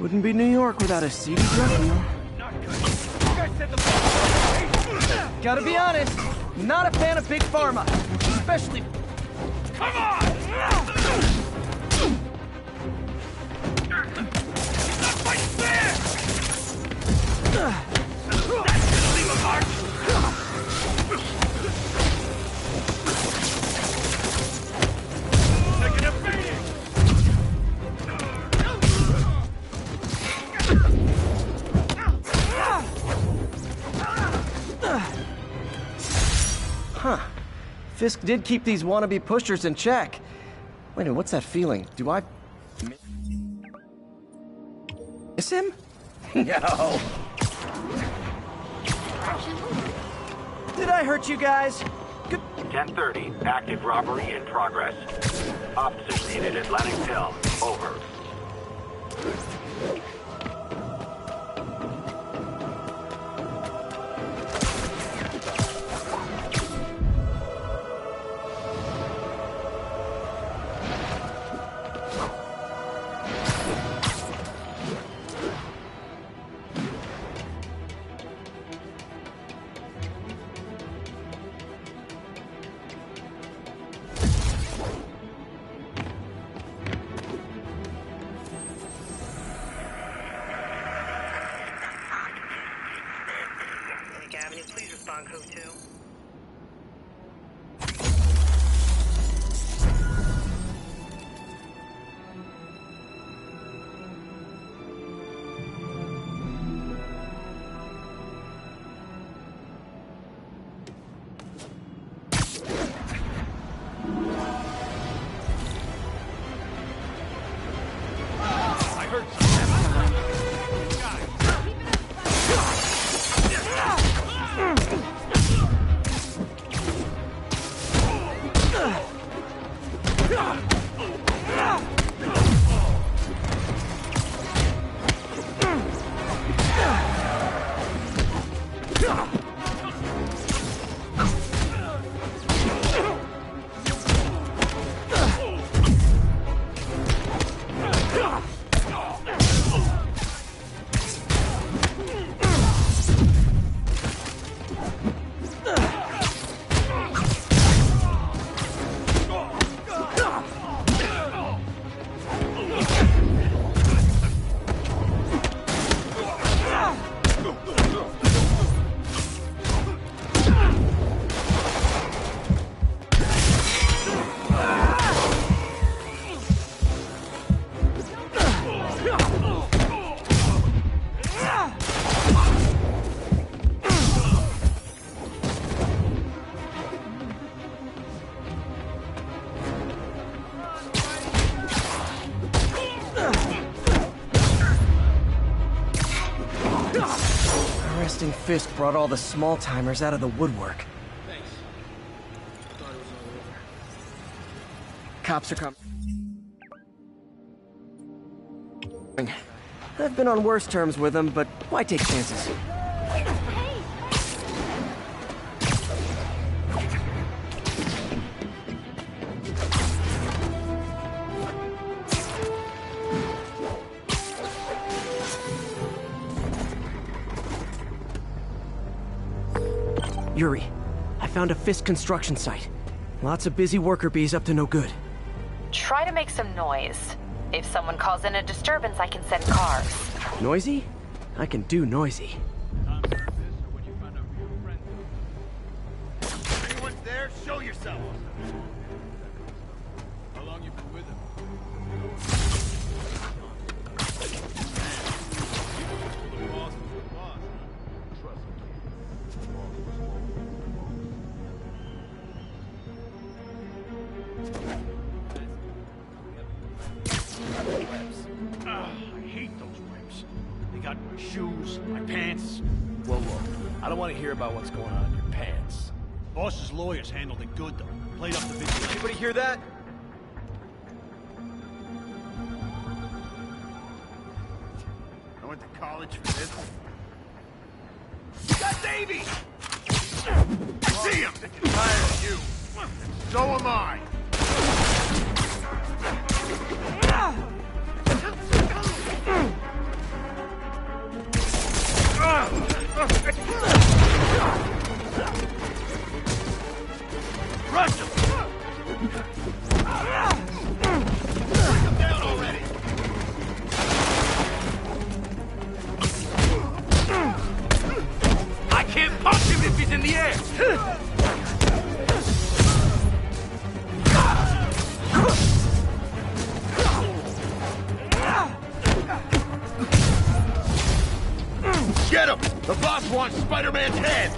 Wouldn't be New York without a seedy drug deal. Gotta be honest, not a fan of Big Pharma. Especially... Come on! Not quite fair! That's gonna leave a mark! Taking a beating! Huh. Fisk did keep these wannabe pushers in check. Wait a minute, what's that feeling? Do I... miss him? No. Did I hurt you guys? 10:30. Active robbery in progress. Officers needed Atlantic Hill. Over. Fisk brought all the small-timers out of the woodwork. Thanks. Thought it was all over. Cops are coming. I've been on worse terms with them, but why take chances? Yuri, I found a Fisk construction site. Lots of busy worker bees up to no good. Try to make some noise. If someone calls in a disturbance, I can send cars. Noisy? I can do noisy. Anyone's there? Show yourself. How long you been with him? I hate those whips. They got my shoes, my pants. Well, look, I don't want to hear about what's going on in your pants. Boss's lawyers handled it good, though. Played up the video. Anybody hear that? I went to college for this. You got Davey! I see him! I'm tired of you. So am I. Rush him! Bring him down already! I can't punch him if he's in the air! Get him! The boss wants Spider-Man's head!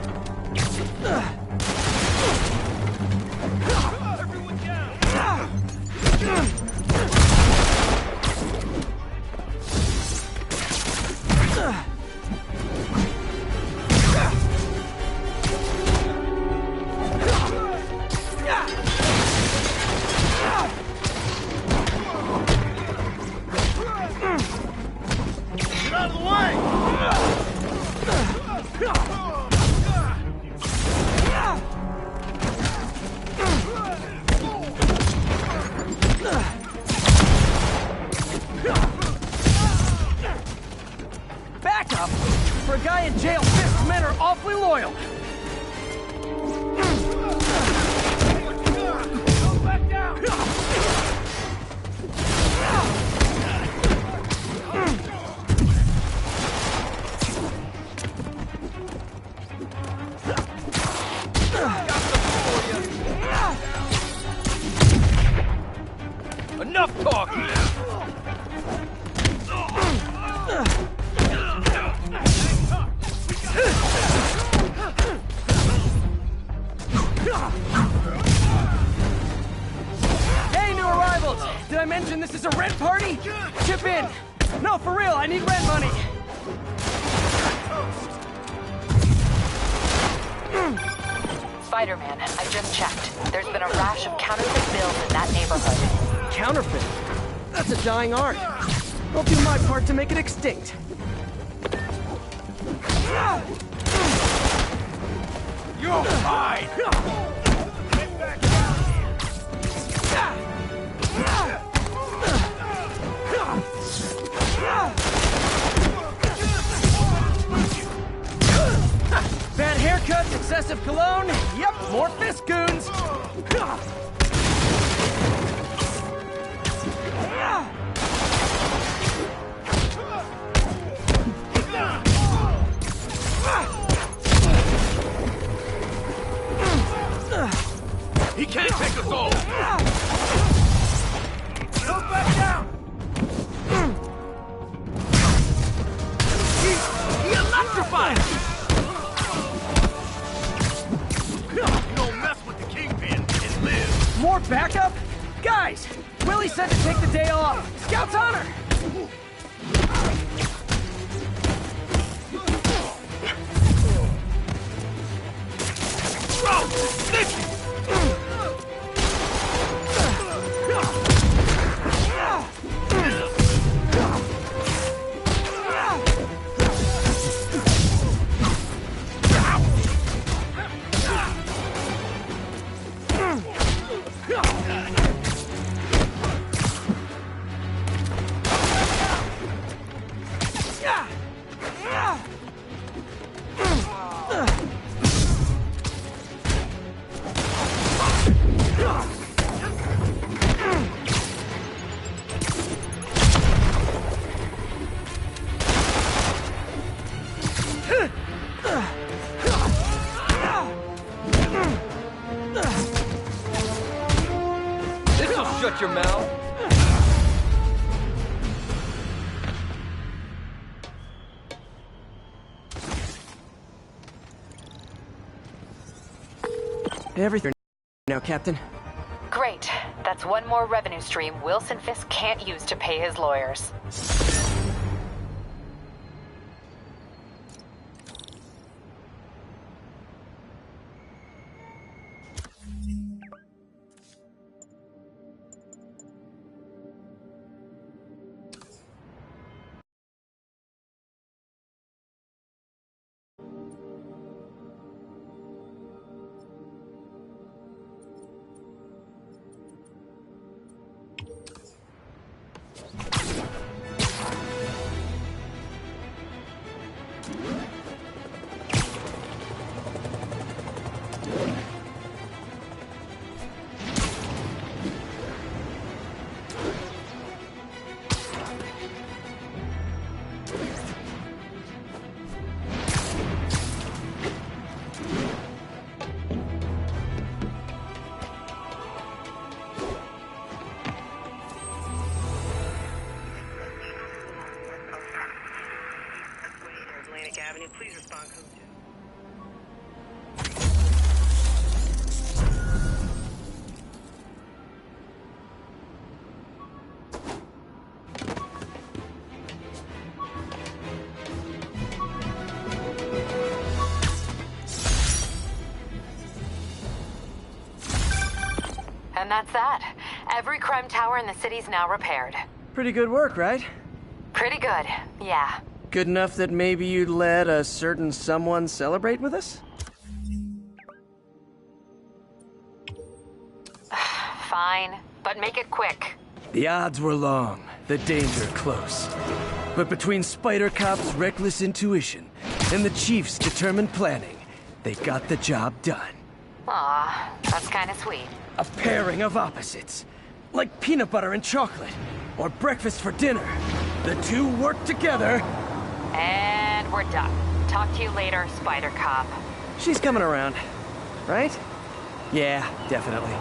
Everyone down! Get out of the way! Back up! For a guy in jail, Fisk's men are awfully loyal. Go back down! Enough talking! Hey, new arrivals! Did I mention this is a rent party? Chip in! No, for real, I need rent money! Spider-Man, I just checked. There's been a rash of counterfeit bills in that neighborhood. Counterfeit? That's a dying art. I'll do my part to make it extinct. You're fine! Get back down Bad haircuts, excessive cologne. Yep, more Fisk goons. He can't take us all! Go back down! He electrified us! You don't mess with the Kingpin and live! More backup? Guys, Willie said to take the day off. Scout's honor! Shut your mouth. Everything now, Captain. Great. That's one more revenue stream Wilson Fisk can't use to pay his lawyers. Avenue, please respond code 2. And that's that. Every crime tower in the city's now repaired. Pretty good work, right? Pretty good, yeah. Good enough that maybe you'd let a certain someone celebrate with us? Fine, but make it quick. The odds were long, the danger close. But between Spider Cop's reckless intuition and the Chief's determined planning, they got the job done. Aw, that's kinda sweet. A pairing of opposites. Like peanut butter and chocolate, or breakfast for dinner. The two work together. And we're done. Talk to you later, Spider Cop. She's coming around, right? Yeah, definitely.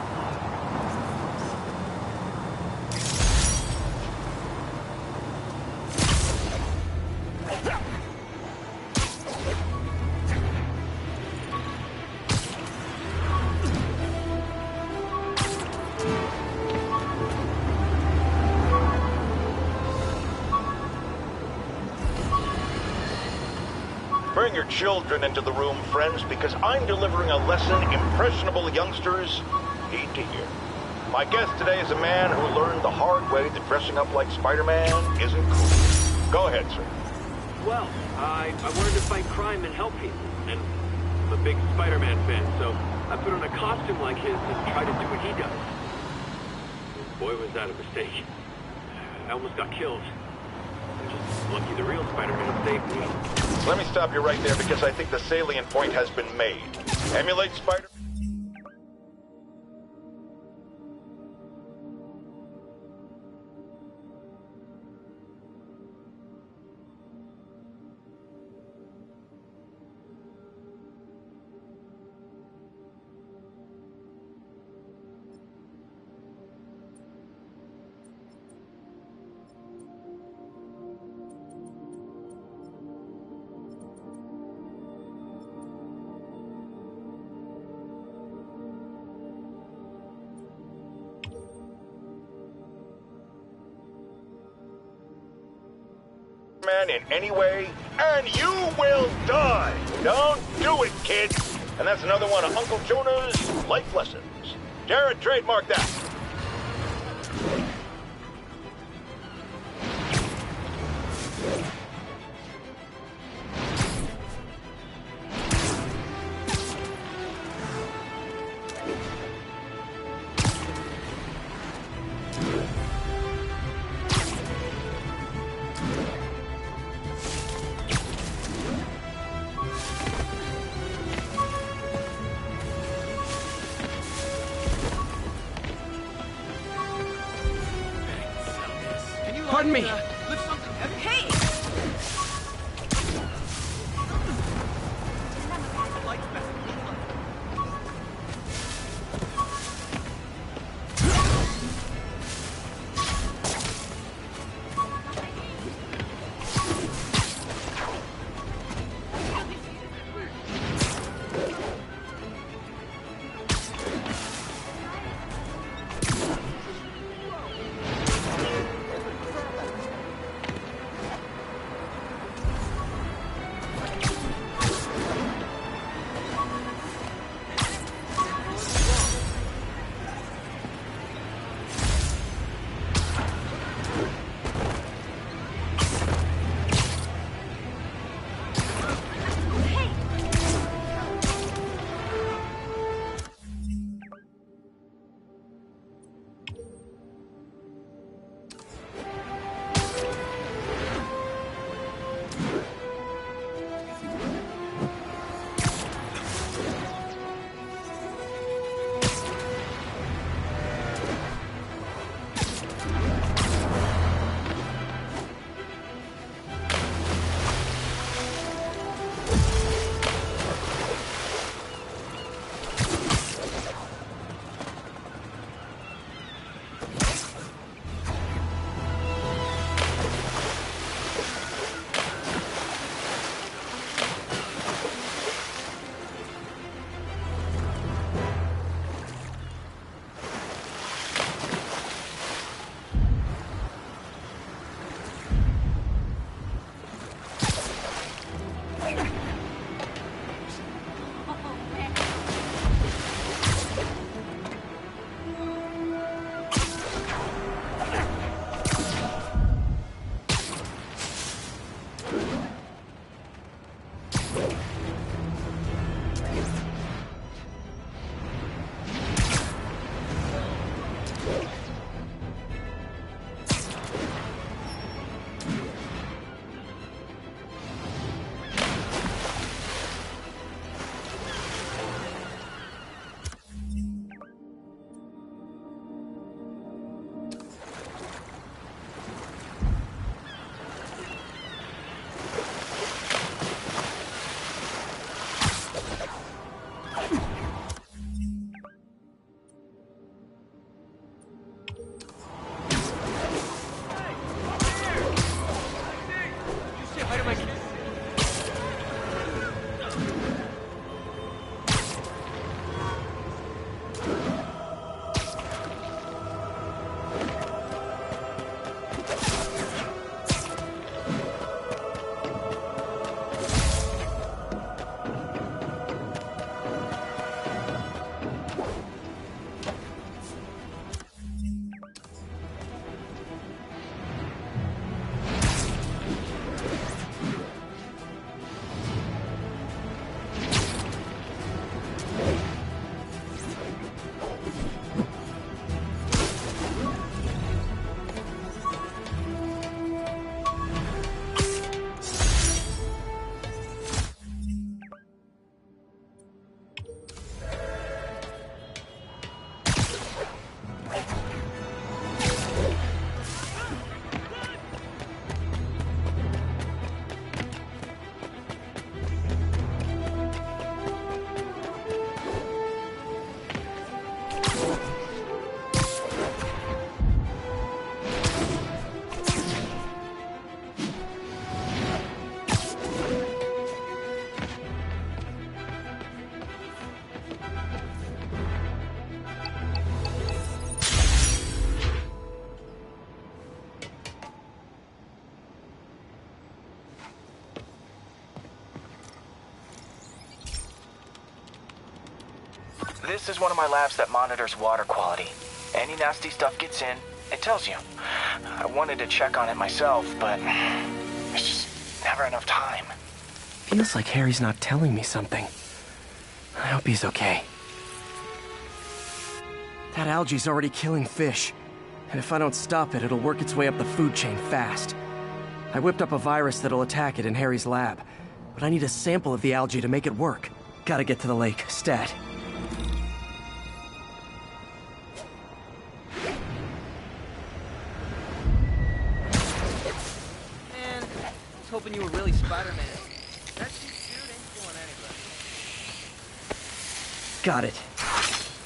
Bring your children into the room, friends, because I'm delivering a lesson impressionable youngsters need to hear. My guest today is a man who learned the hard way that dressing up like Spider-Man isn't cool. Go ahead, sir. Well, I wanted to fight crime and help people, and I'm a big Spider-Man fan, so I put on a costume like his and tried to do what he does. Boy, was that a mistake. I almost got killed. I'm just lucky the real Spider-Man saved me. Let me stop you right there because I think the salient point has been made. Emulate Spider... Man in any way, and you will die. Don't do it, kids. And that's another one of Uncle Jonah's life lessons. Jared, trademark that. Pardon me. Lift something heavy? Hey! This is one of my labs that monitors water quality. Any nasty stuff gets in, it tells you. I wanted to check on it myself, but there's just never enough time. Feels like Harry's not telling me something. I hope he's okay. That algae's already killing fish. And if I don't stop it, it'll work its way up the food chain fast. I whipped up a virus that'll attack it in Harry's lab. But I need a sample of the algae to make it work. Gotta get to the lake, stat. Man, I was hoping you were really Spider-Man. That suit ain't going anywhere. Got it.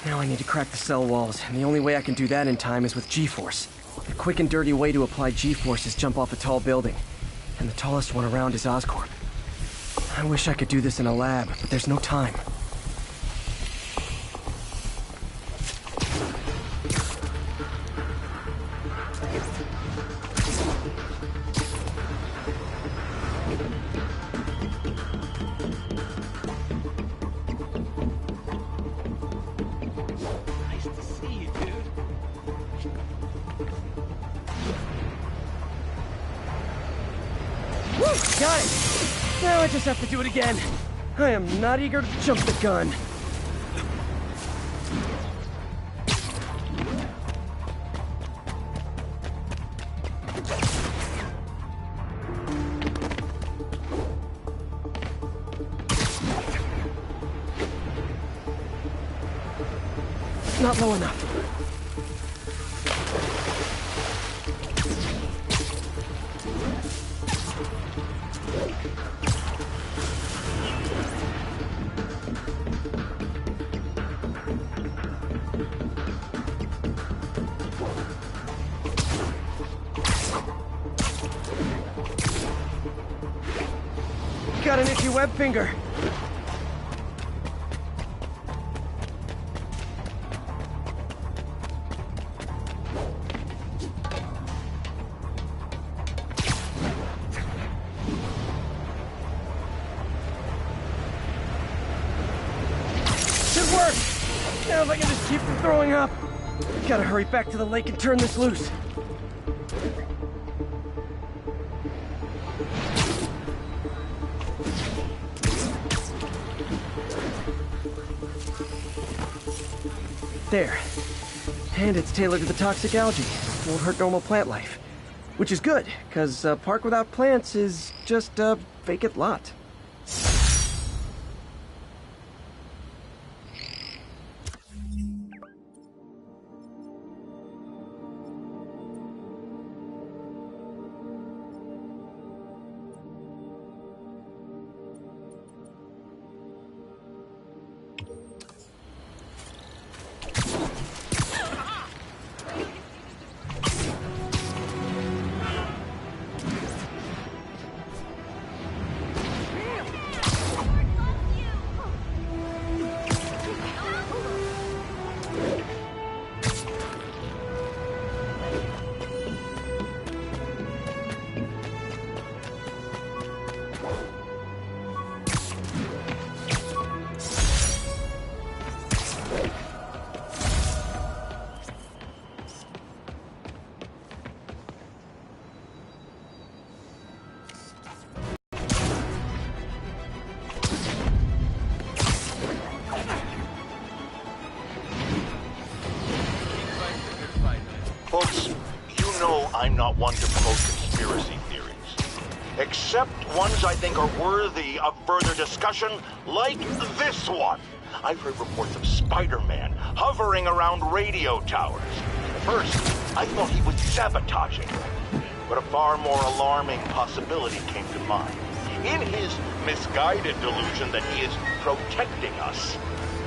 Now I need to crack the cell walls, and the only way I can do that in time is with G-Force. The quick and dirty way to apply G-Force is jump off a tall building. And the tallest one around is Oscorp. I wish I could do this in a lab, but there's no time. Got it! Now I just have to do it again. I am not eager to jump the gun. Not low enough. Got an itchy web finger. Should work! Now if I can just keep from throwing up. Gotta hurry back to the lake and turn this loose. There. And it's tailored to the toxic algae. Won't hurt normal plant life. Which is good, because a park without plants is just a vacant lot. Folks, you know I'm not one to promote conspiracy theories. Except ones I think are worthy of further discussion, like this one. I've heard reports of Spider-Man hovering around radio towers. At first, I thought he was sabotaging them. But a far more alarming possibility came to mind. In his misguided delusion that he is protecting us,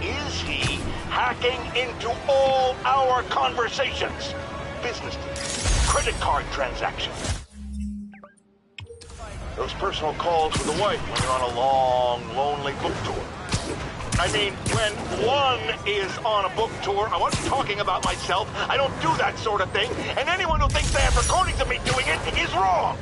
is he hacking into all our conversations? Business deals, credit card transactions. Those personal calls with the wife when you're on a long, lonely book tour. I mean, when one is on a book tour, I wasn't talking about myself. I don't do that sort of thing. And anyone who thinks they have recordings of me doing it is wrong.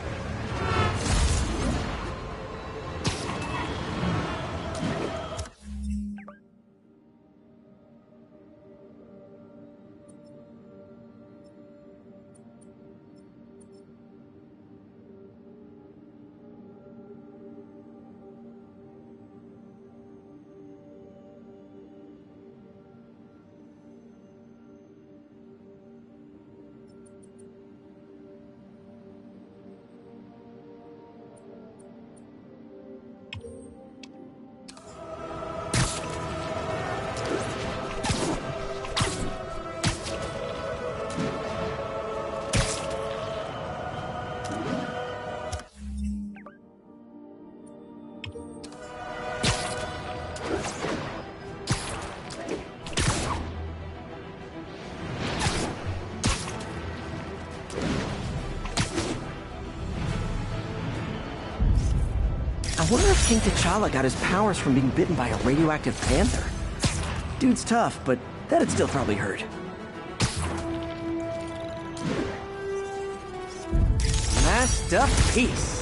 wonder if King T'Challa got his powers from being bitten by a radioactive panther. Dude's tough, but that'd still probably hurt. Masked up peace.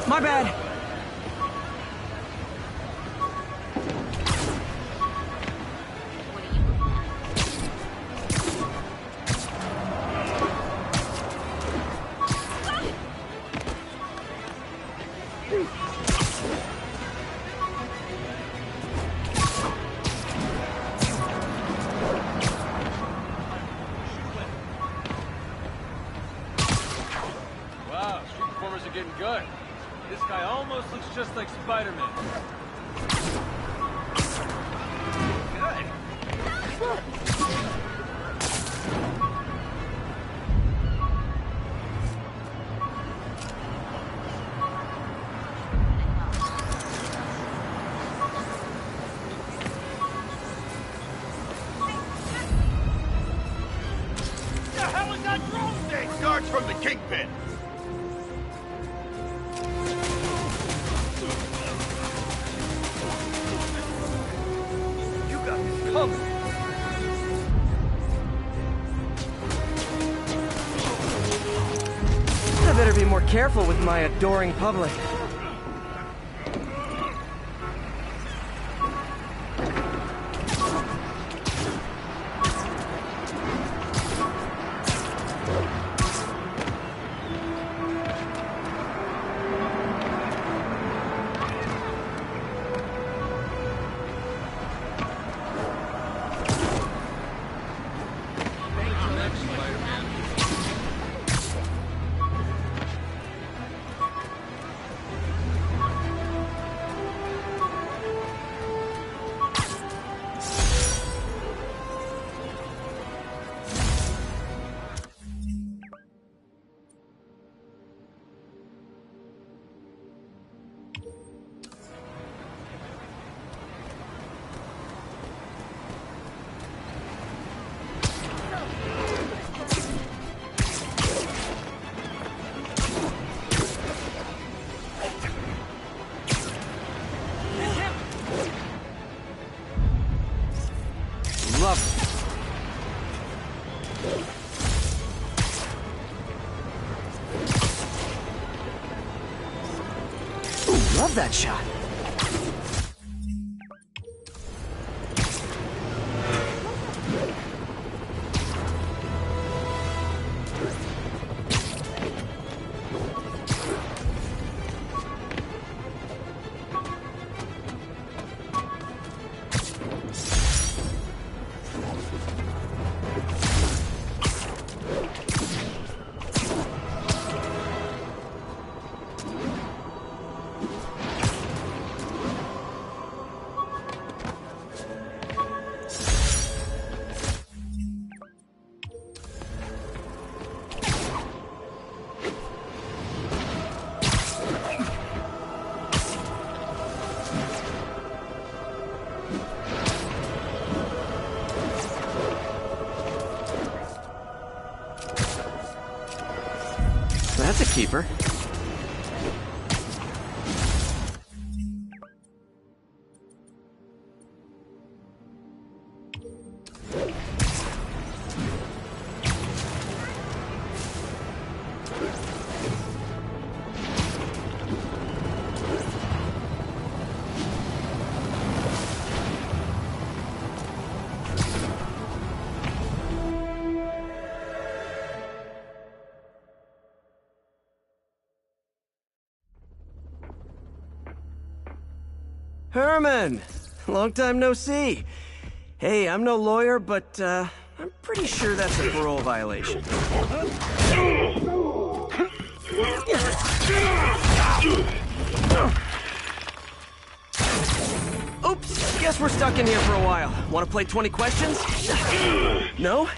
My bad. Wow, street performers are getting good. This guy almost looks just like Spider-Man. The hell is that drone thing? Starts from the Kingpin. I better be more careful with my adoring public. Love that shot. That's a keeper. Herman! Long time no see. Hey, I'm no lawyer, but, I'm pretty sure that's a parole violation. Oops, guess we're stuck in here for a while. Want to play 20 questions? No?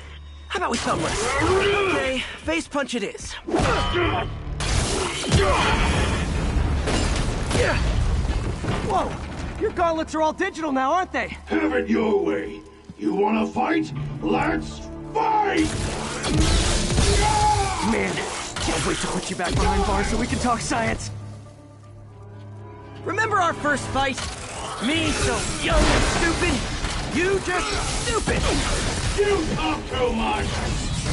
How about we thumb wrestle? Okay, face punch it is. Whoa! Your gauntlets are all digital now, aren't they? Have it your way. You wanna fight? Let's fight! Man, can't wait to put you back behind bars so we can talk science. Remember our first fight? Me so young and stupid, you just stupid! You talk too much!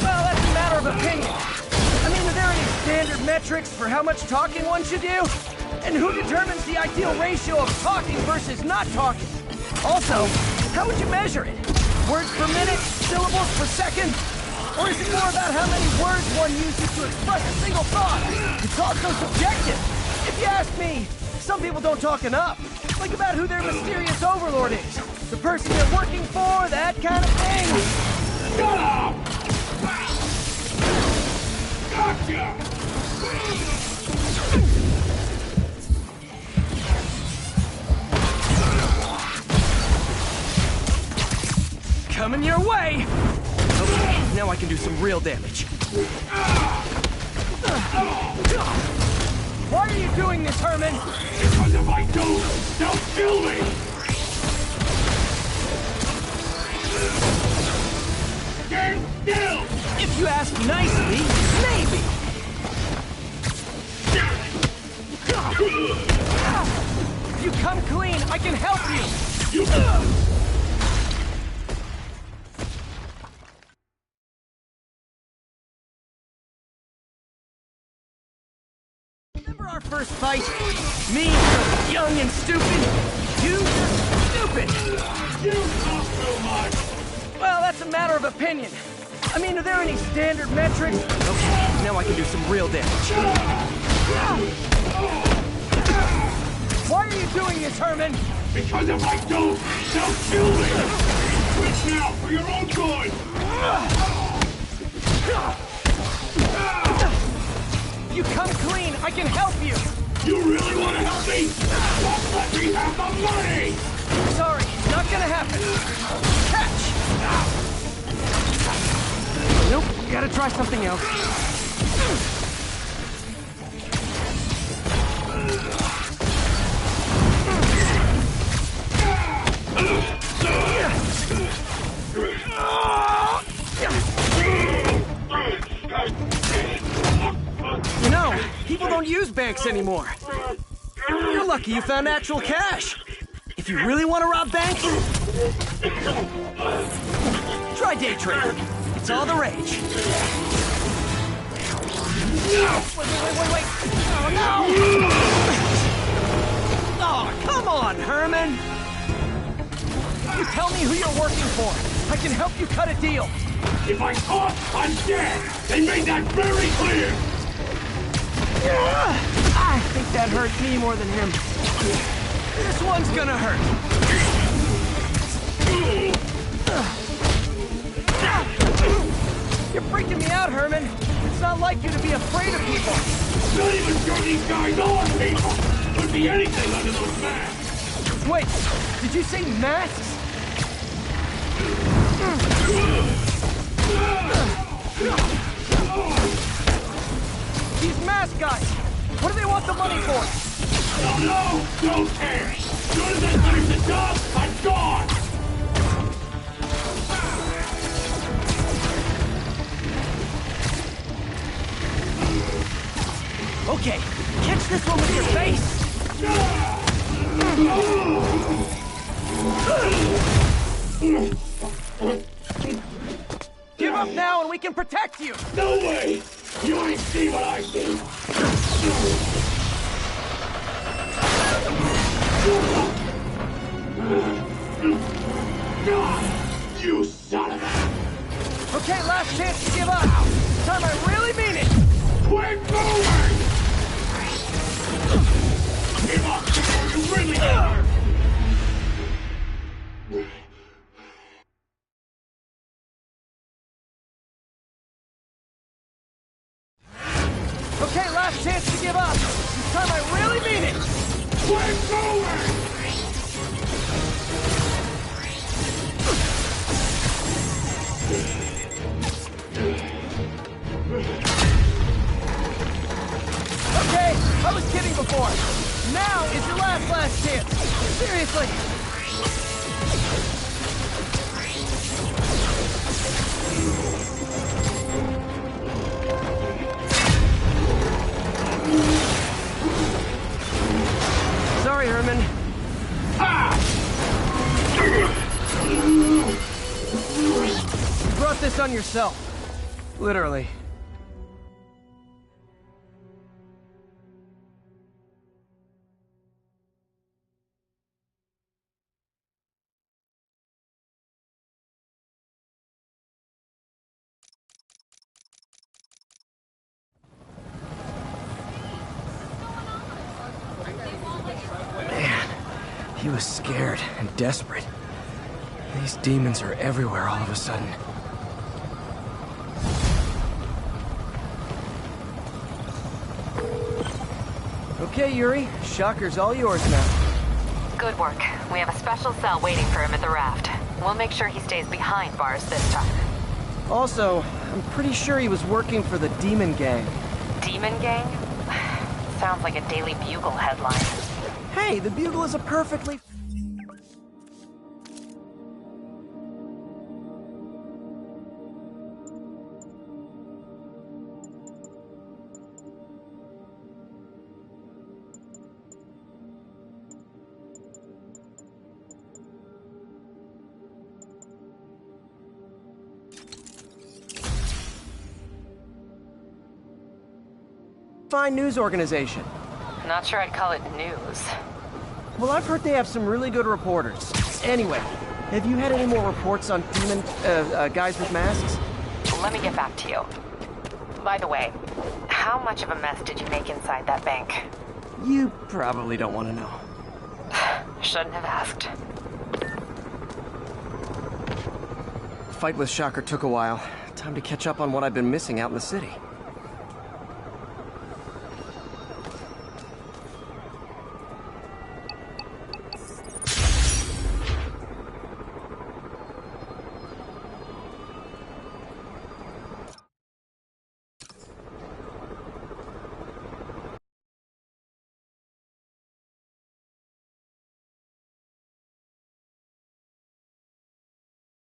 Well, that's a matter of opinion. I mean, are there any standard metrics for how much talking one should do? And who determines the ideal ratio of talking versus not talking? Also, how would you measure it? Words per minute? Syllables per second? Or is it more about how many words one uses to express a single thought? It's also subjective. If you ask me, some people don't talk enough. Like about who their mysterious overlord is. The person they're working for, that kind of thing. Shut up! Gotcha! Coming your way! Okay, now I can do some real damage. Why are you doing this, Herman? Because if I don't, they'll kill me! Stand still! If you ask nicely, maybe! If you come clean, I can help you! Remember our first fight? Me so young and stupid, you just stupid! You talk too much! Well, that's a matter of opinion. I mean, are there any standard metrics? Okay, now I can do some real damage. Why are you doing this, Herman? Because if I don't, they'll kill me! Quit now, for your own good! You come clean, I can help you! You really want to help me? Don't let me have the money! Sorry, not gonna happen. Catch! Nope, gotta try something else. You know, people don't use banks anymore. You're lucky you found actual cash. If you really want to rob banks, try day trading. It's all the rage. Wait. Oh, no! Oh, come on, Herman! You tell me who you're working for. I can help you cut a deal. If I talk, I'm dead! They made that very clear! I think that hurt me more than him. This one's gonna hurt. You're freaking me out, Herman. It's not like you to be afraid of people. Not even sure these guys are people! Could be anything under those masks! Wait, did you say masks? These mask guys, what do they want the money for? Don't know! Don't care! Soon as I finish the job, I'm gone! Okay, catch this one with your face! Give up now and we can protect you! No way! You ain't see what I see! You son of a... Okay, last chance to give up. This time I really mean it. Quit moving! Give up before you really are! give up. This time I really mean it. We're going! Okay, I was kidding before. Now is your last chance. Seriously. Sorry, Herman. You brought this on yourself. Literally. He was scared and desperate. These demons are everywhere all of a sudden. Okay, Yuri. Shocker's all yours now. Good work. We have a special cell waiting for him at the raft. We'll make sure he stays behind bars this time. Also, I'm pretty sure he was working for the Demon Gang. Demon Gang? Sounds like a Daily Bugle headline. Hey, the Bugle is a perfectly... fine news organization. Not sure I'd call it news. Well, I've heard they have some really good reporters. Anyway, have you had any more reports on demon, guys with masks? Let me get back to you. By the way, how much of a mess did you make inside that bank? You probably don't want to know. Shouldn't have asked. The fight with Shocker took a while. Time to catch up on what I've been missing out in the city.